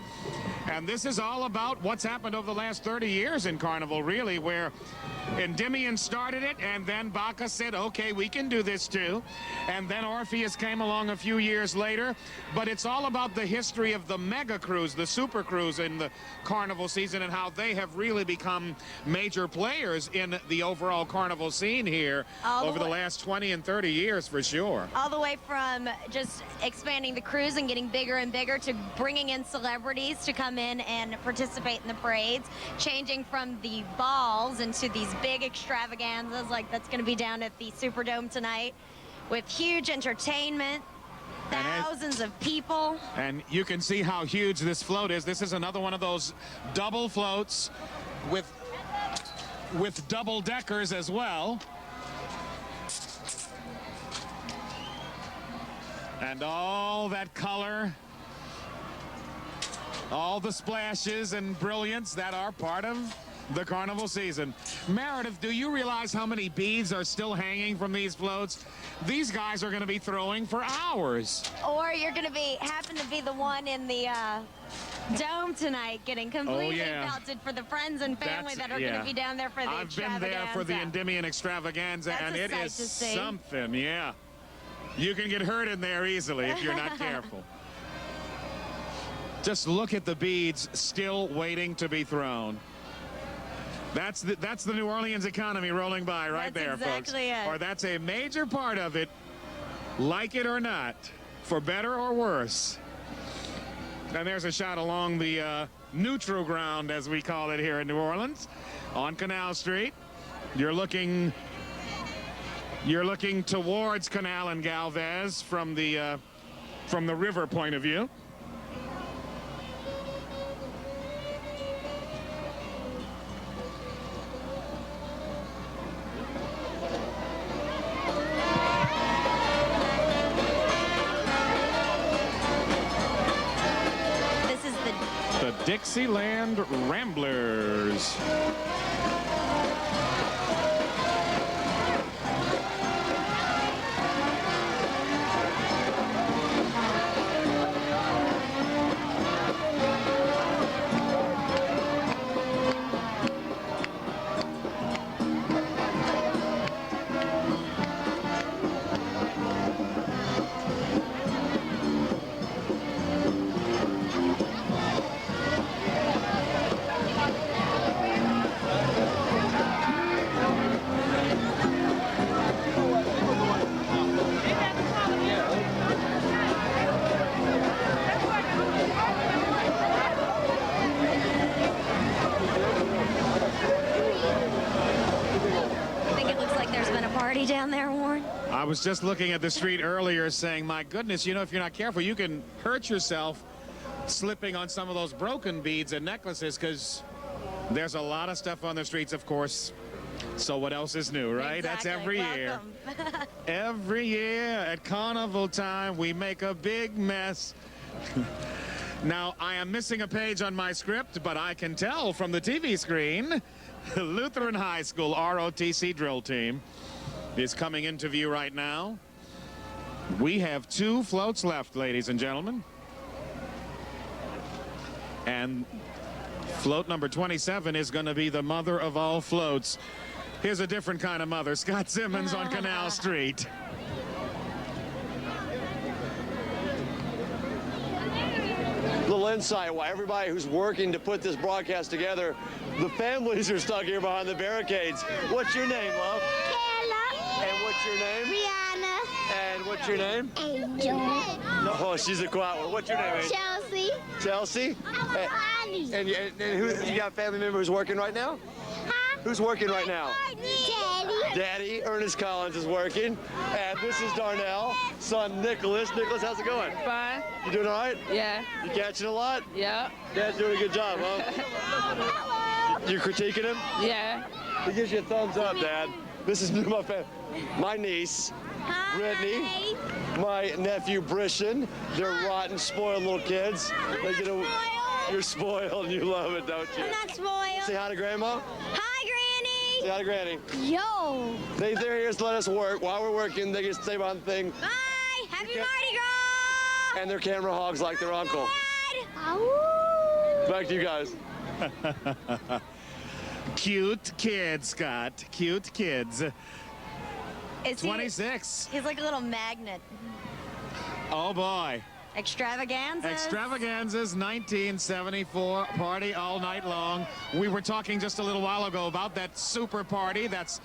And this is all about what's happened over the last 30 years in Carnival, really, where Endymion started it, and then Bacchus said, okay, we can do this too. And then Orpheus came along a few years later. But it's all about the history of the mega crews, the super crews in the carnival season, and how they have really become major players in the overall carnival scene here over the last 20 and 30 years for sure. All the way from just expanding the cruise and getting bigger and bigger to bringing in celebrities to come in and participate in the parades, changing from the balls into these big extravaganzas like that's going to be down at the Superdome tonight with huge entertainment, thousands of people. And you can see how huge this float is. This is another one of those double floats with double deckers as well. And all that color, all the splashes and brilliance that are part of the carnival season. Meredith, do you realize how many beads are still hanging from these floats? These guys are going to be throwing for hours. Or you're going to happen to be the one in the dome tonight getting completely melted for the friends and family that are going to be down there for the extravaganza. I've been there for the Endymion extravaganza, and it is something, yeah. You can get hurt in there easily if you're not careful. Just look at the beads still waiting to be thrown. That's the New Orleans economy rolling by right there, folks. Or that's a major part of it, like it or not, for better or worse. And there's a shot along the neutral ground, as we call it here in New Orleans, on Canal Street. You're looking towards Canal and Galvez from the river point of view. This is the Dixieland Ramblers. down there, Warren? I was just looking at the street earlier saying, my goodness, you know, if you're not careful, you can hurt yourself slipping on some of those broken beads and necklaces, because there's a lot of stuff on the streets, of course. So what else is new, right? Exactly. That's every year. Every year at carnival time, we make a big mess. Now, I am missing a page on my script, but I can tell from the TV screen, Lutheran High School ROTC drill team is coming into view right now. We have 2 floats left, ladies and gentlemen. And float number 27 is going to be the mother of all floats. Here's a different kind of mother, Scott Simmons on Canal Street. Little insight why everybody who's working to put this broadcast together, the families are stuck here behind the barricades. What's your name, love? Kayla. And what's your name? Brianna. And what's your name? Angel. No, oh, she's a quiet one. What's your name, Angel? Chelsea. Chelsea? And who, you got a family member who's working right now? Huh? Who's working right now? Daddy. Daddy, Ernest Collins is working. And this is Darnell, son Nicholas. Nicholas, how's it going? Fine. You doing all right? Yeah. You catching a lot? Yeah. Dad's doing a good job, huh? You critiquing him? Yeah. He gives you a thumbs up, Dad. This is my niece, Brittany, my nephew, Brishan. They're rotten, spoiled little kids. You're spoiled and you love it, don't you? I'm not spoiled. Say hi to Grandma. Hi, Granny. Say hi to Granny. Yo. They're here to let us work. While we're working, they can stay behind the thing. Bye. Happy Mardi Gras. And they're camera hogs like their uncle. Dad. Back to you guys. Cute kids, Scott. Cute kids. Is 26. He's like a little magnet. Oh, boy. Extravaganzas. Extravaganzas, 1974, party all night long. We were talking just a little while ago about that super party that's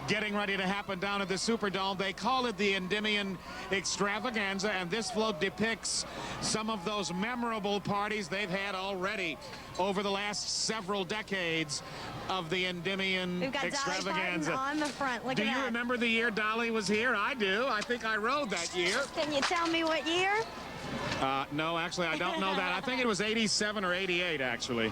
getting ready to happen down at the Superdome. They call it the Endymion Extravaganza, and this float depicts some of those memorable parties they've had already over the last several decades of the Endymion We've got Extravaganza. Dolly Parton on the front. Look Do at you that. remember the year Dolly was here? I do. I think I rode that year. Can you tell me what year? No, actually, I don't know that. I think it was 87 or 88, actually.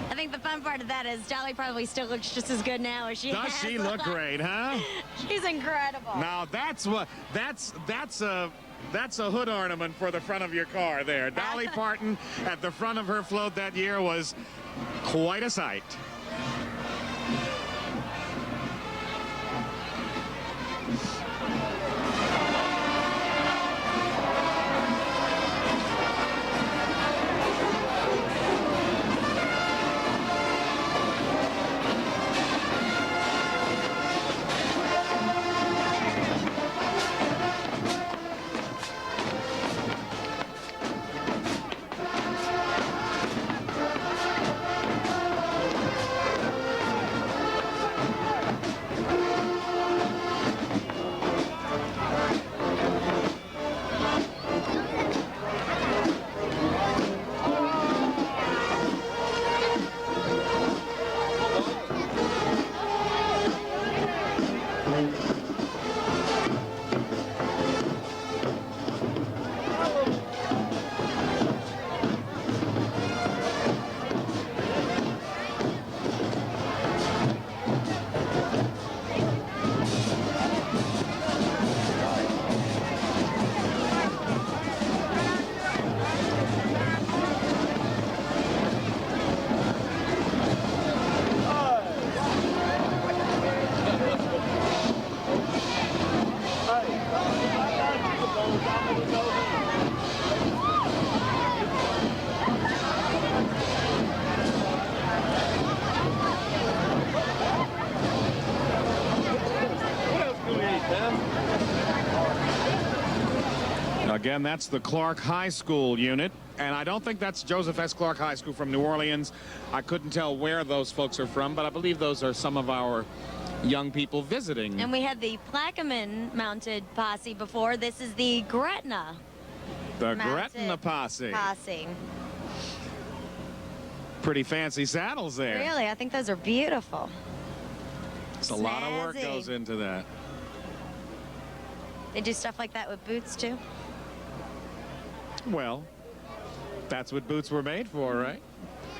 I think the fun part of that is Dolly probably still looks just as good now as she has. Does she look great, huh? She's incredible. Now that's a hood ornament for the front of your car there. Dolly Parton at the front of her float that year was quite a sight. Again, that's the Clark High School unit, and I don't think that's Joseph S. Clark High School from New Orleans. I couldn't tell where those folks are from, but I believe those are some of our young people visiting. And we had the Plaquemine mounted posse before. This is the Gretna. The Gretna posse. Pretty fancy saddles there. Really, I think those are beautiful. It's a lot of work goes into that. They do stuff like that with boots too. Well, that's what boots were made for, right?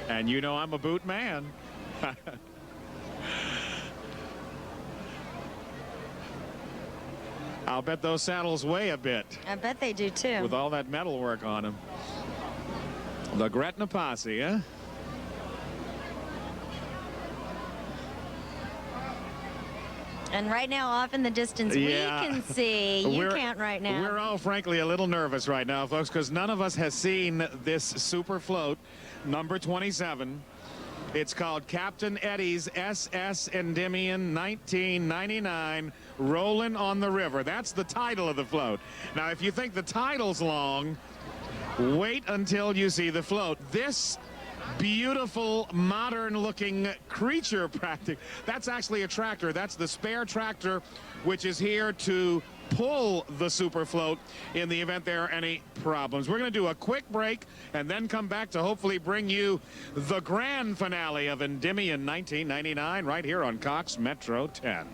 And you know I'm a boot man. I'll bet those saddles weigh a bit. I bet they do too. With all that metal work on them. The Gretna posse, huh? And right now, off in the distance, we can see. You can't right now. We're all, frankly, a little nervous right now, folks, because none of us has seen this super float, number 27. It's called Captain Eddie's SS Endymion 1999, Rolling on the River. That's the title of the float. Now, if you think the title's long, wait until you see the float. This beautiful, modern-looking creature that's actually a tractor. That's the spare tractor, which is here to pull the super float in the event there are any problems. We're going to do a quick break and then come back to hopefully bring you the grand finale of Endymion 1999 right here on Cox Metro 10.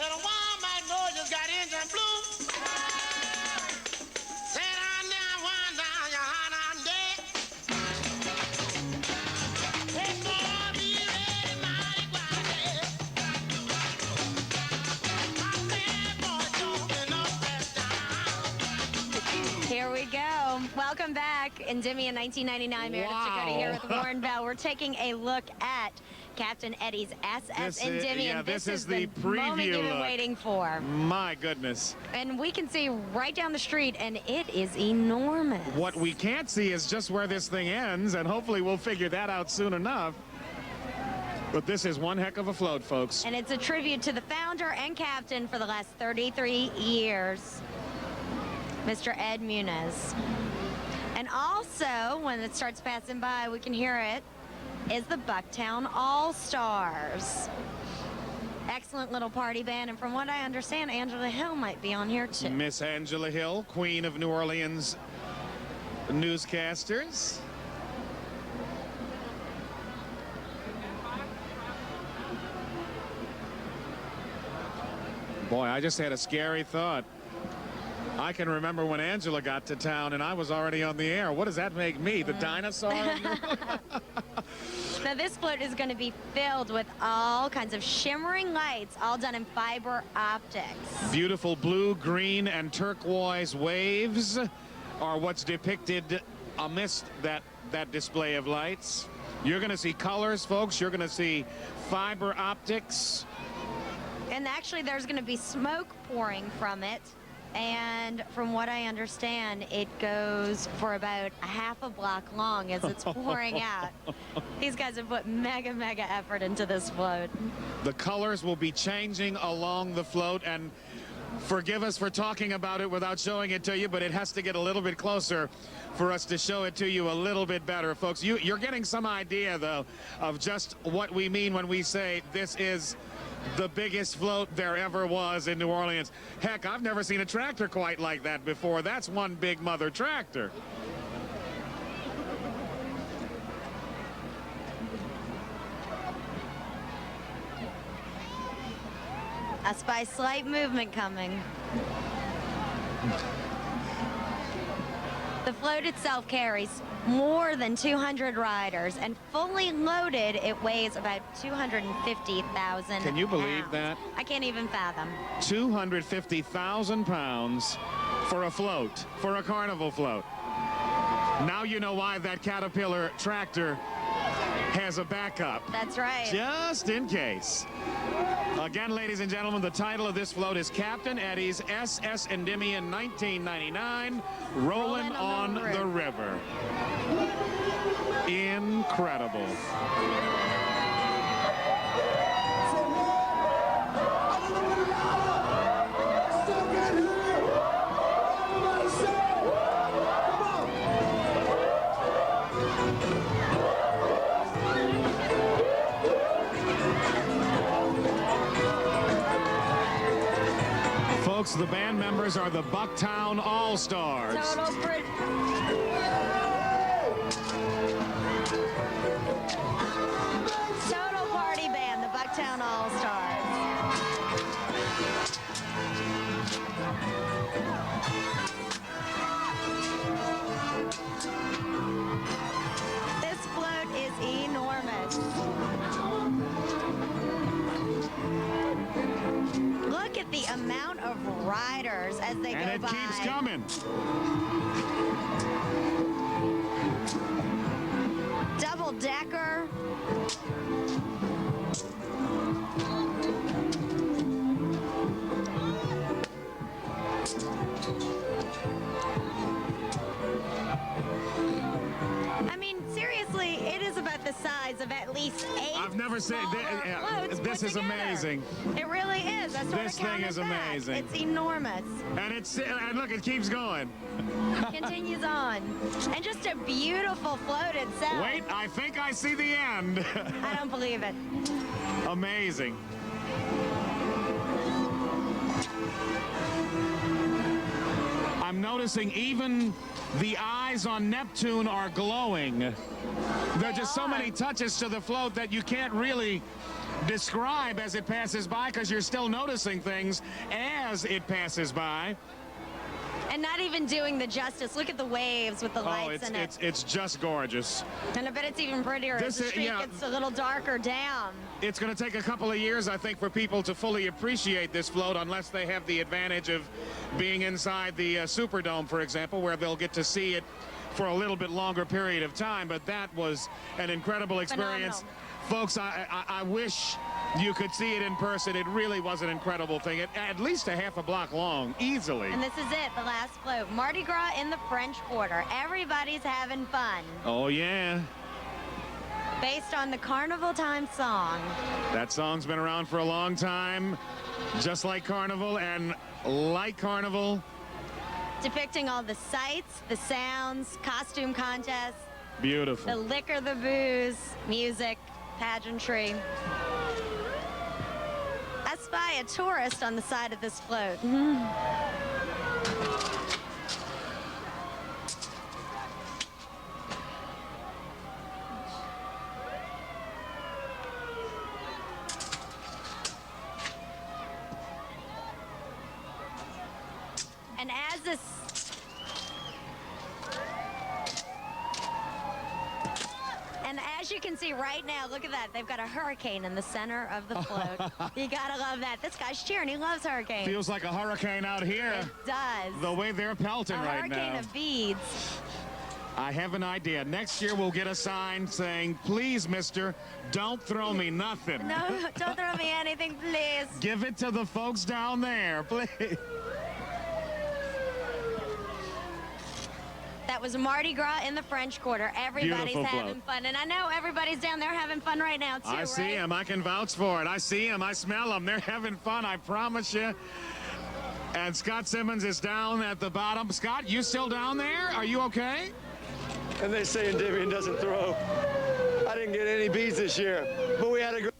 And Here we go. Welcome back. Endymion 1999, Meredith Dakota here with Warren Bell. We're taking a look at Captain Eddie's SS Endymion. This is the moment you've preview been look. waiting for. My goodness. And we can see right down the street, and it is enormous. What we can't see is just where this thing ends, and hopefully we'll figure that out soon enough. But this is one heck of a float, folks. And it's a tribute to the founder and captain for the last 33 years, Mr. Ed Muniz. And also, when it starts passing by, we can hear it, is the Bucktown All-Stars. Excellent little party band, and from what I understand, Angela Hill might be on here too. Miss Angela Hill, Queen of New Orleans newscasters. Boy, I just had a scary thought. I can remember when Angela got to town and I was already on the air. What does that make me, the dinosaur? Now this float is going to be filled with all kinds of shimmering lights, all done in fiber optics. Beautiful blue, green, and turquoise waves are what's depicted amidst that display of lights. You're going to see colors, folks. You're going to see fiber optics. And actually, there's going to be smoke pouring from it. And from what I understand, it goes for about a half a block long as it's pouring out. These guys have put mega effort into this float. The colors will be changing along the float, and forgive us for talking about it without showing it to you, but it has to get a little bit closer for us to show it to you a little bit better. Folks, you're getting some idea, though, of just what we mean when we say this is the biggest float there ever was in New Orleans. Heck, I've never seen a tractor quite like that before. That's one big mother tractor. I spy slight movement coming. The float itself carries more than 200 riders, and fully loaded, it weighs about 250,000 Can you believe pounds. that? I can't even fathom. 250,000 pounds for a float, for a carnival float. Now you know why that Caterpillar tractor has a backup. That's right. Just in case. Again, ladies and gentlemen, the title of this float is Captain Eddie's SS Endymion 1999, Rolling on the River. Incredible. Folks, the band members are the Bucktown All-Stars. Total party band, the Bucktown All-Stars. This float is enormous. Look at the amount of riders as they go by. And it keeps coming. Double decker. I mean, seriously, it is about the size of at least 8. I've never seen this is amazing. It really is. That's This thing is amazing. It's enormous. And look, it keeps going. Continues on. And just a beautiful float itself. Wait, I think I see the end. I don't believe it. Amazing. I'm noticing even the eyes on Neptune are glowing. There are just so many touches to the float that you can't really describe as it passes by, because you're still noticing things as it passes by. And not even even doing the justice. Look at the waves with the lights in it. It's just gorgeous. And I bet it's even prettier as the street gets a little darker down. It's going to take a couple of years, I think, for people to fully appreciate this float, unless they have the advantage of being inside the Superdome, for example, where they'll get to see it for a little bit longer period of time. But that was an incredible experience. Phenomenal. Folks, I wish you could see it in person. It really was an incredible thing. At least a half a block long, easily. And this is it, the last float. Mardi Gras in the French Quarter. Everybody's having fun. Oh, yeah. Based on the Carnival Time song. That song's been around for a long time, just like Carnival, and like Carnival. Depicting all the sights, the sounds, costume contests. Beautiful. The liquor, the booze, music, pageantry. I spy a tourist on the side of this float. And as this as you can see right now, look at that. They've got a hurricane in the center of the float. You gotta love that. This guy's cheering. He loves hurricanes. Feels like a hurricane out here. It does. The way they're pelting right now. A hurricane of beads. I have an idea. Next year we'll get a sign saying, "Please, mister, don't throw me nothing." No, don't throw me anything, please. Give it to the folks down there, please. That was Mardi Gras in the French Quarter. Everybody's Beautiful having float. fun. And I know everybody's down there having fun right now, too, I see them. I can vouch for it. I see them. I smell them. They're having fun, I promise you. And Scott Simmons is down at the bottom. Scott, you still down there? Are you okay? And they say Endymion doesn't throw. I didn't get any beads this year, but we had a great.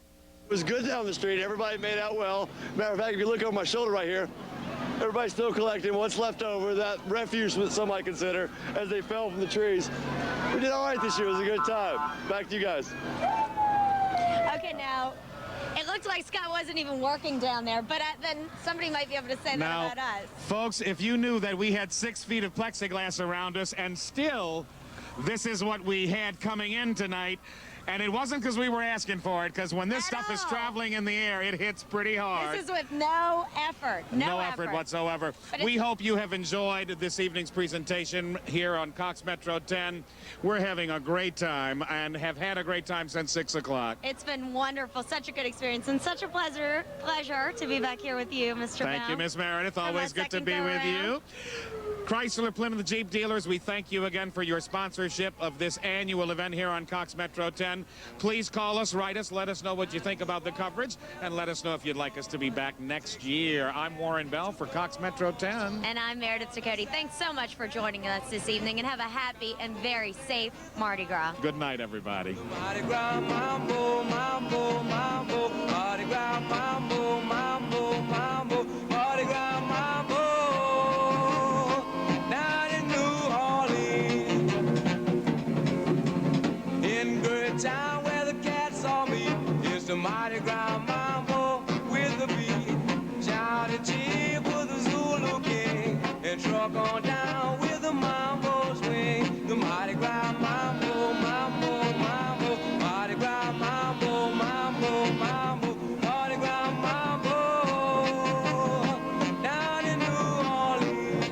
It was good down the street. Everybody made out well. Matter of fact, if you look over my shoulder right here, everybody's still collecting what's left over, that refuse, what some might consider, as they fell from the trees. We did all right this year. It was a good time. Back to you guys. Okay, now, it looked like Scott wasn't even working down there, but then somebody might be able to say Now, that about us. folks, if you knew that we had 6 feet of plexiglass around us, and still, this is what we had coming in tonight. And it wasn't because we were asking for it, because when this stuff is traveling in the air, it hits pretty hard. This is with no effort. No effort whatsoever. We hope you have enjoyed this evening's presentation here on Cox Metro 10. We're having a great time and have had a great time since 6 o'clock. It's been wonderful. Such a good experience and such a pleasure to be back here with you, Mr. Thank you, Miss Meredith. Always good to be with you. Chrysler Plymouth Jeep dealers, we thank you again for your sponsorship of this annual event here on Cox Metro 10. Please call us, write us, let us know what you think about the coverage, and let us know if you'd like us to be back next year. I'm Warren Bell for Cox Metro 10. And I'm Meredith Ducote. Thanks so much for joining us this evening, and have a happy and very safe Mardi Gras. Good night, everybody. Mardi Gras, mambo, mambo, mambo. Mardi Gras, mambo, mambo, mambo. Mardi Gras, mambo. Down in New Orleans, in good town where the cats all meet, is the Mardi Gras mambo with the beat. Shout a cheer for the Zulu king, and truck on down with the mambo swing. The Mardi Gras mambo, mambo, mambo. Mardi Gras mambo, mambo, mambo. Mardi Gras mambo down in New Orleans.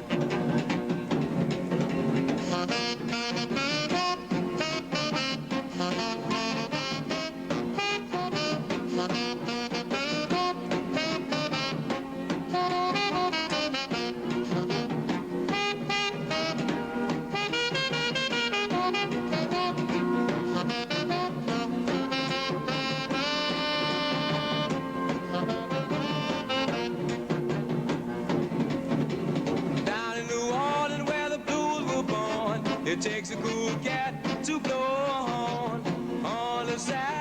Down in New Orleans where the blues were born, it takes a cool cat to blow a horn on the side.